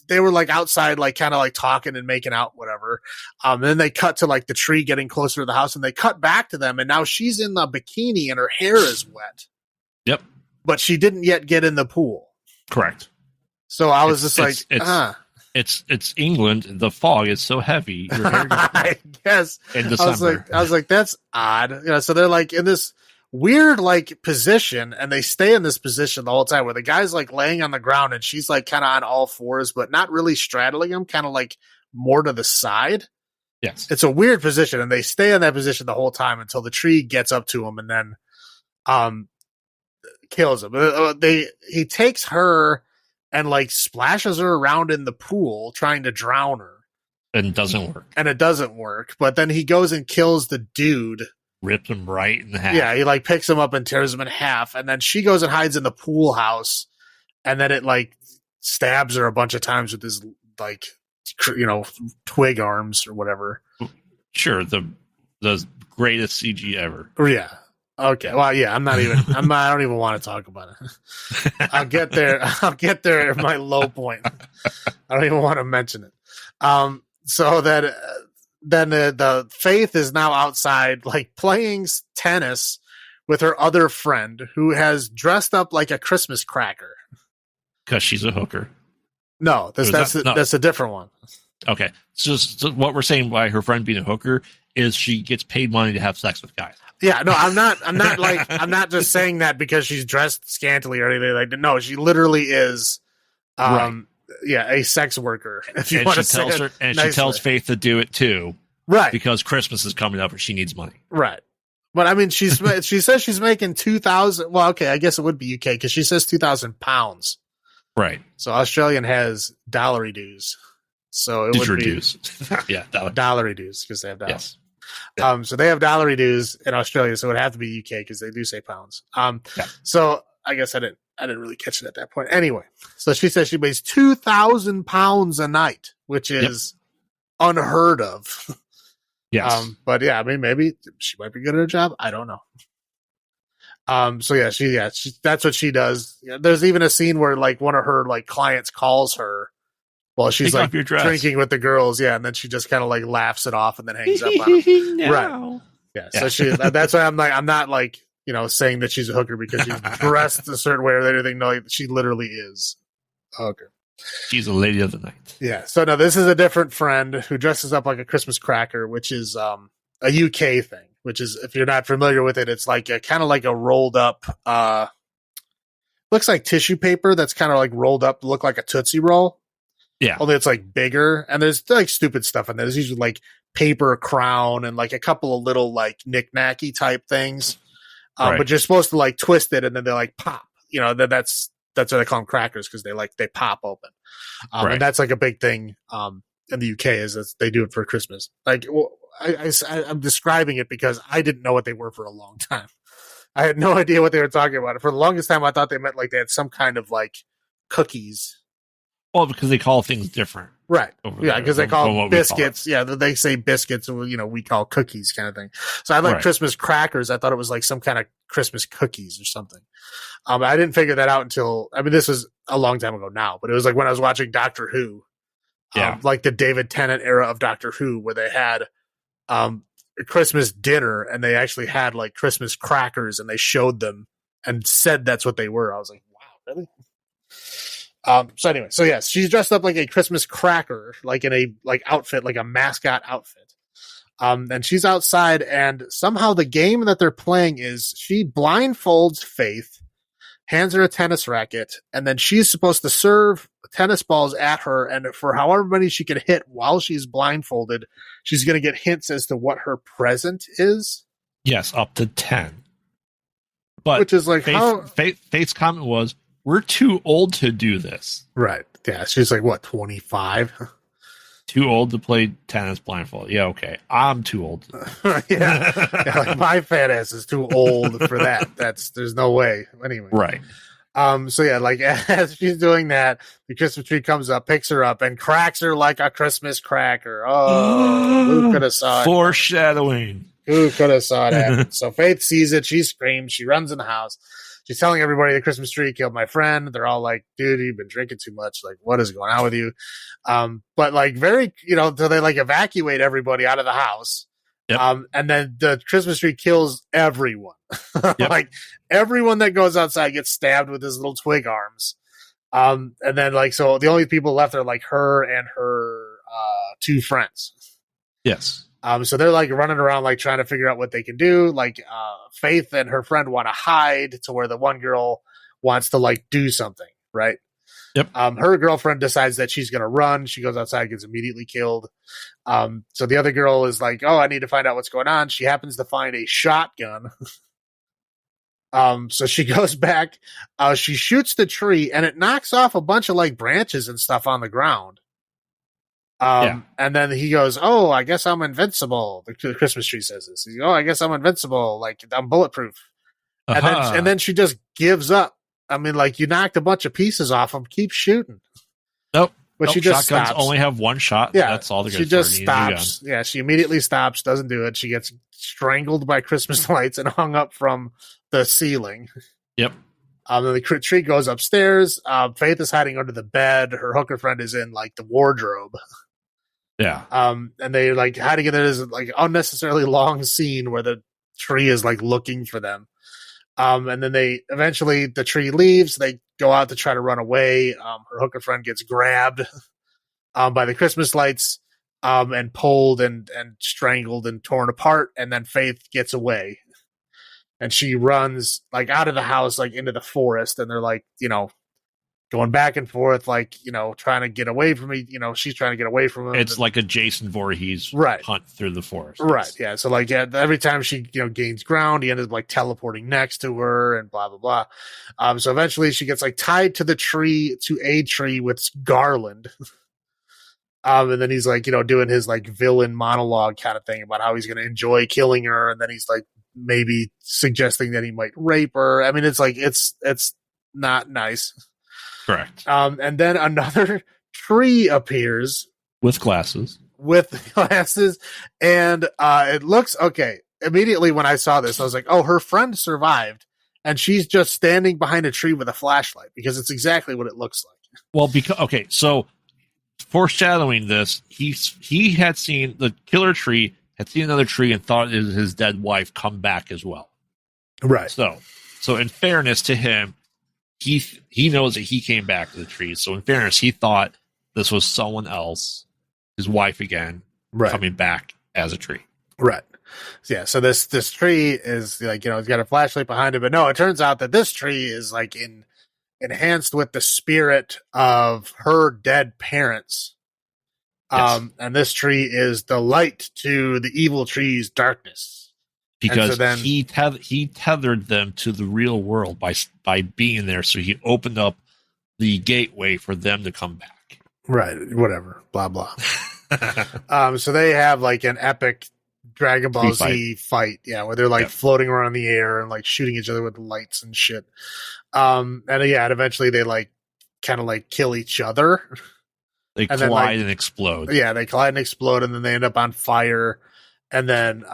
they were like outside, like kind of like talking and making out, whatever. And then they cut to like the tree getting closer to the house and they cut back to them. And now she's in the bikini and her hair is wet. Yep. But she didn't yet get in the pool. Correct. So I was it's England. The fog is so heavy. Your hair I guess. In December. I was like, that's odd. You know, so they're like in this weird like position and they stay in this position the whole time where the guy's like laying on the ground and she's like kind of on all fours, but not really straddling him, kind of like more to the side. Yes. It's a weird position and they stay in that position the whole time until the tree gets up to him and then, kills him. He takes her and like splashes her around in the pool trying to drown her. And it doesn't work. And it doesn't work. But then he goes and kills the dude. Rips him right in half. Yeah, he like picks him up and tears him in half. And then she goes and hides in the pool house. And then it like stabs her a bunch of times with his like, you know, twig arms or whatever. Sure. The greatest CG ever. Yeah. Okay. Well, yeah, I don't even want to talk about it. I'll get there at my low point. I don't even want to mention it. So that then the Faith is now outside, like playing tennis with her other friend who has dressed up like a Christmas cracker. Because she's a hooker. No, that's a different one. Okay. So what we're saying by her friend being a hooker is she gets paid money to have sex with guys. Yeah, no, I'm not just saying that because she's dressed scantily or anything like that. No, she literally is, Right. yeah, a sex worker. If you And want she to say tells it her, and nicely. she tells Faith to do it too, right, because Christmas is coming up and she needs money. right. But I mean, she says she's making 2,000. Well, okay, I guess it would be UK because she says 2,000 pounds. Right. So Australian has dollary dues. So it would be dues. Yeah, dollary dues because they have dollars. Yes. So they have dollary dues in Australia, so it would have to be UK because they do say pounds. So I guess I didn't really catch it at that point. Anyway, so she says she weighs 2,000 pounds a night, which is unheard of. Yes. But yeah, I mean, maybe she might be good at her job. I don't know. So yeah, she that's what she does. Yeah, there's even a scene where like one of her like clients calls her while she's Take like off your dress. drinking with the girls. Yeah. And then she just kind of like laughs it off and then hangs up on him. No. Right. Yeah. So that's why I'm not like, saying that she's a hooker because she's dressed a certain way or anything. No, she literally is a hooker. She's a lady of the night. Yeah. So no, this is a different friend who dresses up like a Christmas cracker, which is a UK thing, which is, if you're not familiar with it, it's like kind of like a rolled up, looks like tissue paper that's kind of like rolled up to look like a Tootsie Roll. Yeah. Only it's like bigger, and there's like stupid stuff in there. There's usually like paper crown and like a couple of little like knick-knacky type things. Right. But you're supposed to like twist it and then they like pop. That's why they call them crackers, because they pop open. Right. And that's like a big thing in the UK is that they do it for Christmas. Like, well, I'm describing it because I didn't know what they were for a long time. I had no idea what they were talking about. For the longest time, I thought they meant like they had some kind of like cookies. Well, because they call things different. Right. Yeah, because they call biscuits. Yeah, they say biscuits, we call cookies kind of thing. So I like Christmas crackers. I thought it was like some kind of Christmas cookies or something. I didn't figure that out until, this was a long time ago now, but it was like when I was watching Doctor Who. Like the David Tennant era of Doctor Who, where they had a Christmas dinner and they actually had like Christmas crackers and they showed them and said that's what they were. I was like, wow, really? So anyway, so yes, she's dressed up like a Christmas cracker, like in a outfit, like a mascot outfit. And she's outside, and somehow the game that they're playing is she blindfolds Faith, hands her a tennis racket, and then she's supposed to serve tennis balls at her, and for however many she can hit while she's blindfolded, she's going to get hints as to what her present is. Yes, up to 10. But which is like Faith's comment was, "We're too old to do this." Right. Yeah. She's like, what, 25? Too old to play tennis blindfold. Yeah, okay. I'm too old. Yeah, like my fat ass is too old for that. There's no way. Anyway. Right. So yeah, like as she's doing that, the Christmas tree comes up, picks her up, and cracks her like a Christmas cracker. Oh, who could have saw it? Foreshadowing. Who could have saw that? So Faith sees it. She screams. She runs in the house. She's telling everybody the Christmas tree killed my friend. They're all like, dude, you've been drinking too much. Like, what is going on with you? But like so they like evacuate everybody out of the house. Yep. And then the Christmas tree kills everyone. Yep. Like everyone that goes outside gets stabbed with his little twig arms. And then like, so the only people left are like her and her, two friends. Yes. So they're like running around, like trying to figure out what they can do. Like, Faith and her friend want to hide to where the one girl wants to like do something. Right. Yep. Her girlfriend decides that she's going to run. She goes outside, gets immediately killed. So the other girl is like, oh, I need to find out what's going on. She happens to find a shotgun. So she goes back, she shoots the tree and it knocks off a bunch of like branches and stuff on the ground. And then he goes, oh, I guess I'm invincible. The Christmas tree says this. He goes, oh, I guess I'm invincible. Like I'm bulletproof. And then she just gives up. I mean, like you knocked a bunch of pieces off him. Keep shooting. Nope. But she just shotguns stops. only have one shot. Yeah, that's all they're she good just for. stops. Yeah, she immediately stops. Doesn't do it. She gets strangled by Christmas lights and hung up from the ceiling. Yep. Then the tree goes upstairs. Faith is hiding under the bed. Her hooker friend is in like the wardrobe. Yeah. And they like hiding in there is like unnecessarily long scene where the tree is like looking for them. And then the tree leaves. They go out to try to run away. Her hooker friend gets grabbed by the Christmas lights. and pulled and strangled and torn apart. And then Faith gets away, and she runs like out of the house, like into the forest. And they're like, going back and forth, like, trying to get away from me. She's trying to get away from him. It's like a Jason Voorhees hunt through the forest. Right. Yeah. So like, every time she, gains ground, he ends up like teleporting next to her and blah, blah, blah. So eventually she gets like tied to a tree with garland. And then he's like, doing his like villain monologue kind of thing about how he's going to enjoy killing her. And then he's like maybe suggesting that he might rape her. I mean, it's like, it's not nice. Correct. And then another tree appears with glasses. And it looks okay. Immediately when I saw this, I was like, oh, her friend survived, and she's just standing behind a tree with a flashlight, because it's exactly what it looks like. Well, so foreshadowing this, he had seen the killer tree, had seen another tree, and thought it was his dead wife come back as well. Right. So in fairness to him, he knows that he came back to the tree. So in fairness, he thought this was someone else, his wife again, coming back as a tree. Right. Yeah. So this tree is like, it's got a flashlight behind it, but no, it turns out that this tree is like enhanced with the spirit of her dead parents. Yes. And this tree is the light to the evil tree's darkness. Because he tethered them to the real world by being there. So he opened up the gateway for them to come back. Right. Whatever. Blah, blah. So they have like an epic Dragon Ball Z fight. Yeah. Where they're like floating around in the air and like shooting each other with lights and shit. And eventually they like kind of like kill each other. They collide and explode. Yeah. They collide and explode, and then they end up on fire. And then,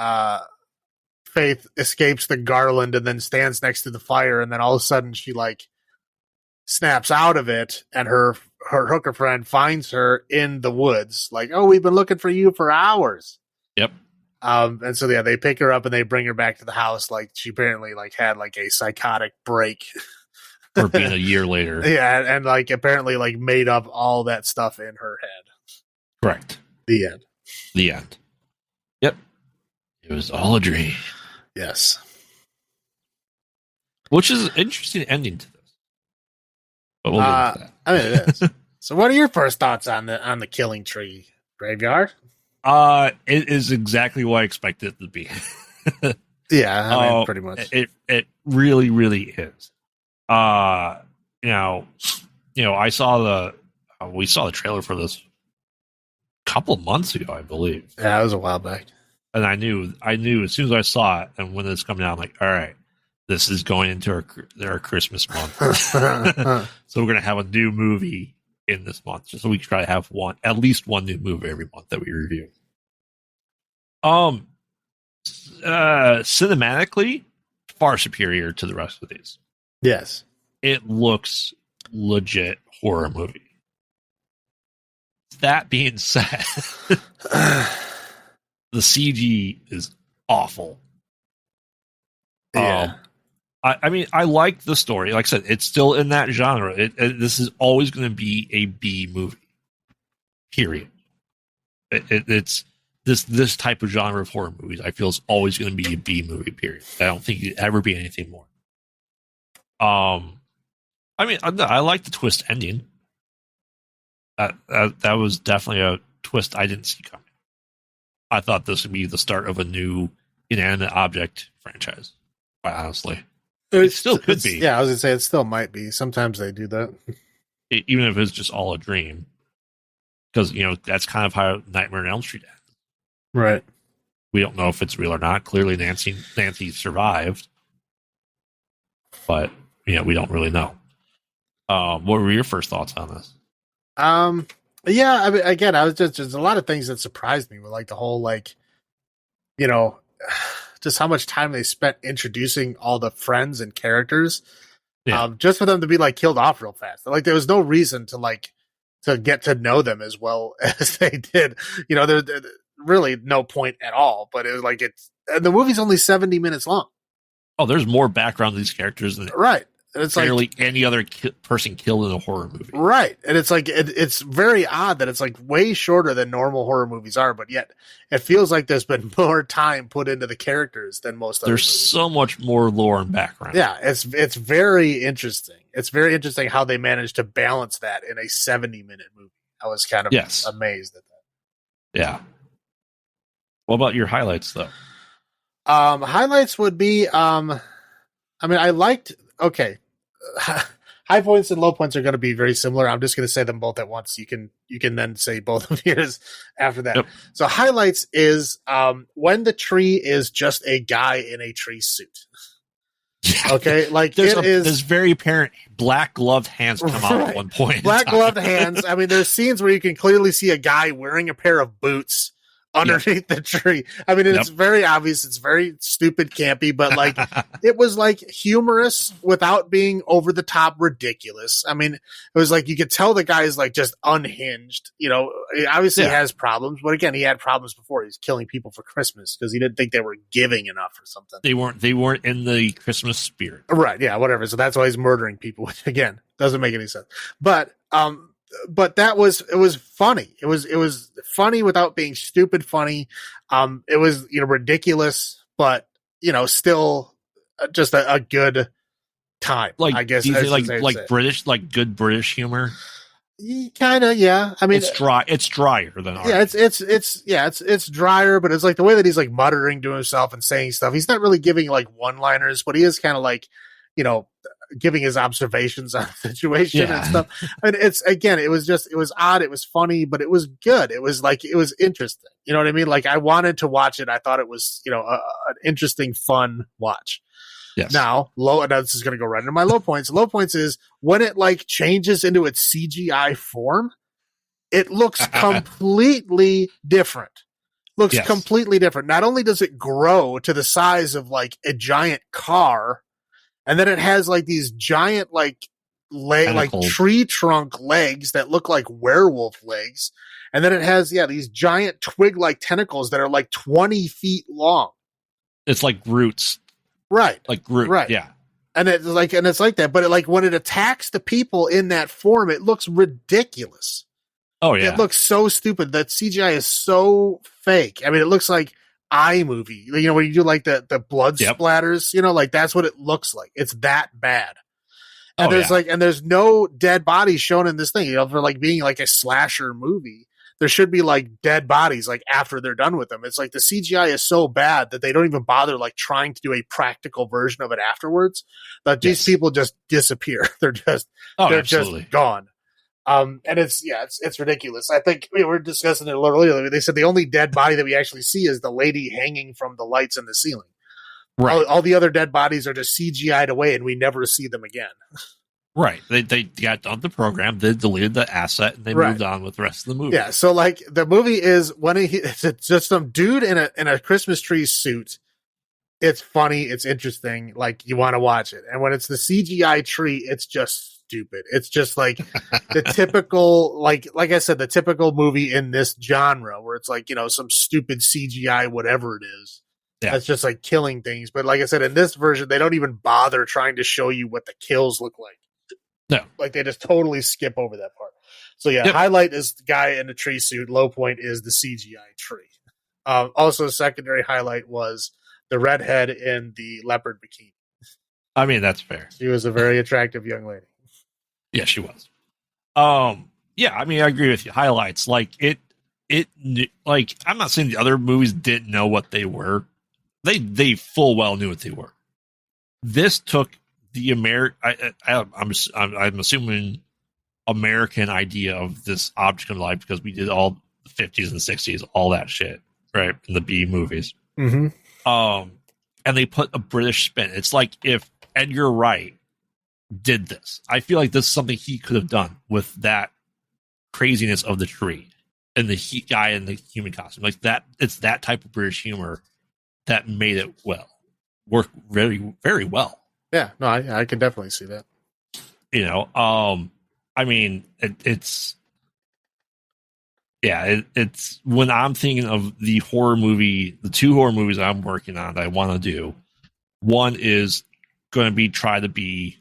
Faith escapes the garland and then stands next to the fire, and then all of a sudden she like snaps out of it, and her hooker friend finds her in the woods, like, oh, we've been looking for you for hours. Yep. And so they pick her up and they bring her back to the house, like she apparently like had like a psychotic break for being a year later. Yeah, and like apparently like made up all that stuff in her head. Correct. The end. Yep. It was all a dream. Yes. Which is an interesting ending to this. But we'll get into that. I mean, it is. So what are your first thoughts on the KiIlling Tree Graveyard? It is exactly what I expected it to be. Yeah, I mean, pretty much. It really, really is. I saw we saw the trailer for this a couple of months ago, I believe. Yeah, it was a while back. And I knew as soon as I saw it, and when it's coming out, I'm like, all right, this is going into our Christmas month. So we're going to have a new movie in this month, just so we try to have at least one new movie every month that we review. Cinematically, far superior to the rest of these. Yes. It looks legit horror movie. That being said, the CG is awful. Yeah. I mean, I like the story. Like I said, it's still in that genre. This is always going to be a B movie. Period. It's this type of genre of horror movies. I feel is always going to be a B movie. Period. I don't think it'd ever be anything more. I mean, I like the twist ending. That was definitely a twist I didn't see coming. I thought this would be the start of a new inanimate object franchise. Quite honestly, it still could be. Yeah, I was gonna say it still might be. Sometimes they do that, even if it's just all a dream, because that's kind of how Nightmare on Elm Street ends. Right. We don't know if it's real or not. Clearly, Nancy survived, but we don't really know. What were your first thoughts on this? Yeah, I mean, again, I was there's a lot of things that surprised me with like the whole just how much time they spent introducing all the friends and characters, just for them to be like killed off real fast. Like there was no reason to get to know them as well as they did. There's really no point at all. But it was like the movie's only 70 minutes long. Oh, there's more background to these characters than right. it's barely like any other person killed in a horror movie. Right. And it's like, it's very odd that it's like way shorter than normal horror movies are, but yet it feels like there's been more time put into the characters than most other There's movies. so much more lore and background. Yeah. It's very interesting. It's very interesting how they managed to balance that in a 70-minute movie. I was kind of amazed at that. Yeah. What about your highlights though? Highlights would be, I mean, I liked, okay. High points and low points are going to be very similar. I'm just going to say them both at once. You can then say both of yours after that. Yep. So highlights is when the tree is just a guy in a tree suit. Yeah. Okay, like there's very apparent black gloved hands come out at one point. Black gloved hands. I mean, there's scenes where you can clearly see a guy wearing a pair of boots underneath the tree. I mean, it's very obvious. It's very stupid, campy, but like it was like humorous without being over the top ridiculous. I mean, it was like you could tell the guy is like just unhinged. You know, he obviously has problems, but again, he had problems before. He's killing people for Christmas because he didn't think they were giving enough or something. They weren't in the Christmas spirit. Right. Yeah. Whatever. So that's why he's murdering people, which again doesn't make any sense. But it was funny. It was funny without being stupid funny. It was, ridiculous, but, still just a good time. Like, I guess, like British, like good British humor. Kind of, yeah. I mean, it's dry. It's drier than ours. Yeah, it's drier, but it's like the way that he's like muttering to himself and saying stuff. He's not really giving like one-liners, but he is kind of like, giving his observations on the situation and stuff. And it was odd. It was funny, but it was good. It was like, it was interesting. You know what I mean? Like I wanted to watch it. I thought it was, an interesting, fun watch. Yes. Now, this is going to go right into my low points. Low points is when it like changes into its CGI form, it looks completely different. Completely different. Not only does it grow to the size of like a giant car, and then it has like these giant like tree trunk legs that look like werewolf legs. And then it has, these giant twig like tentacles that are like 20 feet long. It's like roots. Right. Like Groot. Right. Yeah. And it's like that. But when it attacks the people in that form, it looks ridiculous. Oh yeah. It looks so stupid. That CGI is so fake. I mean, it looks like iMovie, when you do like the blood splatters, like that's what it looks like. It's that bad. And there's no dead bodies shown in this thing, for like being like a slasher movie. There should be like dead bodies like after they're done with them. It's like the CGI is so bad that they don't even bother like trying to do a practical version of it afterwards. That these people just disappear. They're just just gone. And it's ridiculous. I think we were discussing it a little earlier. They said the only dead body that we actually see is the lady hanging from the lights in the ceiling. Right. All the other dead bodies are just CGI'd away and we never see them again. Right. They got done the program, they deleted the asset, and they moved on with the rest of the movie. Yeah. So like the movie is it's just some dude in a Christmas tree suit. It's funny. It's interesting. Like you want to watch it. And when it's the CGI tree, it's just stupid. It's just like the typical, like I said, the typical movie in this genre where it's like, some stupid CGI, whatever it is. Yeah. That's just like killing things. But like I said, in this version, they don't even bother trying to show you what the kills look like. No. Like they just totally skip over that part. So highlight is the guy in the tree suit. Low point is the CGI tree. Also, secondary highlight was the redhead in the leopard bikini. I mean, that's fair. She was a very attractive young lady. Yeah, she was. Yeah, I mean, I agree with you. Highlights, like it, like I'm not saying the other movies didn't know what they were. They full well knew what they were. This took the I'm assuming American idea of this object in life because we did all the 50s and 60s, all that shit, right? In the B movies. Mm-hmm. And they put a British spin. It's like if Edgar Wright did this. I feel like this is something he could have done with that craziness of the tree and the guy in the human costume. Like that, it's that type of British humor that made it work very, very well. Yeah, no, I can definitely see that. I mean, it's when I'm thinking of the horror movie, the two horror movies I'm working on that I want to do, one is going to try to be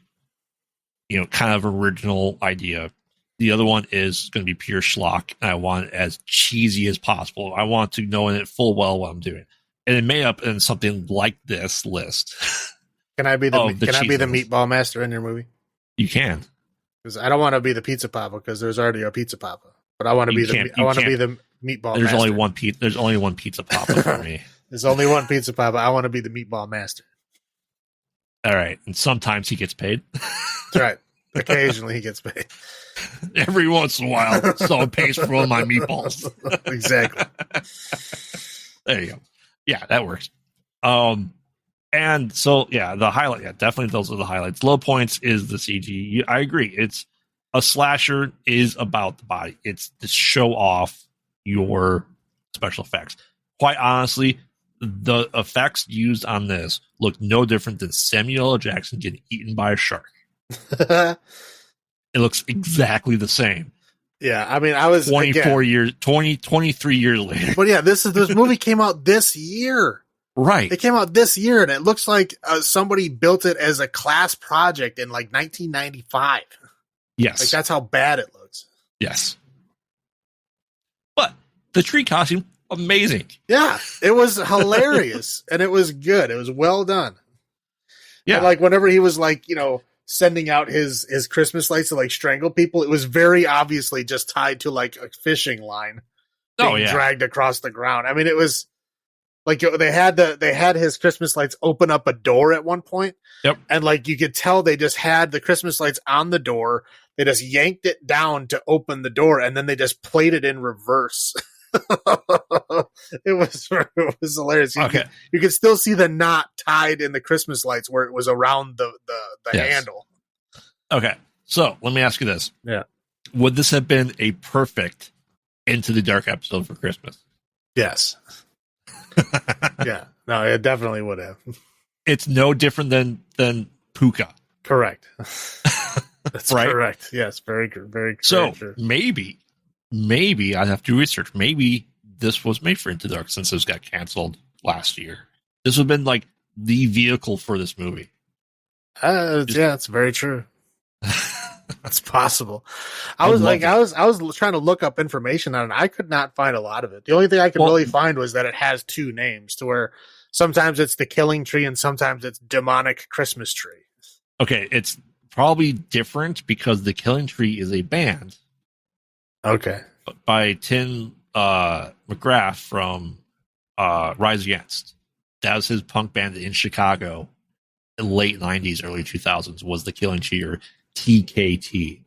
kind of original idea. The other one is going to be pure schlock, and I want it as cheesy as possible. I want to know in it full well what I'm doing. And it may up in something like this list. Can I be the meatball master in your movie? You can. Because I don't want to be the pizza papa because there's already a pizza papa. But I want to be the meatball There's master. There's only one pizza papa for me. There's only one pizza papa. I want to be the meatball master. All right. And sometimes he gets paid. That's right. Occasionally he gets paid. Every once in a while, someone pays for one of my meatballs. Exactly. There you go. Yeah, that works. And so, the highlight, definitely those are the highlights. Low points is the CG. I agree. It's a slasher is about the body. It's to show off your special effects. Quite honestly, the effects used on this look no different than Samuel L. Jackson getting eaten by a shark. It looks exactly the same. Yeah, I mean, I was 23 years later. But yeah, this movie came out this year. Right. It came out this year, and it looks like somebody built it as a class project in like 1995. Yes. Like, that's how bad it looks. Yes. But the tree costume, amazing. Yeah, it was hilarious, and it was good. It was well done. Yeah. And like, whenever he was like, sending out his Christmas lights to like strangle people, it was very obviously just tied to like a fishing line being dragged across the ground. I mean, it was like they had his Christmas lights open up a door at one point. Yep. And like you could tell they just had the Christmas lights on the door. They just yanked it down to open the door, and then they just played it in reverse. It was hilarious. You could still see the knot tied in the Christmas lights where it was around the handle. Okay, so let me ask you this: would this have been a perfect Into the Dark episode for Christmas? Yes. Yeah. No, it definitely would have. It's no different than Puka. Correct. That's right? Correct. Yes. Very good. Very so true. Maybe I'd have to do research. Maybe this was made for Into the Dark since it got canceled last year. This would have been like the vehicle for this movie. It's very true. It's possible. I was trying to look up information on it. I could not find a lot of it. The only thing I could really find was that it has two names, to where sometimes it's the KiIlling Tree and sometimes it's Demonic Christmas Tree. Okay, it's probably different because the KiIlling Tree is a band. Okay. By Tim McGrath from Rise Against. That was his punk band in Chicago in the late 90s, early 2000s, was the KiIlling Tree, or TKT.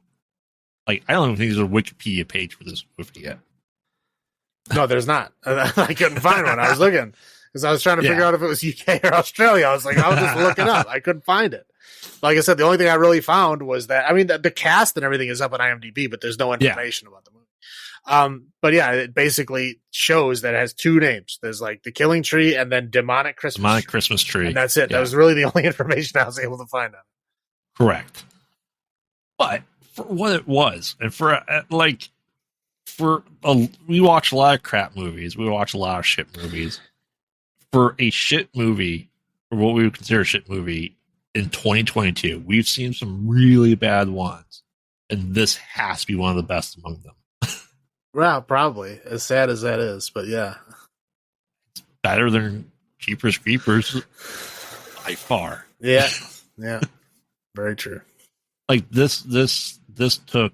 Like, I don't even think there's a Wikipedia page for this movie yet. No, there's not. I couldn't find one. I was looking because I was trying to figure out if it was UK or Australia. I was like, I'll just look it up. I couldn't find it. Like I said, the only thing I really found was that, I mean, the cast and everything is up on IMDb, but there's no information about the movie. But yeah, it basically shows that it has two names. There's like the KiIlling Tree and then Demonic Christmas Tree. And that's it. Yeah. That was really the only information I was able to find out. Correct. But for what it was, and we watch a lot of crap movies. We watch a lot of shit movies. For a shit movie, or what we would consider a shit movie in 2022, we've seen some really bad ones. And this has to be one of the best among them. Well, probably. As sad as that is, but yeah. It's better than Jeepers Creepers by far. Yeah. Yeah. Very true. Like this took,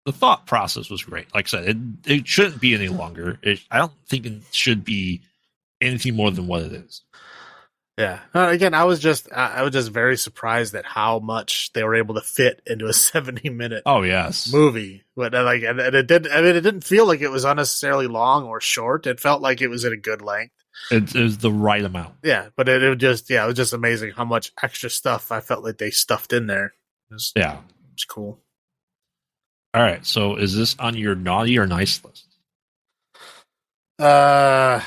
the thought process was great. Like I said, it shouldn't be any longer. I don't think it should be anything more than what it is. Yeah. Again, I was just very surprised at how much they were able to fit into a 70-minute movie. But like, and it didn't feel like it was unnecessarily long or short. It felt like it was at a good length. It was the right amount. Yeah, but it was just amazing how much extra stuff I felt like they stuffed in there. It's cool. All right, so is this on your naughty or nice list? I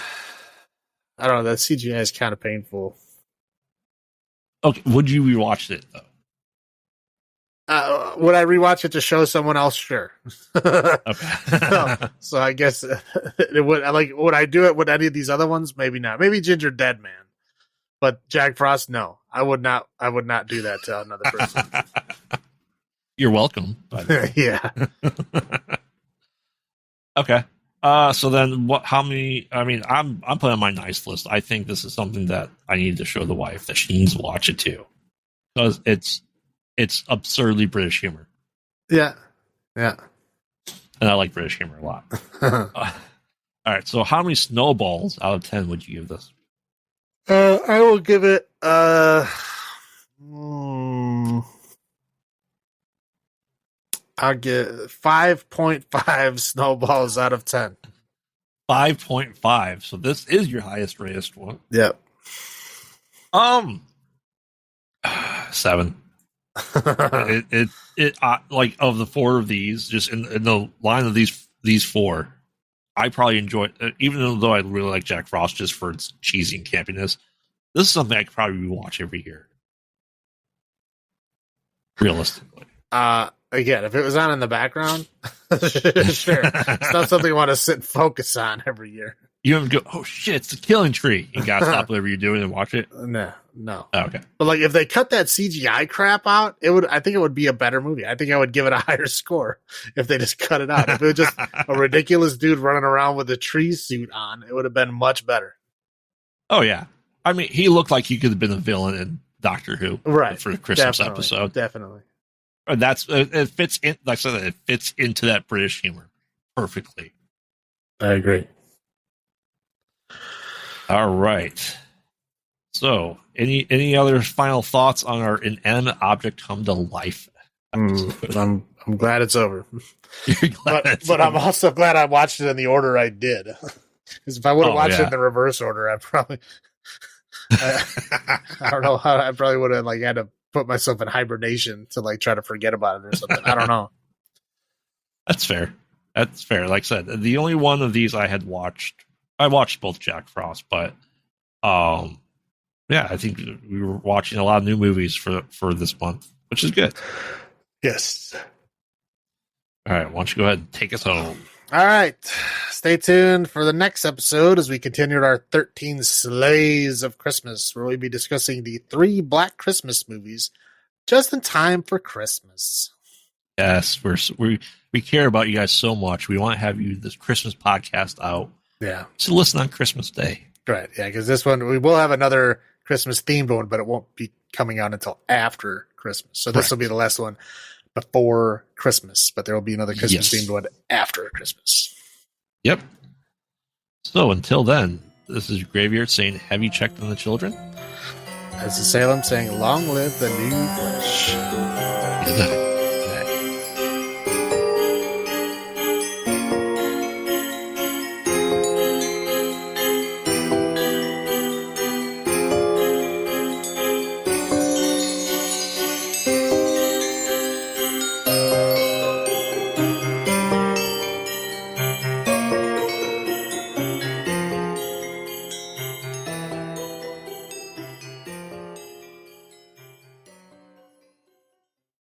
don't know. That CGI is kind of painful. Okay, would you rewatch it though? Would I rewatch it to show someone else? Sure. Okay. So I guess it would. Would I do it with any of these other ones? Maybe not. Maybe Gingerdead Man, but Jack Frost, no. I would not do that to another person. You're welcome. Yeah. Okay. So then what, how many, I mean, I'm putting on my nice list. I think this is something that I need to show the wife that she needs to watch it too. Because it's absurdly British humor. Yeah. Yeah. And I like British humor a lot. All right. So how many snowballs out of 10 would you give this? I will give it I'll get 5.5 snowballs out of 10. 5.5. So this is your highest rated one. Yep. 7. it like of the 4 of these, just in the line of these 4, I probably enjoy it, even though I really like Jack Frost just for its cheesy and campiness. This is something I could probably watch every year. Realistically. Again, if it was on in the background, sure. It's not something I want to sit and focus on every year. You don't go, oh shit, it's the KiIlling Tree. You gotta stop whatever you're doing and watch it. No. Oh, okay. But like, if they cut that CGI crap out, I think it would be a better movie. I think I would give it a higher score if they just cut it out. If it was just a ridiculous dude running around with a tree suit on, it would have been much better. Oh yeah. I mean, he looked like he could have been a villain in Doctor Who, right? For the Christmas episode. Definitely. And it fits in. Like I said, it fits into that British humor perfectly. I agree. All right. So, any other final thoughts on our inanimate object come to life? I'm glad it's over. You're glad but I'm also glad I watched it in the order I did. Because if I would have watched it in the reverse order, I probably I don't know how I probably would have had to put myself in hibernation to try to forget about it or something. I don't know. That's fair. Like I said, the only one of these I watched both Jack Frost, but yeah, I think we were watching a lot of new movies for this month, which is good. Yes. All right, why don't you go ahead and take us home? All right. Stay tuned for the next episode as we continue our 13 Sleighs of Christmas, where we'll be discussing the 3 Black Christmas movies just in time for Christmas. Yes, we care about you guys so much. We want to have you this Christmas podcast out. Yeah. So listen on Christmas Day. Right. Yeah, because this one, we will have another Christmas themed one, but it won't be coming out until after Christmas. So this will be the last one before Christmas, but there will be another Christmas themed one after Christmas. Yep. So until then, this is Graveyard saying, have you checked on the children? This is Salem saying, long live the new flesh.